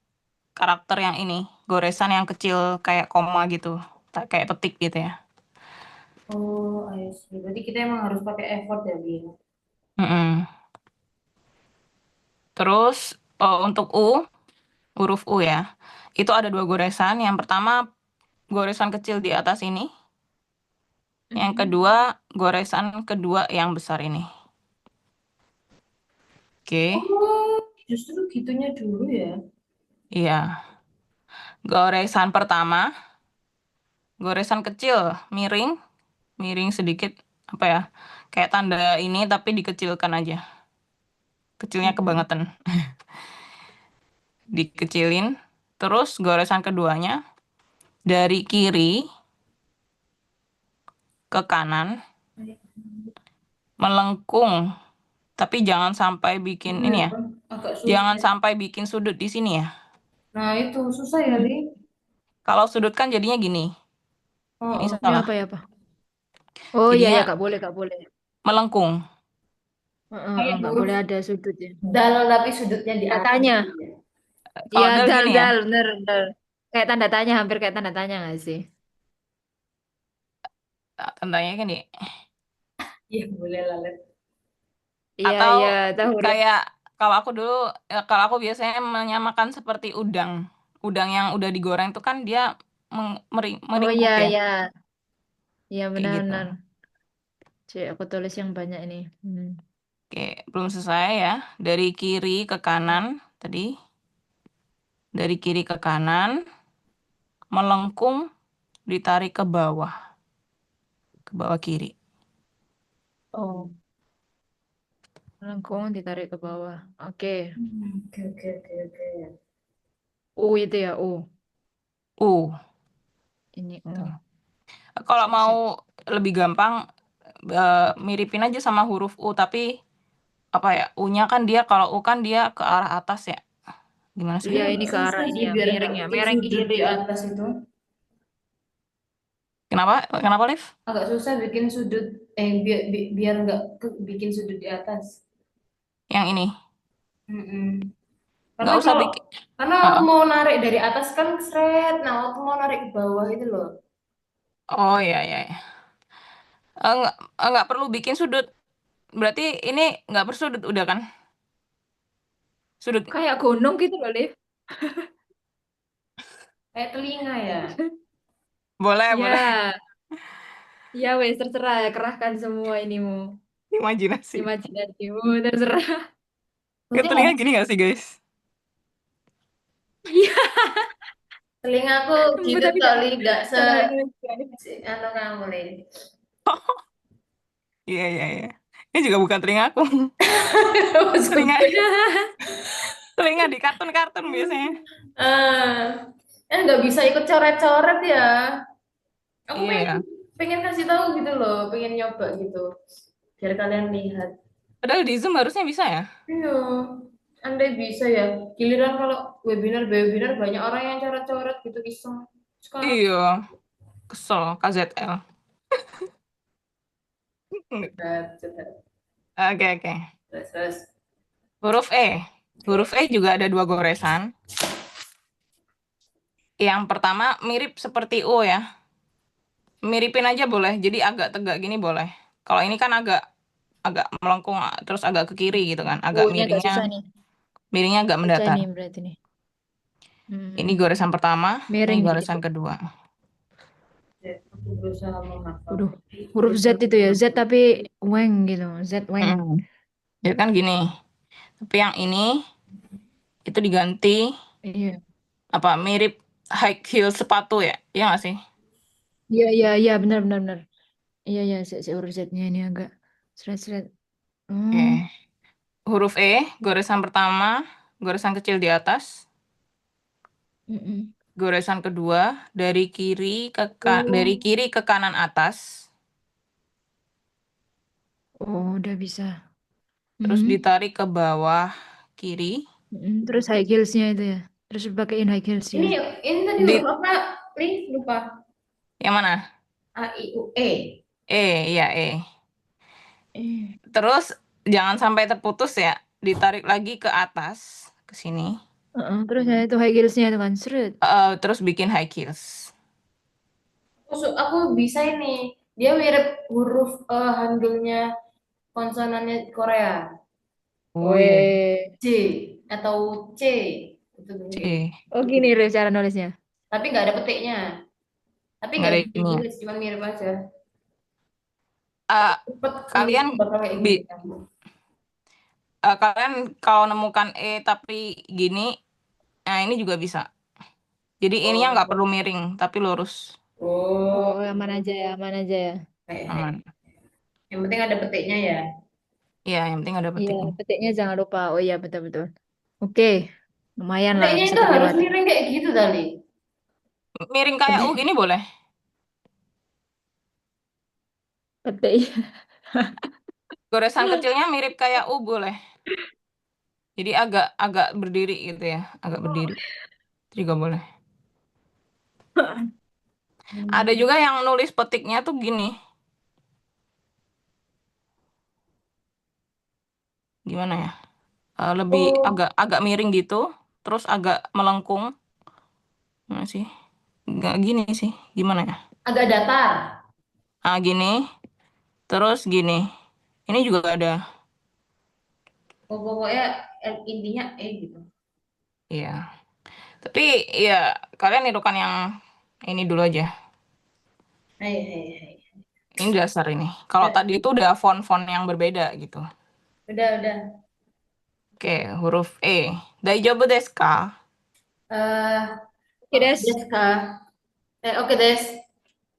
Speaker 1: karakter yang ini, goresan yang kecil kayak koma gitu. Kayak petik gitu ya.
Speaker 3: Oh, I see. Berarti kita emang harus pakai effort ya, Bi.
Speaker 1: Mm-mm. Terus untuk huruf U ya, itu ada 2 goresan. Yang pertama goresan kecil di atas ini. Yang kedua goresan kedua yang besar ini. Oke,
Speaker 3: Oh, justru gitunya dulu ya.
Speaker 1: iya. Goresan pertama, goresan kecil, miring sedikit, apa ya, kayak tanda ini tapi dikecilkan aja. Kecilnya kebangetan. Dikecilin. Terus goresan keduanya, dari kiri ke kanan, melengkung. Tapi jangan sampai bikin ini ya,
Speaker 3: Agak
Speaker 1: jangan
Speaker 3: susah.
Speaker 1: sampai bikin sudut di sini ya.
Speaker 3: Nah, itu susah ya, Li.
Speaker 1: Kalau sudut kan jadinya gini.
Speaker 3: Oh,
Speaker 1: Ini
Speaker 3: oh.
Speaker 2: Ini
Speaker 1: salah.
Speaker 2: apa ya, Pak? Oh iya, ya,
Speaker 1: Jadinya
Speaker 2: Kak boleh, Kak boleh.
Speaker 1: melengkung.
Speaker 3: Kayak
Speaker 2: Nggak
Speaker 3: huruf
Speaker 2: boleh ada sudutnya.
Speaker 3: dal tapi sudutnya di atas.
Speaker 2: Katanya.
Speaker 3: Gitu ya.
Speaker 2: Iya,
Speaker 1: Kalau dal
Speaker 2: dal,
Speaker 1: gini ya,
Speaker 2: dal, bener, dal. Kayak tanda tanya, hampir kayak tanda tanya nggak sih?
Speaker 1: tandanya kan ya.
Speaker 3: Iya, boleh lah, Let.
Speaker 2: Iya,
Speaker 1: Atau
Speaker 2: iya, tahu huruf.
Speaker 1: kayak kalau aku biasanya menyamakan seperti udang. Udang yang udah digoreng itu kan dia
Speaker 2: Oh
Speaker 1: meringkuk
Speaker 2: iya,
Speaker 1: ya,
Speaker 2: iya. Iya,
Speaker 1: kayak gitu.
Speaker 2: benar-benar. Cek, aku tulis yang banyak ini.
Speaker 1: Oke, belum selesai ya. Dari kiri ke kanan tadi, dari kiri ke kanan, melengkung, ditarik ke bawah kiri.
Speaker 2: Oh, melengkung ditarik ke bawah. Oke.
Speaker 3: Oke, oke, oke, oke.
Speaker 2: Itu ya, Ini
Speaker 1: Tuh.
Speaker 2: U.
Speaker 1: Kalau
Speaker 2: Sip,
Speaker 1: mau
Speaker 2: sip.
Speaker 1: lebih gampang, miripin aja sama huruf U, tapi apa ya, U-nya kan dia, kalau U kan dia ke arah atas ya. Gimana sih?
Speaker 2: Iya,
Speaker 3: Agak
Speaker 2: ini ke arah
Speaker 3: susah
Speaker 2: ini
Speaker 3: sih
Speaker 2: ya,
Speaker 3: biar nggak
Speaker 2: miring ya,
Speaker 3: bikin
Speaker 2: miring
Speaker 3: sudut
Speaker 2: kiri.
Speaker 3: di atas itu.
Speaker 1: Kenapa? Kenapa, Liv?
Speaker 3: Agak susah bikin sudut, biar nggak bikin sudut di atas.
Speaker 1: Yang ini.
Speaker 3: Mm-mm. Karena
Speaker 1: Nggak usah
Speaker 3: kalau
Speaker 1: bikin.
Speaker 3: karena waktu
Speaker 1: Heeh.
Speaker 3: mau narik dari atas kan seret, nah waktu mau narik ke bawah itu loh.
Speaker 1: Oh iya, iya, iya. Nggak perlu bikin sudut. Berarti ini nggak bersudut udah kan? Sudut.
Speaker 2: Kayak gunung gitu loh, Liv.
Speaker 3: Kayak telinga ya.
Speaker 1: Boleh, boleh.
Speaker 2: Iya. Ya wes terserah ya, kerahkan semua inimu,
Speaker 1: Imajinasi.
Speaker 2: imajinasimu, terserah.
Speaker 1: Ke
Speaker 3: Penting
Speaker 1: telinga gini gak sih guys?
Speaker 2: Iya,
Speaker 3: telingaku gitu
Speaker 2: tapi
Speaker 3: kali, gak
Speaker 2: cara Indonesia.
Speaker 3: anu kamu Li.
Speaker 1: Iya iya iya. Ini juga bukan telinga aku. Telinga
Speaker 3: Maksudnya.
Speaker 1: telinga di kartun-kartun biasanya.
Speaker 3: Nggak bisa ikut coret-coret ya. Aku
Speaker 1: Iya
Speaker 3: pengen
Speaker 1: ya.
Speaker 3: pengen kasih tahu gitu loh, pengen nyoba gitu, biar kalian lihat.
Speaker 1: Padahal di Zoom harusnya bisa ya.
Speaker 3: Iya, andai bisa ya. Giliran kalau webinar banyak orang yang coret-coret gitu iseng. Sekarang
Speaker 1: Iya. Kesel KZL.
Speaker 3: coba.
Speaker 1: Oke oke.
Speaker 3: Terus.
Speaker 1: Huruf E. Huruf E juga ada dua goresan. Yang pertama mirip seperti U ya. Miripin aja boleh. Jadi agak tegak gini boleh. Kalau ini kan agak agak melengkung terus agak ke kiri gitu kan. Agak
Speaker 2: Oh, ini agak susah nih.
Speaker 1: miringnya agak
Speaker 2: Baca
Speaker 1: mendatar.
Speaker 2: nih berarti nih.
Speaker 1: Ini goresan pertama, ini
Speaker 2: Miring dikit.
Speaker 1: goresan kedua.
Speaker 3: Aku berusaha menghafal.
Speaker 2: Waduh, huruf Z itu ya, Z tapi weng gitu, Z weng.
Speaker 1: Mm-mm. Ya kan gini. Tapi yang ini itu diganti
Speaker 2: Iya,
Speaker 1: apa mirip high heel sepatu ya? Iya nggak sih?
Speaker 2: iya, iya, iya, benar, benar, benar. Iya, iya, huruf Z-nya ini agak seret-seret.
Speaker 1: Oke.
Speaker 2: Oh,
Speaker 1: Huruf E, goresan pertama, goresan kecil di atas.
Speaker 2: mm-mm.
Speaker 1: Goresan kedua dari
Speaker 2: Oh,
Speaker 1: kiri ke kanan atas,
Speaker 2: oh, udah bisa.
Speaker 1: terus
Speaker 2: Mm,
Speaker 1: ditarik ke bawah kiri.
Speaker 2: Terus high heels-nya itu ya, terus pakaiin high heels-nya.
Speaker 3: Ini tadi
Speaker 1: Di
Speaker 3: huruf apa? Link lupa.
Speaker 1: yang mana?
Speaker 3: A I U E.
Speaker 1: Iya E.
Speaker 2: Eh,
Speaker 1: Terus jangan sampai terputus ya. Ditarik lagi ke atas, ke sini.
Speaker 2: terus ya itu high heels-nya itu kan, seret.
Speaker 1: Terus bikin high heels.
Speaker 3: Aku bisa ini. Dia mirip huruf Hangulnya konsonannya Korea.
Speaker 1: Oh iya.
Speaker 2: Weh.
Speaker 3: C atau C. Itu mirip.
Speaker 1: C.
Speaker 2: Oh gini Rif cara nulisnya.
Speaker 3: Tapi nggak ada petiknya. Tapi
Speaker 1: Nggak
Speaker 3: nggak
Speaker 1: ada
Speaker 3: bisa
Speaker 1: ini ya.
Speaker 3: ditulis, cuma mirip aja.
Speaker 1: Eh,
Speaker 3: Cepet
Speaker 1: kalian
Speaker 3: nulisnya bakal kayak
Speaker 1: bi
Speaker 3: gini kamu.
Speaker 1: kalian kalau nemukan E tapi gini, nah ini juga bisa. Jadi ininya nggak perlu
Speaker 3: Oh,
Speaker 1: miring, tapi lurus.
Speaker 2: Oh,
Speaker 3: oh,
Speaker 2: aman aja ya, aman aja ya.
Speaker 3: kayak.
Speaker 1: Aman.
Speaker 3: Yang penting ada petiknya ya.
Speaker 1: Iya, yang penting ada
Speaker 2: Iya,
Speaker 1: petiknya.
Speaker 2: petiknya jangan lupa. Oh iya, betul-betul. Oke, lumayan lah
Speaker 3: Petiknya
Speaker 2: bisa
Speaker 3: itu harus
Speaker 2: terlewati.
Speaker 3: miring kayak gitu tadi.
Speaker 1: Miring kayak U gini boleh.
Speaker 2: Petik.
Speaker 1: Goresan kecilnya mirip kayak U boleh. Jadi agak agak berdiri gitu ya, agak berdiri. Itu juga boleh. Ada juga yang nulis petiknya tuh gini. Gimana ya? Lebih
Speaker 3: Oh,
Speaker 1: agak agak miring gitu, terus agak melengkung. Gimana sih? Nggak gini sih. Gimana ya?
Speaker 3: agak datar.
Speaker 1: Gini, terus gini. Ini juga ada.
Speaker 3: Oh, pokoknya intinya gitu.
Speaker 1: Iya. Tapi ya kalian nirukan yang ini dulu aja.
Speaker 3: Hai, hai, hai.
Speaker 1: Ini dasar ini. Kalau
Speaker 3: Udah,
Speaker 1: tadi itu udah font-font yang berbeda gitu.
Speaker 3: udah.
Speaker 1: Oke, huruf E. Daijoubu desu ka?
Speaker 3: Eh,
Speaker 2: Oke,
Speaker 3: oke
Speaker 2: Des.
Speaker 3: des kah? Oke des.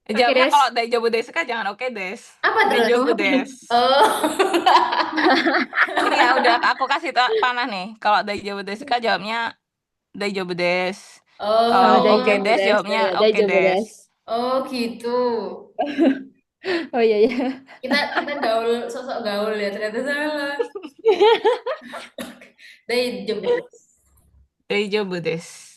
Speaker 2: Oke,
Speaker 1: Jawabnya
Speaker 2: Des.
Speaker 1: kalau daijoubu desu ka jangan oke des.
Speaker 3: Apa terus?
Speaker 1: Daijoubu desu.
Speaker 3: Oh,
Speaker 1: Ini ya udah aku kasih panah nih. Kalau daijoubu desu ka jawabnya daijoubu desu. Kalau
Speaker 2: Oh,
Speaker 1: oke
Speaker 3: oh,
Speaker 2: daijoubu
Speaker 1: des
Speaker 2: des.
Speaker 1: jawabnya
Speaker 2: Ya,
Speaker 1: oke
Speaker 2: daijoubu
Speaker 1: des.
Speaker 2: des.
Speaker 3: oh gitu.
Speaker 2: Oh iya, iya.
Speaker 3: Kita gaul, sosok gaul ya, ternyata salah. Dari jam des.
Speaker 1: Daijoubu desu.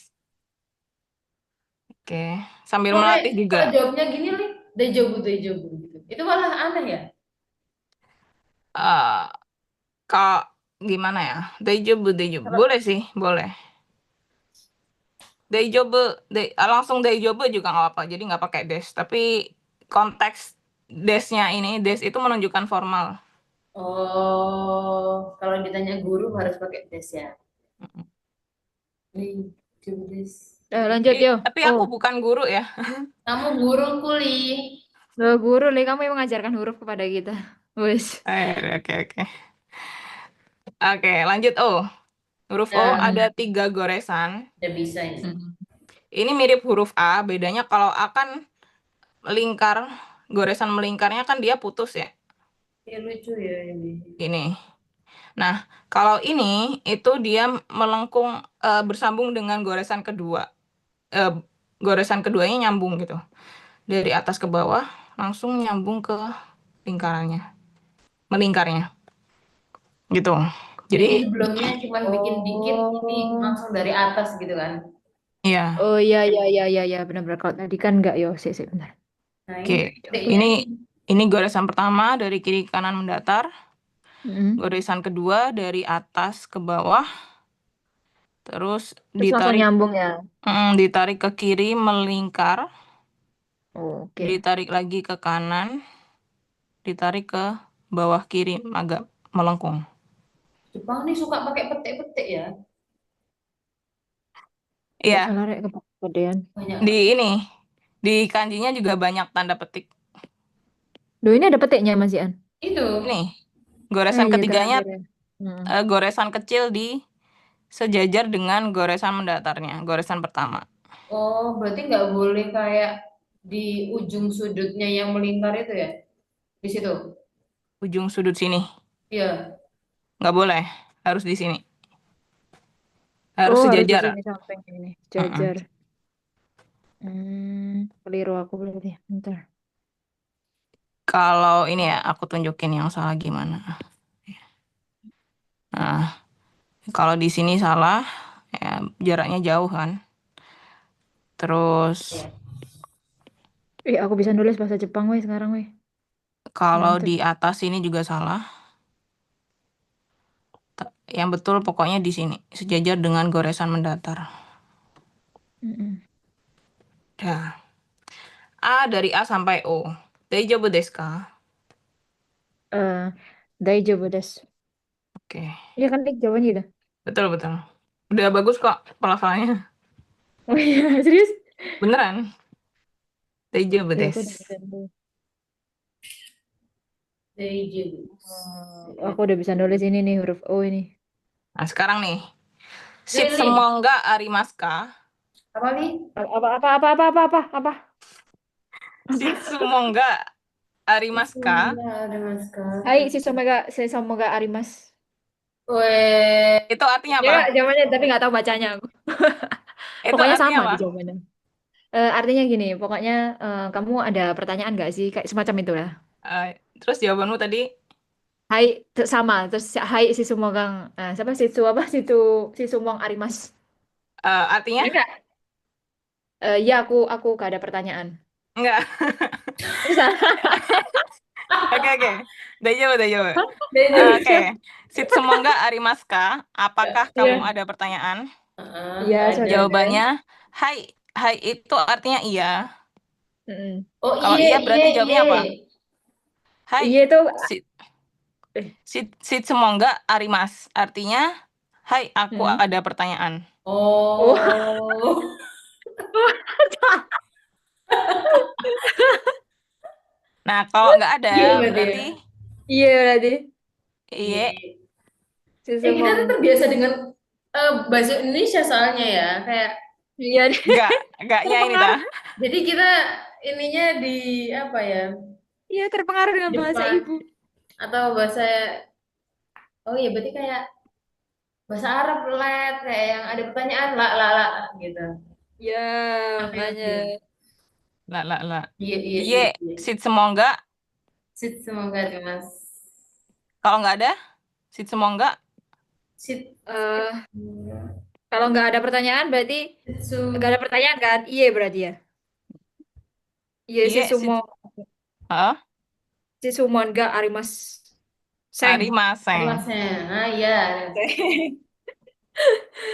Speaker 1: Oke, sambil
Speaker 3: Oke,
Speaker 1: melatih juga.
Speaker 3: kalau jawabnya gini nih, dejobu gitu. Itu malah aneh ya.
Speaker 1: eh Kak, gimana ya? Daijoubu.
Speaker 3: Kalau
Speaker 1: Boleh sih, boleh. Daijoubu, langsung daijoubu juga nggak apa-apa. Jadi nggak pakai des. Tapi konteks desnya ini, des itu menunjukkan formal.
Speaker 3: oh, kalau ditanya guru harus pakai des ya. Dejobu des.
Speaker 2: Lanjut, yo.
Speaker 1: Tapi aku
Speaker 2: Oh,
Speaker 1: bukan guru ya.
Speaker 3: Kamu guru kuli.
Speaker 2: Loh, guru, Li, kamu yang mengajarkan huruf kepada kita. Wes.
Speaker 1: Oke, oke. Oke, lanjut O. Huruf O
Speaker 3: Nah,
Speaker 1: ada 3 goresan.
Speaker 3: udah bisa ini.
Speaker 1: Ini mirip huruf A, bedanya kalau A kan melingkar, goresan melingkarnya kan dia putus ya.
Speaker 3: Ya lucu ya ini.
Speaker 1: Ini. Nah, kalau ini itu dia melengkung bersambung dengan goresan kedua. Goresan keduanya nyambung gitu. Dari atas ke bawah langsung nyambung ke lingkarannya. Melingkarnya. Gitu.
Speaker 3: Jadi
Speaker 1: Jadi,
Speaker 3: sebelumnya cuma bikin dikit, ini
Speaker 2: Oh.
Speaker 3: langsung dari atas gitu kan.
Speaker 1: iya.
Speaker 2: Oh iya iya iya iya iya benar-benar kalau tadi kan enggak yo sih bentar.
Speaker 3: Nah
Speaker 1: Oke.
Speaker 3: ini titiknya
Speaker 1: Ini goresan pertama dari kiri kanan mendatar.
Speaker 2: Mm-mm.
Speaker 1: Goresan kedua dari atas ke bawah. Terus
Speaker 2: Terus langsung nyambung ya.
Speaker 1: ditarik ke kiri melingkar.
Speaker 2: Oke.
Speaker 1: Ditarik lagi ke kanan. Ditarik ke bawah kiri agak melengkung.
Speaker 3: Jepang nih suka pakai petik-petik ya.
Speaker 2: Enggak
Speaker 1: Iya,
Speaker 2: salah rek kepedean.
Speaker 3: Banyak.
Speaker 1: di ini. Di kanjinya juga banyak tanda petik.
Speaker 2: Duh ini ada petiknya Mas Ian.
Speaker 3: Itu.
Speaker 1: Ini, goresan
Speaker 2: Iya
Speaker 1: ketiganya
Speaker 2: terakhir ya. Mm.
Speaker 1: goresan kecil di sejajar dengan goresan mendatarnya, goresan pertama.
Speaker 3: Oh, berarti nggak boleh kayak di ujung sudutnya yang melingkar itu ya? Di situ.
Speaker 1: Ujung sudut sini.
Speaker 3: Iya.
Speaker 1: Nggak boleh, harus di sini. Harus
Speaker 2: Oh harus di
Speaker 1: sejajar.
Speaker 2: sini samping ini
Speaker 1: Mm-mm.
Speaker 2: jajar. Keliru aku berarti. Bentar.
Speaker 1: Kalau ini ya, aku tunjukin yang salah gimana. Nah, kalau di sini salah, ya jaraknya jauh kan. Terus
Speaker 2: Aku bisa nulis bahasa Jepang weh sekarang weh.
Speaker 1: kalau
Speaker 2: Mantep.
Speaker 1: di atas ini juga salah. Yang betul pokoknya di sini, sejajar dengan goresan mendatar.
Speaker 2: Mm-mm.
Speaker 1: Dah. A dari A sampai O. Daijoubu desu ka?
Speaker 2: Eh, Daijoubu desu.
Speaker 1: Oke,
Speaker 2: Iya kan Dik jawabannya gitu.
Speaker 1: betul betul. Udah bagus kok pelafalannya.
Speaker 2: Oh iya serius?
Speaker 1: Beneran. Daijoubu
Speaker 2: Aku udah
Speaker 1: desu.
Speaker 2: bisa nulis.
Speaker 3: Daijin.
Speaker 2: Aku udah bisa nulis ini nih huruf O ini.
Speaker 1: Nah, sekarang nih.
Speaker 3: Lili.
Speaker 1: Shitsumonga arimasu ka?
Speaker 3: Apa nih?
Speaker 2: Apa?
Speaker 1: Shitsumonga arimasu ka?
Speaker 3: Enggak ada masker.
Speaker 2: Hai, semoga arimas.
Speaker 3: Weh.
Speaker 1: Itu artinya
Speaker 2: Ya
Speaker 1: apa?
Speaker 2: Kak, jawabannya tapi nggak tahu bacanya aku.
Speaker 1: Itu
Speaker 2: Pokoknya
Speaker 1: artinya
Speaker 2: sama
Speaker 1: apa?
Speaker 2: di jawabannya. Artinya gini, pokoknya kamu ada pertanyaan nggak sih? Kayak semacam itulah.
Speaker 1: Terus jawabanmu tadi
Speaker 2: Hai, sama. Terus hai si Sumogang, siapa si Su apa si Sumong Arimas.
Speaker 1: artinya?
Speaker 2: Ya enggak? Ya aku gak ada pertanyaan.
Speaker 1: Enggak.
Speaker 2: Terus
Speaker 1: Oke, oke. Daijoubu.
Speaker 3: Daijin.
Speaker 1: Oke. Shitsumonga arimasu ka? Apakah kamu
Speaker 2: Iya,
Speaker 1: ada pertanyaan?
Speaker 2: iya
Speaker 3: Nggak ada.
Speaker 2: sudah ada.
Speaker 1: Jawabannya, hai. Hai itu artinya iya.
Speaker 2: Mm-mm.
Speaker 3: Oh
Speaker 1: Kalau
Speaker 3: iya
Speaker 1: iya
Speaker 3: iya
Speaker 1: berarti
Speaker 3: iya.
Speaker 1: jawabnya apa? Hai.
Speaker 2: Iya itu
Speaker 1: Si,
Speaker 2: eh,
Speaker 1: Shitsumonga arimasu. Artinya, hai, aku
Speaker 2: mm.
Speaker 1: ada pertanyaan.
Speaker 2: Oh.
Speaker 3: Oh.
Speaker 1: Nah, kalau nggak ada,
Speaker 3: Iya berarti ya.
Speaker 1: berarti
Speaker 2: Iya berarti
Speaker 3: Iya.
Speaker 1: iya.
Speaker 2: si
Speaker 3: Kita tuh
Speaker 2: Sumong.
Speaker 3: terbiasa dengan bahasa Indonesia soalnya ya. Kayak
Speaker 2: Iya,
Speaker 1: Enggaknya ini
Speaker 2: terpengaruh.
Speaker 1: dah.
Speaker 3: jadi kita ininya di apa ya?
Speaker 2: Iya, terpengaruh dengan bahasa
Speaker 3: Depan
Speaker 2: ibu.
Speaker 3: atau bahasa oh iya berarti kayak bahasa Arab let kayak yang ada pertanyaan la gitu.
Speaker 2: Iya,
Speaker 3: Oke
Speaker 2: makanya.
Speaker 3: oke.
Speaker 1: Lah.
Speaker 3: Iya iya
Speaker 1: Iya,
Speaker 3: iya iya.
Speaker 1: Shitsumonga.
Speaker 3: Sit semoga tuh Mas.
Speaker 1: Kalau nggak ada, Shitsumonga.
Speaker 3: Sit
Speaker 2: Eh, kalau nggak ada pertanyaan berarti
Speaker 3: Sitsu
Speaker 2: nggak ada pertanyaan kan? Iya berarti ya. Iya
Speaker 1: Iya, Hah?
Speaker 2: si Sumon nggak Arimas Seng.
Speaker 1: Arimaseng.
Speaker 3: Masnya. Ah iya.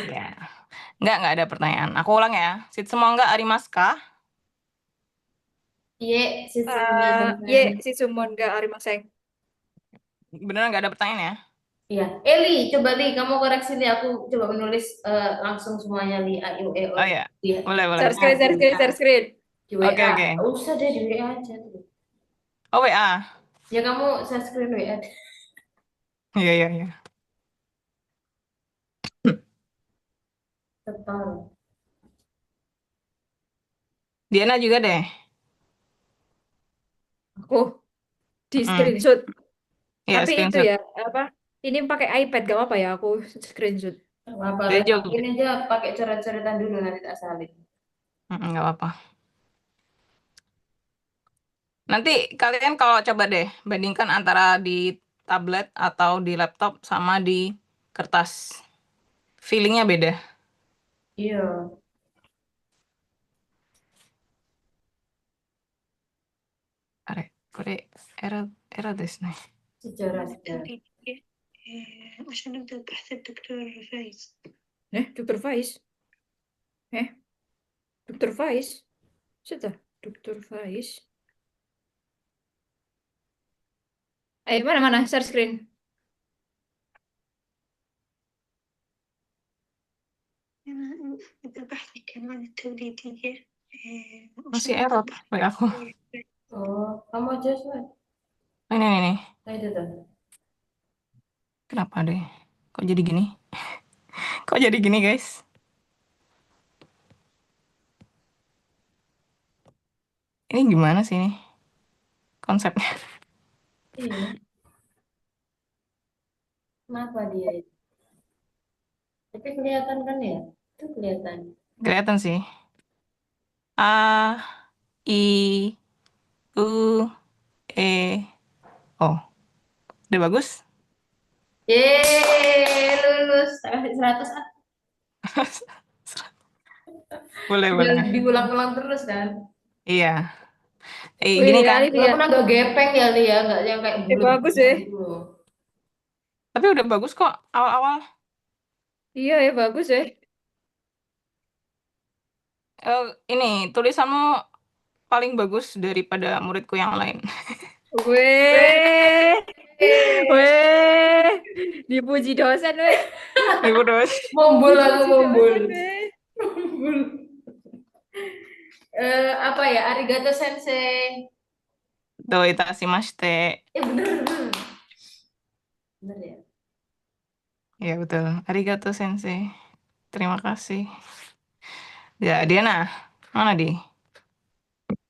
Speaker 1: Ya. Nggak ada pertanyaan. Aku ulang ya. Shitsumonga arimasu ka?
Speaker 3: Iya, sit semoga
Speaker 2: Iya si Sumon nggak Arimas Seng.
Speaker 1: Beneran nggak ada pertanyaan ya?
Speaker 3: Iya, Eli, coba Li, kamu koreksi Li, aku coba menulis langsung semuanya Li, A, I, U, E, O,
Speaker 1: Oh ya,
Speaker 3: Li,
Speaker 1: boleh.
Speaker 2: Share screen.
Speaker 3: di
Speaker 1: Oke,
Speaker 3: WA.
Speaker 1: oke.
Speaker 3: Nggak usah deh di WA aja tuh.
Speaker 1: Oh, WA.
Speaker 3: Ya kamu share screen WA.
Speaker 1: Iya, iya, iya.
Speaker 3: Betul.
Speaker 1: Diana juga deh.
Speaker 2: Aku di
Speaker 1: Mm.
Speaker 2: screenshot.
Speaker 1: Iya,
Speaker 2: Tapi itu
Speaker 1: screenshot.
Speaker 2: ya, apa? Ini pakai iPad, gak apa ya aku screenshot.
Speaker 3: Apa
Speaker 1: Dia juga.
Speaker 3: ini aja pakai coret-coretan dulu nanti tak salin.
Speaker 1: Nggak apa-apa. Nanti kalian kalau coba deh bandingkan antara di tablet atau di laptop sama di kertas. Feelingnya beda.
Speaker 3: Iya,
Speaker 1: あれ、これエラですね。
Speaker 3: sejarah-sejarah.
Speaker 6: عشان نبدأ بحث الدكتور فايز.
Speaker 2: Dokter Faiz? Dokter Faiz? Sudah, Dokter Faiz. Mana share screen?
Speaker 6: أنا نبدأ بحث الكمال التوليدية.
Speaker 1: Masih error WA aku.
Speaker 3: Oh, kamu aja Swan.
Speaker 1: Ini.
Speaker 3: Nah itu tuh.
Speaker 1: Kenapa deh? Kok jadi gini? Kok jadi gini, guys? Ini gimana sih ini? Konsepnya.
Speaker 3: Iya. Kenapa dia itu? Tapi kelihatan kan ya? Itu kelihatan.
Speaker 1: Kelihatan sih. A, I, U, E, O. Udah bagus?
Speaker 3: Yeay, lulus. 100 ah.
Speaker 1: Boleh,
Speaker 3: Tinggal
Speaker 1: boleh.
Speaker 3: diulang-ulang terus kan?
Speaker 1: Iya.
Speaker 2: Wih,
Speaker 1: Gini kan.
Speaker 2: Alif ya.
Speaker 3: Walaupun agak gepeng ya Lia, nggak yang kayak bulat
Speaker 2: Bagus ya.
Speaker 3: gitu loh.
Speaker 1: Tapi udah bagus kok awal-awal.
Speaker 2: Iya ya, bagus ya.
Speaker 1: Ini tulisanmu paling bagus daripada muridku yang lain.
Speaker 2: Weh, weh, dipuji dosen weh.
Speaker 1: Ibu dos.
Speaker 3: Mombol aku
Speaker 2: Dipuji
Speaker 3: mombol.
Speaker 2: dosen, weh.
Speaker 3: Mombol. Apa ya? Arigato sensei.
Speaker 1: Do itashimashite.
Speaker 3: Bener bener. Bener ya.
Speaker 1: Ya betul. Arigato sensei. Terima kasih. Ya, Diana. Mana di?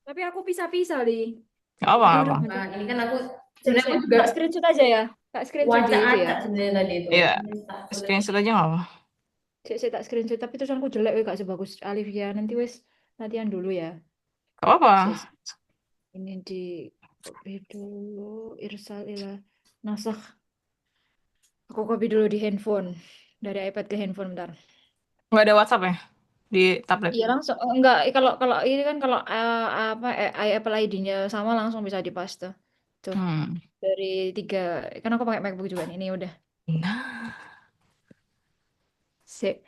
Speaker 2: Tapi aku pisah-pisah nih.
Speaker 1: Gak apa-apa.
Speaker 3: Nah, ini kan aku sebenarnya aku juga
Speaker 2: Tak screenshot aja ya. Tak screenshot
Speaker 3: wajah
Speaker 2: itu ya.
Speaker 3: acak sebenarnya tadi itu.
Speaker 1: Iya.
Speaker 3: Tak tulis.
Speaker 1: Screenshot aja gak apa.
Speaker 2: Saya tak screenshot tapi tulisanku jelek weh, gak sebagus Alivia. Nanti wes latihan dulu ya.
Speaker 1: Gak apa.
Speaker 2: Sis. Ini di copy dulu, irsal ila nasakh. Aku copy dulu di handphone. Dari iPad ke handphone bentar.
Speaker 1: Gak ada WhatsApp ya? Di tablet?
Speaker 2: Iya langsung enggak kalau kalau ini kan kalau apa Apple ID-nya sama langsung bisa dipaste. Tuh. Dari 3 kan aku pakai MacBook juga nih. Ini udah.
Speaker 1: Nah.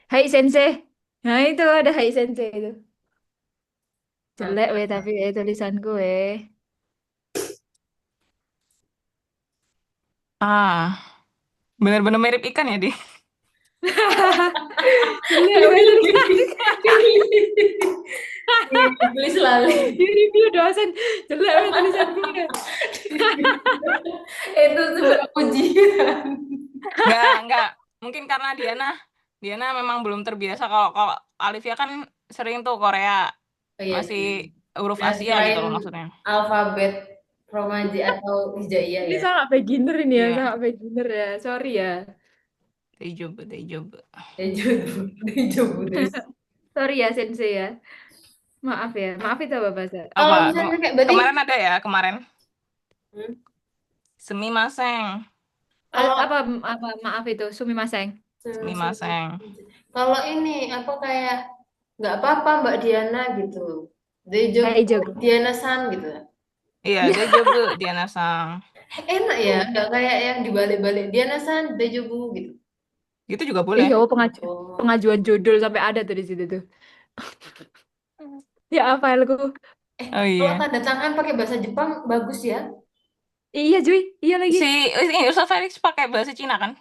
Speaker 2: Hai Sensei. Nah itu ada Hai Sensei itu. Jelek weh tapi tulisanku weh.
Speaker 1: Bener-bener mirip ikan ya, Di?
Speaker 2: Jelek weh tulisanku.
Speaker 3: Tulis selalu.
Speaker 2: Di review dosen jelek weh tulisanku.
Speaker 3: Itu sebuah pujian.
Speaker 1: Enggak. Mungkin karena Diana memang belum terbiasa. Kalau Alivia kan sering tuh Korea.
Speaker 3: Oh, iya,
Speaker 1: Masih huruf
Speaker 3: Nah,
Speaker 1: Asia gitu loh
Speaker 3: selain
Speaker 1: maksudnya.
Speaker 3: alfabet romaji atau hijaiyah
Speaker 2: Ini
Speaker 3: ya.
Speaker 2: sangat beginner ini ya,
Speaker 1: Iya.
Speaker 2: sangat beginner ya. Sorry ya.
Speaker 1: Daijoubu.
Speaker 3: Dijobu terus.
Speaker 2: Sorry ya Sensei ya. Maaf ya. Maaf itu apa bahasa?
Speaker 3: Kalau
Speaker 1: Apa?
Speaker 3: misalnya kayak berarti
Speaker 1: Kemarin ada ya, kemarin.
Speaker 3: Hmm.
Speaker 1: Sumimasen.
Speaker 3: Kalau
Speaker 2: Apa maaf itu Sumimasen.
Speaker 1: Sumimasen.
Speaker 3: kalau ini apa kayak nggak apa-apa Mbak Diana gitu.
Speaker 2: Daijobu.
Speaker 3: Diana San gitu.
Speaker 1: Iya, Daijoubu Diana-san.
Speaker 3: Enak ya, nggak kayak yang dibalik-balik Diana San, Daejebu gitu.
Speaker 1: Gitu juga boleh.
Speaker 2: Iya,
Speaker 3: Oh.
Speaker 2: pengajuan judul sampai ada tuh di situ tuh. Ya apa aku?
Speaker 1: Oh
Speaker 3: Kalau
Speaker 1: iya.
Speaker 3: tanda tangan pakai bahasa Jepang bagus ya.
Speaker 2: Iya cuy, iya lagi.
Speaker 1: Ini Ustaz Felix pakai bahasa Cina kan?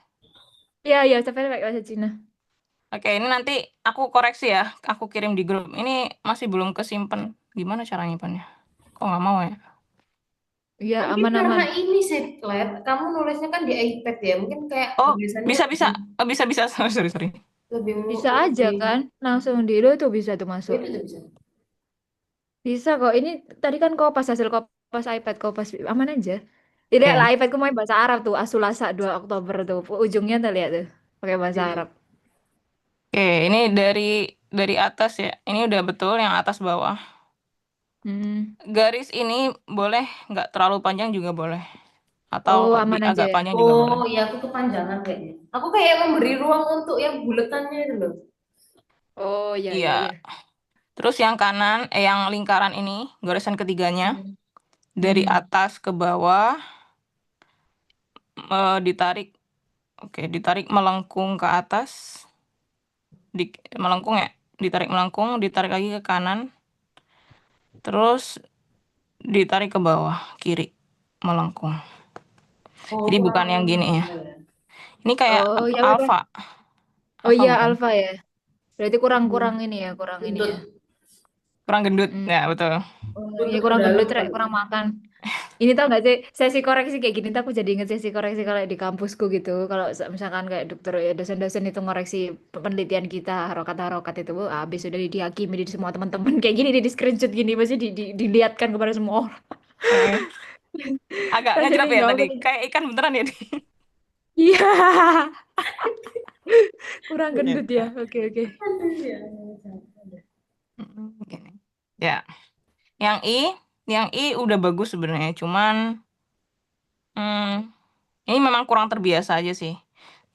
Speaker 2: Iya, sampai pakai bahasa Cina.
Speaker 1: Oke, ini nanti aku koreksi ya. Aku kirim di grup. Ini masih belum kesimpan. Gimana cara nyimpannya? Kok nggak mau ya?
Speaker 2: Iya,
Speaker 3: Mungkin
Speaker 2: aman-aman.
Speaker 3: karena ini sih, Klet, kamu nulisnya kan di iPad ya, mungkin kayak
Speaker 1: Oh,
Speaker 3: tulisannya
Speaker 1: bisa. Oh, bisa. Sorry.
Speaker 2: Bisa aja
Speaker 3: lebih
Speaker 2: kan? Langsung di lo tuh bisa tuh
Speaker 3: oh,
Speaker 2: masuk.
Speaker 3: itu tuh bisa.
Speaker 2: Bisa kok. Ini tadi kan kopas hasil kopas iPad kopas aman aja. Jadi
Speaker 1: Oke.
Speaker 2: lah iPadku main bahasa Arab tuh. Asulasa 2 Oktober tuh. Ujungnya tuh lihat tuh. Pakai bahasa
Speaker 3: Iya.
Speaker 2: Arab.
Speaker 1: Oke, ini dari atas ya. Ini udah betul yang atas bawah.
Speaker 2: Hmm.
Speaker 1: Garis ini boleh nggak terlalu panjang juga boleh.
Speaker 2: Oh,
Speaker 1: Atau
Speaker 2: aman aja
Speaker 1: agak
Speaker 2: ya.
Speaker 1: panjang juga boleh.
Speaker 3: Oh, iya aku kepanjangan kayaknya. Aku kayak memberi ruang untuk yang buletannya itu loh.
Speaker 2: Oh, iya iya
Speaker 1: Iya.
Speaker 2: iya.
Speaker 1: Terus yang kanan, yang lingkaran ini, goresan ketiganya,
Speaker 2: Hmm.
Speaker 1: dari
Speaker 2: Hmm.
Speaker 1: atas ke bawah, ditarik, oke, ditarik melengkung ke atas, melengkung ya, ditarik melengkung, ditarik lagi ke kanan, terus ditarik ke bawah, kiri, melengkung.
Speaker 3: Oh,
Speaker 1: Jadi
Speaker 3: kurang
Speaker 1: bukan yang gini ya.
Speaker 3: lebih ya.
Speaker 1: Ini kayak
Speaker 2: Oh, ya udah.
Speaker 1: alfa,
Speaker 2: Oh
Speaker 1: alfa
Speaker 2: iya,
Speaker 1: bukan?
Speaker 2: alfa ya. Berarti kurang-kurang ini ya, kurang ini
Speaker 3: Buntut,
Speaker 2: ya.
Speaker 1: Kurang gendut,
Speaker 2: Hmm.
Speaker 1: ya betul.
Speaker 2: Oh, ya
Speaker 3: buntut
Speaker 2: kurang
Speaker 3: mendalam
Speaker 2: gendut, Rek,
Speaker 3: kali.
Speaker 2: kurang makan. Ini tau gak sih, sesi koreksi kayak gini tuh aku jadi inget sesi koreksi kalau di kampusku gitu. Kalau misalkan kayak dokter ya dosen-dosen itu ngoreksi penelitian kita, harokat-harokat itu, habis sudah dihakimi di semua teman-teman kayak gini di screenshot gini, pasti dilihatkan kepada semua orang.
Speaker 1: Eh, agak
Speaker 2: Rasanya
Speaker 1: ngejrap ya
Speaker 2: ya
Speaker 1: tadi,
Speaker 2: Allah.
Speaker 1: kayak ikan beneran ya.
Speaker 2: Iya, kurang gendut
Speaker 1: Gitu.
Speaker 2: ya. Oke, oke.
Speaker 3: Aduh, ya.
Speaker 1: Gini. Ya, yang I udah bagus sebenarnya, cuman hmm, ini memang kurang terbiasa aja sih.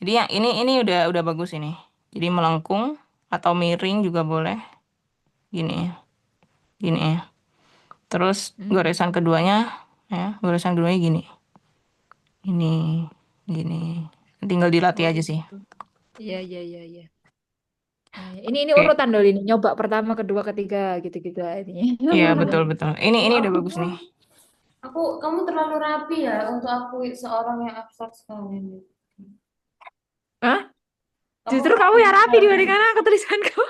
Speaker 1: Jadi yang ini udah bagus ini. Jadi melengkung atau miring juga boleh. Gini ya. Terus
Speaker 2: Hmm.
Speaker 1: goresan keduanya ya, goresan keduanya gini. Ini, gini. Tinggal dilatih
Speaker 2: Oh,
Speaker 1: aja sih.
Speaker 2: iya, iya, iya, iya. Nah, ini
Speaker 1: Oke.
Speaker 2: urutan dulu ini nyoba pertama, kedua, ketiga gitu-gitu aja ini.
Speaker 1: Iya, betul. Ini udah
Speaker 3: Aku
Speaker 1: bagus nih.
Speaker 3: kamu terlalu rapi ya untuk aku seorang yang abstrak sekali.
Speaker 2: Hah?
Speaker 3: Kamu
Speaker 2: Justru kamu
Speaker 3: terlalu
Speaker 2: yang rapi
Speaker 3: rapi.
Speaker 2: dibandingkan aku tulisanku.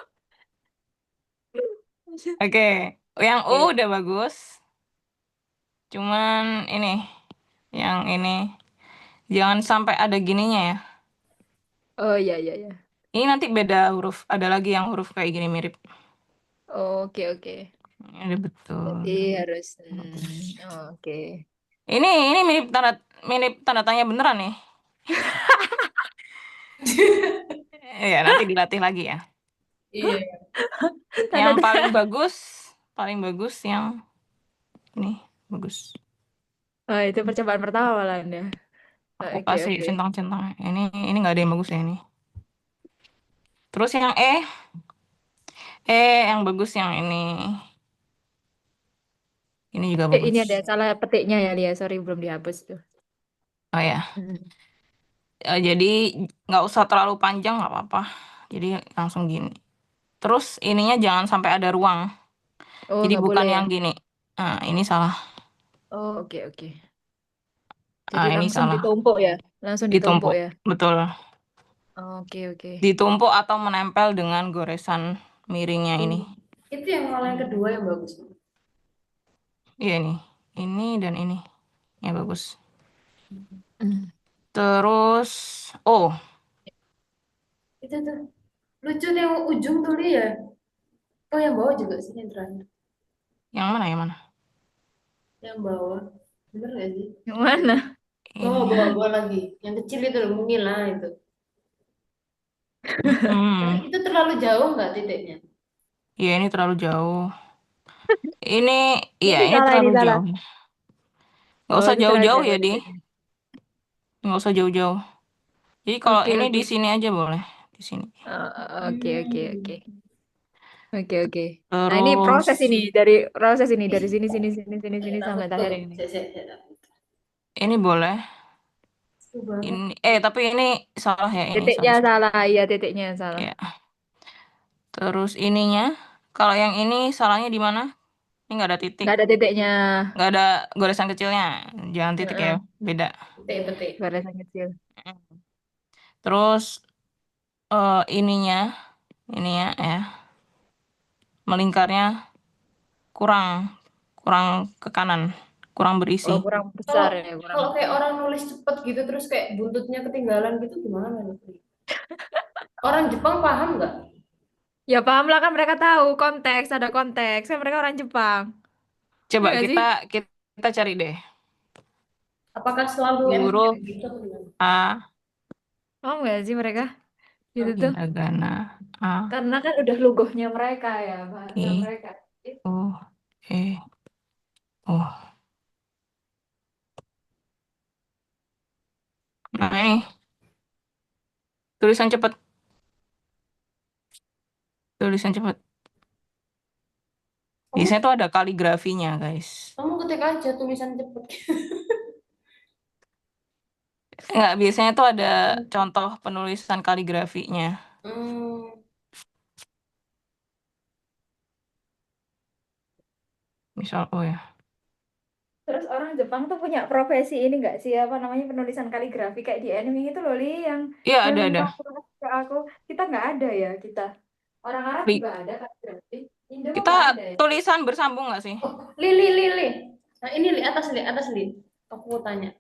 Speaker 1: Oke, yang U
Speaker 2: Oke.
Speaker 1: udah bagus. Cuman yang ini jangan sampai ada gininya ya.
Speaker 2: Oh iya iya iya.
Speaker 1: Ini nanti beda huruf. Ada lagi yang huruf kayak gini mirip.
Speaker 2: Oke oke.
Speaker 1: Ini betul.
Speaker 2: Berarti harus oke.
Speaker 1: Ini mirip tanda tanya beneran nih. Ya, nanti dilatih lagi ya.
Speaker 3: Iya.
Speaker 2: Tanda
Speaker 1: Yang
Speaker 2: tanda.
Speaker 1: paling bagus yang ini bagus.
Speaker 2: Oh, itu percobaan pertama malah ya.
Speaker 1: Aku
Speaker 2: Oke
Speaker 1: kasih
Speaker 2: oke.
Speaker 1: centang-centang. Ini nggak ada yang bagus ya ini. Terus yang yang bagus yang ini. Ini juga
Speaker 2: Ini ada
Speaker 1: bagus.
Speaker 2: salah petiknya ya Lia. Sorry belum dihapus tuh.
Speaker 1: Oh ya.
Speaker 2: Hmm.
Speaker 1: Jadi nggak usah terlalu panjang nggak apa-apa. Jadi langsung gini. Terus ininya jangan sampai ada ruang.
Speaker 2: Oh
Speaker 1: Jadi
Speaker 2: nggak
Speaker 1: bukan
Speaker 2: boleh ya.
Speaker 1: yang gini. Nah, ini salah.
Speaker 2: Oh oke oke. Jadi
Speaker 1: Ini
Speaker 2: langsung
Speaker 1: salah.
Speaker 2: ditumpuk ya. Langsung ditumpuk
Speaker 1: Ditumpuk.
Speaker 2: ya.
Speaker 1: Betul.
Speaker 2: Oke oke.
Speaker 1: Ditumpuk atau menempel dengan goresan miringnya ini.
Speaker 3: Itu yang kalau yang kedua yang bagus.
Speaker 1: Iya nih. Ini dan ini. Ya bagus.
Speaker 2: Hmm.
Speaker 1: Terus, oh,
Speaker 3: Itu tuh lucu nih yang ujung tuh Li, ya. Oh yang bawah juga sih yang terakhir.
Speaker 1: yang mana yang mana?
Speaker 3: Yang bawah. Bener gak sih?
Speaker 2: Yang mana?
Speaker 3: Bawah,
Speaker 1: Ini.
Speaker 3: bawah, bawah lagi. Yang kecil itu loh, mengilah itu.
Speaker 1: Hmm.
Speaker 3: Itu terlalu jauh nggak titiknya?
Speaker 1: Iya ini terlalu jauh. Ini, iya
Speaker 2: Ini
Speaker 1: ini
Speaker 2: salah ini
Speaker 1: terlalu
Speaker 2: salah.
Speaker 1: jauh. Nggak
Speaker 2: Oh
Speaker 1: usah
Speaker 2: ini terlalu
Speaker 1: jauh-jauh
Speaker 2: jauh
Speaker 1: ya, Di.
Speaker 2: titiknya.
Speaker 1: Nggak usah jauh-jauh. Jadi kalau
Speaker 2: Oke
Speaker 1: ini di
Speaker 2: oke.
Speaker 1: sini aja boleh. Di sini.
Speaker 2: Oke oke oke.
Speaker 3: Hmm.
Speaker 2: Oke oke. Nah ini
Speaker 1: Terus,
Speaker 2: proses ini dari
Speaker 3: Ih,
Speaker 2: sini
Speaker 3: takut
Speaker 2: sampai
Speaker 3: tuh.
Speaker 2: terakhir ini.
Speaker 3: Saya takut.
Speaker 1: ini boleh.
Speaker 3: Seru banget.
Speaker 1: Tapi ini salah ya ini.
Speaker 2: Titiknya
Speaker 1: Sorry.
Speaker 2: salah, iya titiknya salah.
Speaker 1: Ya. Terus ininya, kalau yang ini salahnya di mana? Ini nggak ada titik.
Speaker 2: Nggak ada titiknya.
Speaker 1: Nggak ada goresan kecilnya. Jangan titik ya.
Speaker 2: Heeh,
Speaker 1: Beda.
Speaker 3: Petik-petik.
Speaker 2: barisan kecil.
Speaker 1: Terus, ininya. Ini ya. Melingkarnya kurang kurang ke kanan. kurang berisi.
Speaker 2: Oh, kurang
Speaker 3: Kalau
Speaker 2: besar ya, kurang
Speaker 3: kalau kayak
Speaker 2: besar.
Speaker 3: orang nulis cepet gitu terus kayak buntutnya ketinggalan gitu gimana Lutfi? Orang Jepang paham nggak?
Speaker 2: Ya paham lah, kan mereka tahu konteks, ada konteks. Kan mereka orang Jepang. Ya
Speaker 1: Coba
Speaker 2: nggak sih?
Speaker 1: kita cari deh.
Speaker 3: Apakah selalu emang
Speaker 1: Huruf
Speaker 3: kayak gitu atau gimana?
Speaker 1: A
Speaker 2: Paham nggak sih mereka? Gitu tuh.
Speaker 1: hiragana A
Speaker 2: Karena kan udah lugohnya mereka ya, bahasa
Speaker 1: I
Speaker 2: mereka.
Speaker 1: O E O. Nah ini tulisan cepat, tulisan cepat. Biasanya tuh ada kaligrafinya, guys.
Speaker 3: Kamu ketik aja tulisan cepet.
Speaker 1: Enggak, biasanya tuh ada contoh penulisan kaligrafinya.
Speaker 3: Hmm,
Speaker 1: Misal, oh ya.
Speaker 2: Terus orang Jepang tuh punya profesi ini nggak sih, apa namanya, penulisan kaligrafi kayak di anime itu loh, Li,
Speaker 1: Iya,
Speaker 2: yang
Speaker 1: ada.
Speaker 2: kamu kasih ke aku. Kita nggak ada ya, kita. Orang Arab
Speaker 1: Li-
Speaker 2: juga ada kaligrafi. Indo kok
Speaker 1: Kita
Speaker 2: nggak ada ya?
Speaker 1: tulisan bersambung nggak sih?
Speaker 3: oh, Li. Nah ini Li atas Li. Aku mau tanya.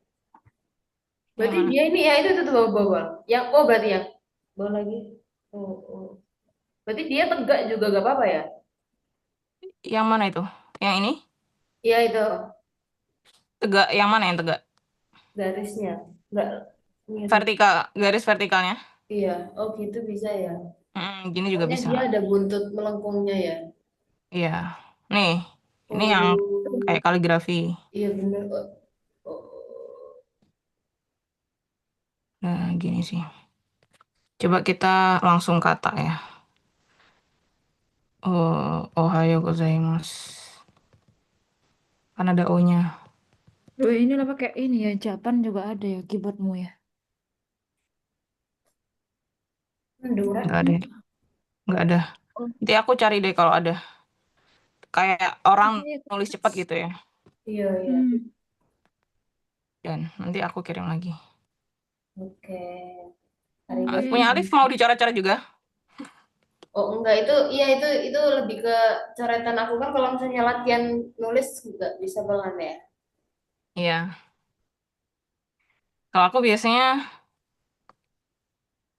Speaker 3: Berarti
Speaker 1: Yang mana?
Speaker 3: dia ini ya itu tuh bawah. Yang oh berarti yang bawah lagi. Oh. Berarti dia tegak juga gak apa-apa ya?
Speaker 1: Yang mana itu? Yang ini?
Speaker 3: Iya itu
Speaker 1: Tegak, yang mana yang tegak?
Speaker 3: garisnya. Enggak mirip.
Speaker 1: Vertikal, garis vertikalnya.
Speaker 3: Iya. Oh gitu bisa ya.
Speaker 1: Gini juga
Speaker 3: Pokoknya
Speaker 1: bisa.
Speaker 3: dia ada buntut melengkungnya ya.
Speaker 1: Iya. Nih, ini yang
Speaker 3: Oh,
Speaker 1: kayak kaligrafi.
Speaker 3: iya bener. Oh.
Speaker 1: Nah, gini sih. Coba kita langsung kata ya. Oh, Ohayo gozaimasu. Kan ada O-nya.
Speaker 2: Loh, ini lah pakai ini ya, Japan juga ada ya keyboardmu ya.
Speaker 3: Mendurat.
Speaker 1: Nggak ada. Nggak ada.
Speaker 2: Oh,
Speaker 1: Nanti aku cari deh kalau ada. Kayak orang
Speaker 2: ini
Speaker 1: nulis cepat gitu ya.
Speaker 3: Iya.
Speaker 2: Hmm.
Speaker 1: Dan nanti aku kirim lagi.
Speaker 3: Oke.
Speaker 2: Oke.
Speaker 1: Punya Alif mau dicoret-coret juga?
Speaker 3: Oh enggak itu iya itu lebih ke coretan aku kan kalau misalnya latihan nulis nggak bisa banget ya.
Speaker 1: Iya. Kalau aku biasanya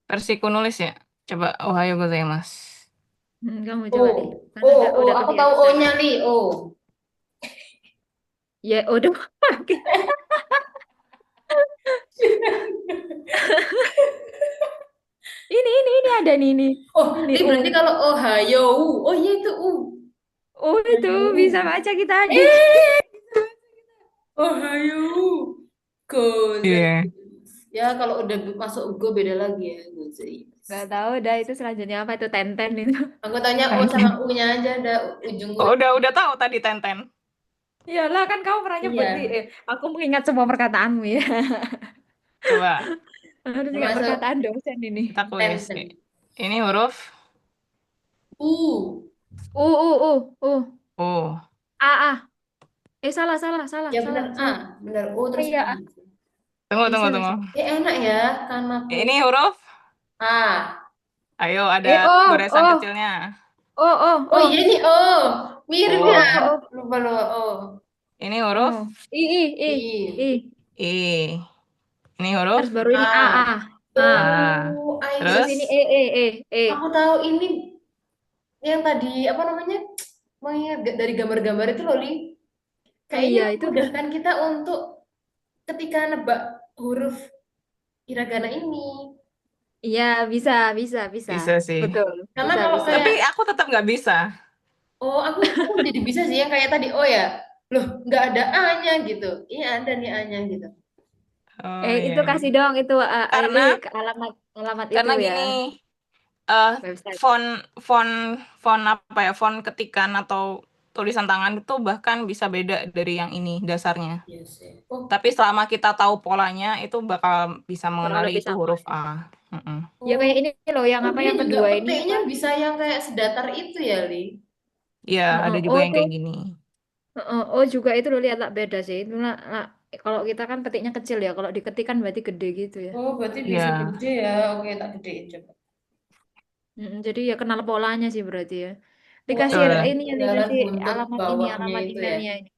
Speaker 1: versiku nulis ya. Coba Ohayo gozaimasu.
Speaker 2: Kamu coba deh.
Speaker 3: Oh,
Speaker 2: Karena udah
Speaker 3: aku tahu
Speaker 2: kebiasa.
Speaker 3: O-nya Li. Oh.
Speaker 2: Ya udah. Oke. Ini ada nih ini.
Speaker 3: Oh,
Speaker 2: Ini
Speaker 3: Li berarti kalau Ohio. Oh iya itu U.
Speaker 2: Oh itu bisa baca kita adik.
Speaker 3: Ohio. Goze.
Speaker 1: Iya.
Speaker 3: Ya kalau udah masuk go beda lagi ya. Goze.
Speaker 2: Gak tahu dah itu selanjutnya apa itu Tenten itu.
Speaker 3: Aku tanya O sama U-nya aja ada ujung U.
Speaker 1: Oh, udah tahu tadi Tenten.
Speaker 2: Iyalah kan kamu pernah nyebut
Speaker 3: Iya.
Speaker 2: Li. Aku mengingat semua perkataanmu ya.
Speaker 1: Coba
Speaker 2: Harus ingat
Speaker 3: Termasuk
Speaker 2: perkataan dosen ini.
Speaker 1: kita tulis.
Speaker 3: Tenten.
Speaker 1: Ini huruf
Speaker 3: U.
Speaker 2: U.
Speaker 1: O.
Speaker 2: A. Salah.
Speaker 3: Ya benar A,
Speaker 2: Salah.
Speaker 3: benar U terus
Speaker 2: Iya.
Speaker 3: A.
Speaker 1: Tunggu.
Speaker 2: Bisa.
Speaker 3: Enak ya karena aku
Speaker 1: Ini huruf.
Speaker 3: A.
Speaker 1: Ayo, ada goresan kecilnya.
Speaker 3: Oh iya nih oh mirip
Speaker 1: Oh.
Speaker 3: ya lupa oh
Speaker 1: Ini huruf
Speaker 2: I.
Speaker 1: I. Ini huruf
Speaker 2: Terus baru ini A.
Speaker 3: oh
Speaker 1: Terus
Speaker 2: ini E.
Speaker 3: aku tahu ini yang tadi apa namanya mengingat dari gambar-gambar itu loh Li kayaknya
Speaker 2: iya, itu.
Speaker 3: memudahkan kita untuk ketika nebak huruf hiragana ini.
Speaker 2: Iya, bisa.
Speaker 1: Bisa sih.
Speaker 2: Betul.
Speaker 3: Karena
Speaker 2: Bisa,
Speaker 3: kalau
Speaker 2: bisa.
Speaker 3: kayak
Speaker 1: Tapi aku tetap nggak bisa.
Speaker 3: oh aku jadi bisa sih yang kayak tadi oh ya loh nggak ada A-nya gitu iya ada nih A-nya gitu.
Speaker 1: Oh,
Speaker 2: Itu
Speaker 1: iya.
Speaker 2: kasih dong itu
Speaker 1: Karena
Speaker 2: alamat
Speaker 1: karena
Speaker 2: itu ya.
Speaker 1: gini,
Speaker 2: Website.
Speaker 1: font apa ya, font ketikan atau tulisan tangan itu bahkan bisa beda dari yang ini dasarnya.
Speaker 3: Iya sih. Oh,
Speaker 1: Tapi selama kita tahu polanya itu bakal bisa mengenali
Speaker 2: lebih
Speaker 1: itu
Speaker 2: sama.
Speaker 1: huruf A.
Speaker 2: Ya kayak ini loh yang
Speaker 3: oh,
Speaker 2: apa
Speaker 3: dia
Speaker 2: yang
Speaker 3: juga
Speaker 2: kedua ini
Speaker 3: petiknya
Speaker 2: apa?
Speaker 3: bisa yang kayak sedatar itu ya, Li.
Speaker 1: Iya, ada juga yang kayak gini.
Speaker 2: Juga itu loh, lihat lah beda sih. Itu lah, kalau kita kan petiknya kecil ya, kalau diketik kan berarti gede gitu ya.
Speaker 3: Oh, berarti
Speaker 1: Iya.
Speaker 3: bisa gede ya. Oke, tak gedein coba.
Speaker 2: Jadi ya kenal polanya sih berarti ya. Dikasih
Speaker 1: Betul.
Speaker 2: ini ya,
Speaker 3: Tinggalan
Speaker 2: dikasih
Speaker 3: buntut
Speaker 2: alamat
Speaker 3: bawahnya
Speaker 2: alamat
Speaker 3: itu ya.
Speaker 2: emailnya ini.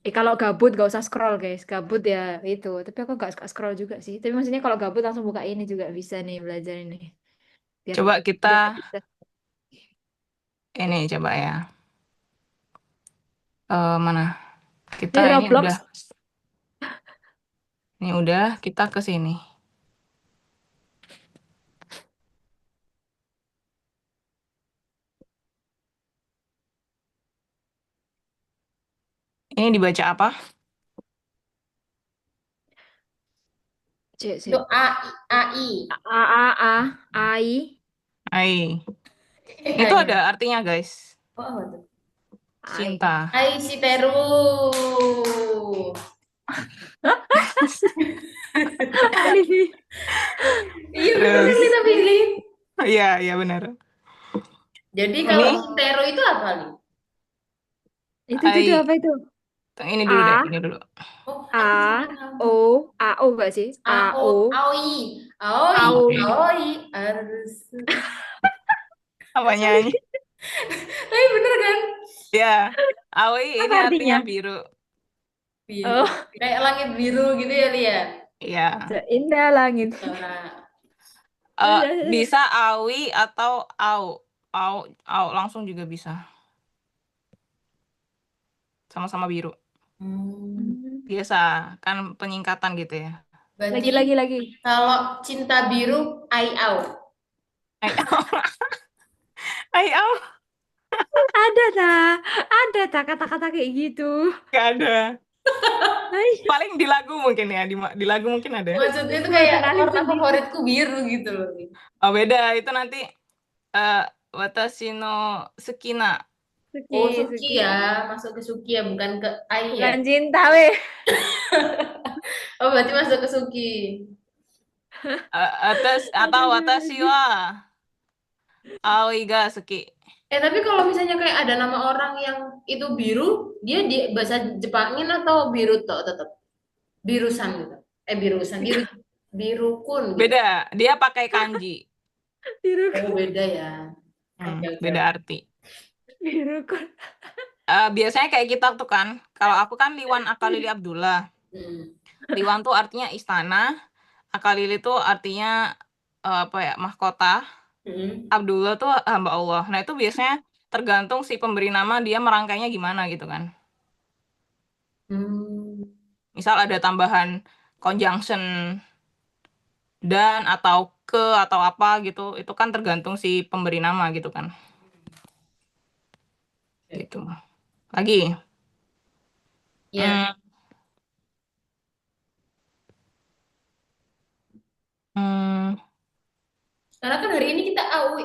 Speaker 2: Kalau gabut gak usah scroll guys. Gabut ya itu. Tapi aku gak suka scroll juga sih. Tapi maksudnya kalau gabut langsung buka ini juga bisa nih belajar ini. Biar
Speaker 1: Coba kita
Speaker 2: biar bisa.
Speaker 1: ini coba ya. Mana? Kita
Speaker 2: Di
Speaker 1: ini
Speaker 2: Roblox.
Speaker 1: udah. Ini udah, kita ke sini. Ini dibaca apa?
Speaker 2: Cek,
Speaker 3: Itu
Speaker 2: cek.
Speaker 3: AI.
Speaker 2: AI.
Speaker 1: Ai. Ini tuh
Speaker 3: Kayaknya.
Speaker 1: ada artinya, guys.
Speaker 3: Oh, apa tuh?
Speaker 2: AI.
Speaker 1: Cinta.
Speaker 3: Ai si Teru. Iya bener kan
Speaker 1: Terus,
Speaker 3: Li tapi Li.
Speaker 1: iya, iya benar.
Speaker 3: Jadi kalau
Speaker 1: Ini
Speaker 3: si Teru itu apa Li?
Speaker 2: Itu
Speaker 1: Ai.
Speaker 2: apa itu?
Speaker 1: Ini dulu deh,
Speaker 2: A
Speaker 1: ini dulu.
Speaker 3: Oh,
Speaker 2: A
Speaker 3: aku juga tahu.
Speaker 2: O gak sih?
Speaker 3: Ao, Aoi, Aoi,
Speaker 2: Aoi.
Speaker 3: Aoi, harus.
Speaker 1: Apa nyanyi?
Speaker 3: Tapi bener kan?
Speaker 1: Ya, Aoi ini
Speaker 2: Apa
Speaker 1: artinya
Speaker 2: artinya?
Speaker 1: biru.
Speaker 3: Biru.
Speaker 2: Oh,
Speaker 3: Kayak langit biru gitu ya Lia.
Speaker 1: Iya.
Speaker 2: seindah langit.
Speaker 3: Nah,
Speaker 1: Bisa awi atau au. Au langsung juga bisa. Sama-sama biru. Biasa, kan penyingkatan gitu ya.
Speaker 3: berarti
Speaker 2: Lagi.
Speaker 3: kalau cinta biru, ai au.
Speaker 1: Ai au. Ai au.
Speaker 2: Ada kata-kata kayak gitu.
Speaker 1: Gak ada.
Speaker 2: Hai,
Speaker 1: Paling di lagu mungkin ya, di lagu mungkin ada.
Speaker 3: Maksudnya itu
Speaker 2: nggak
Speaker 3: kayak
Speaker 2: kenalin
Speaker 3: warna
Speaker 2: sendiri.
Speaker 3: favoritku biru gitu loh.
Speaker 1: Oh beda, itu nanti watashi no sukina.
Speaker 3: Oh,
Speaker 2: Suki,
Speaker 3: Suki
Speaker 2: Suki.
Speaker 3: ya, masuk ke Suki ya, bukan ke ai ya.
Speaker 2: Bukan cinta, weh.
Speaker 3: Oh, berarti masuk ke Suki.
Speaker 1: Atau watashi wa aoi ga suki.
Speaker 3: Tapi kalau misalnya kayak ada nama orang yang itu biru, dia di bahasa Jepangin atau biru toh tetap birusan gitu. Birusan, birukun gitu.
Speaker 1: Beda, dia pakai kanji.
Speaker 2: Biru,
Speaker 3: Oh, beda ya. Oke, oke,
Speaker 1: Beda
Speaker 3: oke.
Speaker 1: arti.
Speaker 2: biru kan.
Speaker 1: Biasanya kayak kita tuh kan, kalau aku kan Liwan Akalili Abdullah.
Speaker 3: Hmm.
Speaker 1: Liwan tuh artinya istana, Akalili tuh artinya apa ya, mahkota.
Speaker 3: Hmm.
Speaker 1: Abdullah tuh hamba Allah. Nah itu biasanya tergantung si pemberi nama dia merangkainya gimana gitu kan.
Speaker 3: Hmm.
Speaker 1: Misal ada tambahan conjunction dan atau ke atau apa gitu, itu kan tergantung si pemberi nama gitu kan. Gitu. Lagi.
Speaker 3: Ya,
Speaker 1: Hmm,
Speaker 3: karena kan hari ini kita AU,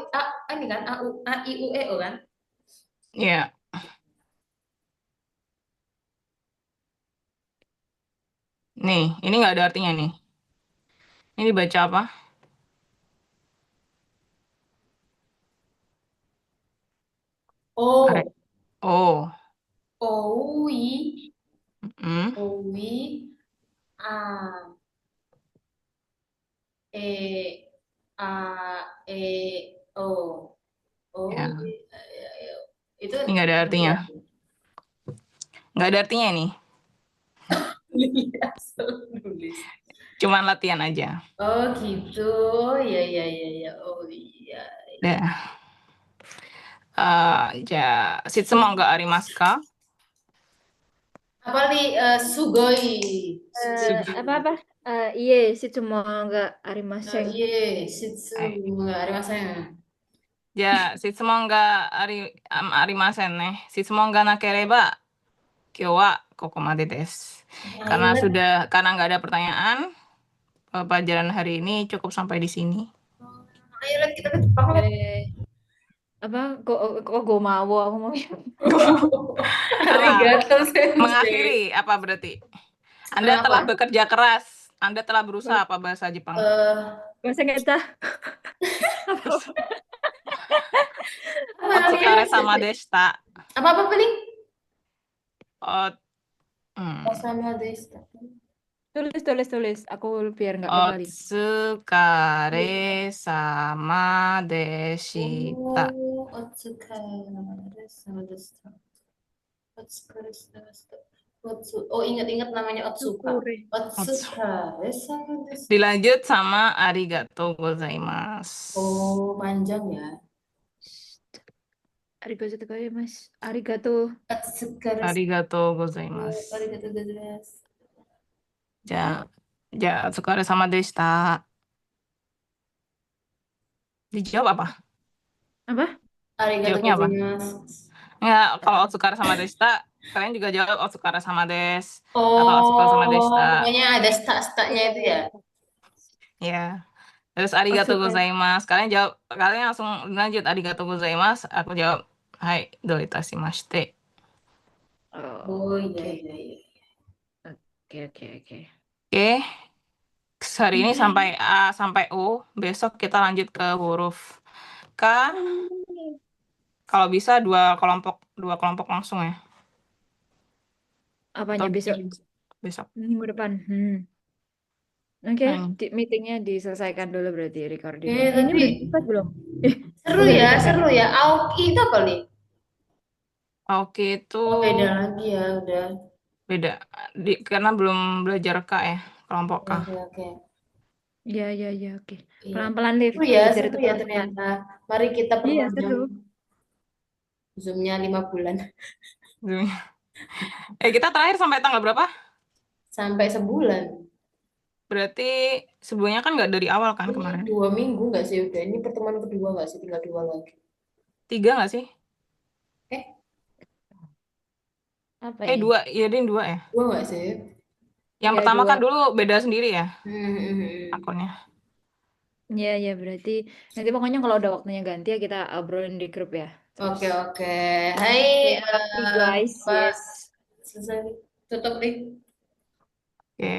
Speaker 3: ini kan A I U E O kan.
Speaker 1: ya. Nih, ini nggak ada artinya nih. Ini dibaca apa? Are.
Speaker 3: Oh,
Speaker 1: Oh.
Speaker 3: Owi,
Speaker 1: Hmm.
Speaker 3: Owi, A, E, A, E, O. Oh,
Speaker 1: Ya.
Speaker 3: itu
Speaker 1: Ini nggak ada artinya. Nggak ada artinya ini.
Speaker 3: nulis.
Speaker 1: Cuman latihan aja.
Speaker 3: Oh gitu, ya ya ya ya. Oh iya.
Speaker 1: Dah. Ja, Sitsumonga arimasu.
Speaker 3: Apa nih Sugoi? Sugoi.
Speaker 2: Apa? Iya, sih cuma nggak arimaseng.
Speaker 3: Iya, Shitsu
Speaker 1: Ai.
Speaker 3: nggak ada masalah.
Speaker 1: Ja, Sitsumonga arimasen ne. Sitsumonga nakereba kyou wa kokomade desu. Karena nggak ada pertanyaan, pelajaran hari ini cukup sampai di sini.
Speaker 3: Ayo lihat kita ke Jepang lah.
Speaker 2: Apa? Kok gue mau? Aku mau.
Speaker 3: Arigato sensei.
Speaker 1: Mengakhiri apa berarti? Anda telah bekerja keras. Anda telah berusaha apa bahasa Jepang?
Speaker 2: Bahasa kita.
Speaker 1: Otsukare sama deshita.
Speaker 3: Apa paling?
Speaker 1: Hmm.
Speaker 3: Sama desta.
Speaker 2: Tulis. Aku biar nggak kebalik.
Speaker 1: Otsukare sama deshita.
Speaker 3: Otsukare sama desta. Otsukare sama desta. Oh, ingat-ingat namanya Otsuka.
Speaker 2: Syukure.
Speaker 3: Otsuka. Sama desu.
Speaker 1: Dilanjut sama arigato gozaimasu.
Speaker 3: Oh, panjang ya.
Speaker 2: Arigato gozaimasu. Arigato.
Speaker 3: Otsuka.
Speaker 1: Arigato gozaimasu.
Speaker 3: Arigato gozaimasu.
Speaker 1: Ja, otsukare sama deshita. Dijawab apa?
Speaker 2: Apa?
Speaker 3: Arigato
Speaker 1: Jawabnya apa?
Speaker 3: gozaimasu.
Speaker 1: Enggak, kalau otsukare sama deshita, kalian juga jawab otsukare sama des. Atau otsukare sama
Speaker 3: Oh,
Speaker 1: deshita.
Speaker 3: pokoknya ada stak-staknya itu ya.
Speaker 1: Ya. Terus arigato
Speaker 2: Otsukare.
Speaker 1: gozaimasu. Kalian langsung lanjut arigato gozaimasu. Aku jawab, hai, do itashimashite.
Speaker 3: Oh, iya,
Speaker 2: Oke.
Speaker 3: iya, iya.
Speaker 2: Oke.
Speaker 1: Oke. Hari ini sampai A sampai U. Besok kita lanjut ke huruf K. Kalau bisa dua kelompok langsung ya.
Speaker 2: Apanya
Speaker 1: Atau
Speaker 2: besok?
Speaker 1: besok.
Speaker 2: Minggu depan. Oke,
Speaker 1: Hmm.
Speaker 2: meetingnya diselesaikan dulu berarti recording.
Speaker 3: Eh,
Speaker 2: Ini
Speaker 3: tapi
Speaker 2: udah dipas belum?
Speaker 3: seru
Speaker 2: udah
Speaker 3: ya,
Speaker 2: dipas
Speaker 3: seru ya. Aoki itu apa nih?
Speaker 1: Oke, itu
Speaker 3: Oh, beda lagi ya, udah.
Speaker 1: beda. Karena belum belajar K ya, kelompok K.
Speaker 3: Oke.
Speaker 2: Iya, oke.
Speaker 3: Iya.
Speaker 2: Pelan-pelan, Liv.
Speaker 3: Seru ya,
Speaker 2: Belajar
Speaker 3: seru
Speaker 2: itu
Speaker 3: ya
Speaker 2: pelan-pelan.
Speaker 3: ternyata. Mari kita
Speaker 2: Iya,
Speaker 3: perpanjang
Speaker 2: seru.
Speaker 3: Zoom-nya 5 bulan.
Speaker 1: Kita terakhir sampai tanggal berapa?
Speaker 3: Sampai sebulan.
Speaker 1: Berarti sebelumnya kan nggak dari awal kan
Speaker 3: Ini
Speaker 1: kemarin?
Speaker 3: 2 minggu nggak sih udah? Ini pertemuan kedua nggak sih? Tinggal 2 lagi.
Speaker 1: 3 nggak sih?
Speaker 2: Apa ini?
Speaker 1: 2, iya ding 2 ya.
Speaker 3: 2 nggak sih?
Speaker 1: Yang
Speaker 2: Iya,
Speaker 1: pertama
Speaker 2: 2.
Speaker 1: kan dulu beda sendiri ya akunnya.
Speaker 2: Iya, berarti nanti pokoknya kalau udah waktunya ganti ya kita obrolin di grup ya.
Speaker 3: Oke. Hai,
Speaker 2: Terima kasih guys.
Speaker 3: Pak.
Speaker 2: Yes.
Speaker 3: Selesai. Tutup nih.
Speaker 1: Oke.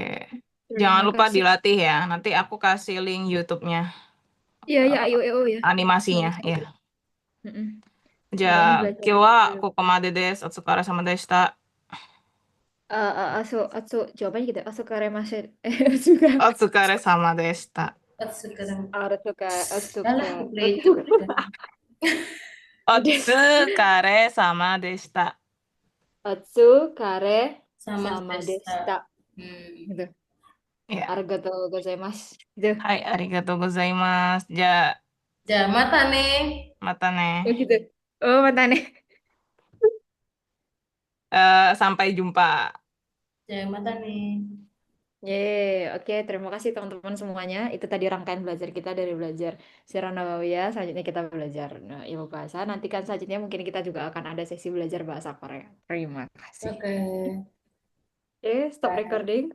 Speaker 2: Terima
Speaker 1: Jangan lupa
Speaker 2: kasih.
Speaker 1: dilatih ya. Nanti aku kasih link YouTube-nya.
Speaker 2: Iya, ayo ya.
Speaker 1: Animasinya, ya.
Speaker 2: Mm-mm.
Speaker 1: Ja,
Speaker 2: Pokoknya belajar
Speaker 1: kiwa
Speaker 2: dulu.
Speaker 1: kokomade desu. Otsukare sama deshita.
Speaker 2: Jawabannya gitu. Otsukare
Speaker 1: sama deshita.
Speaker 3: Sekarang.
Speaker 2: Otsuka.
Speaker 3: Alah, play itu.
Speaker 1: Otsukare sama deshita.
Speaker 2: Otsukare
Speaker 3: Sama
Speaker 2: sama
Speaker 3: deshita.
Speaker 2: deshita. Gitu.
Speaker 1: Ya.
Speaker 2: Arigatou gozaimasu. Gitu.
Speaker 1: Hai, arigatou gozaimasu.
Speaker 3: Mata nih.
Speaker 1: Mata nih.
Speaker 2: Oh gitu. Oh, matane.
Speaker 1: Sampai jumpa.
Speaker 3: Mata nih.
Speaker 2: Oke, terima kasih teman-teman semuanya. Itu tadi rangkaian belajar kita dari belajar Sirah Nabawiyah. Selanjutnya kita belajar ilmu bahasa. Nanti kan selanjutnya mungkin kita juga akan ada sesi belajar bahasa Korea. Terima kasih.
Speaker 3: Oke.
Speaker 2: Stop recording.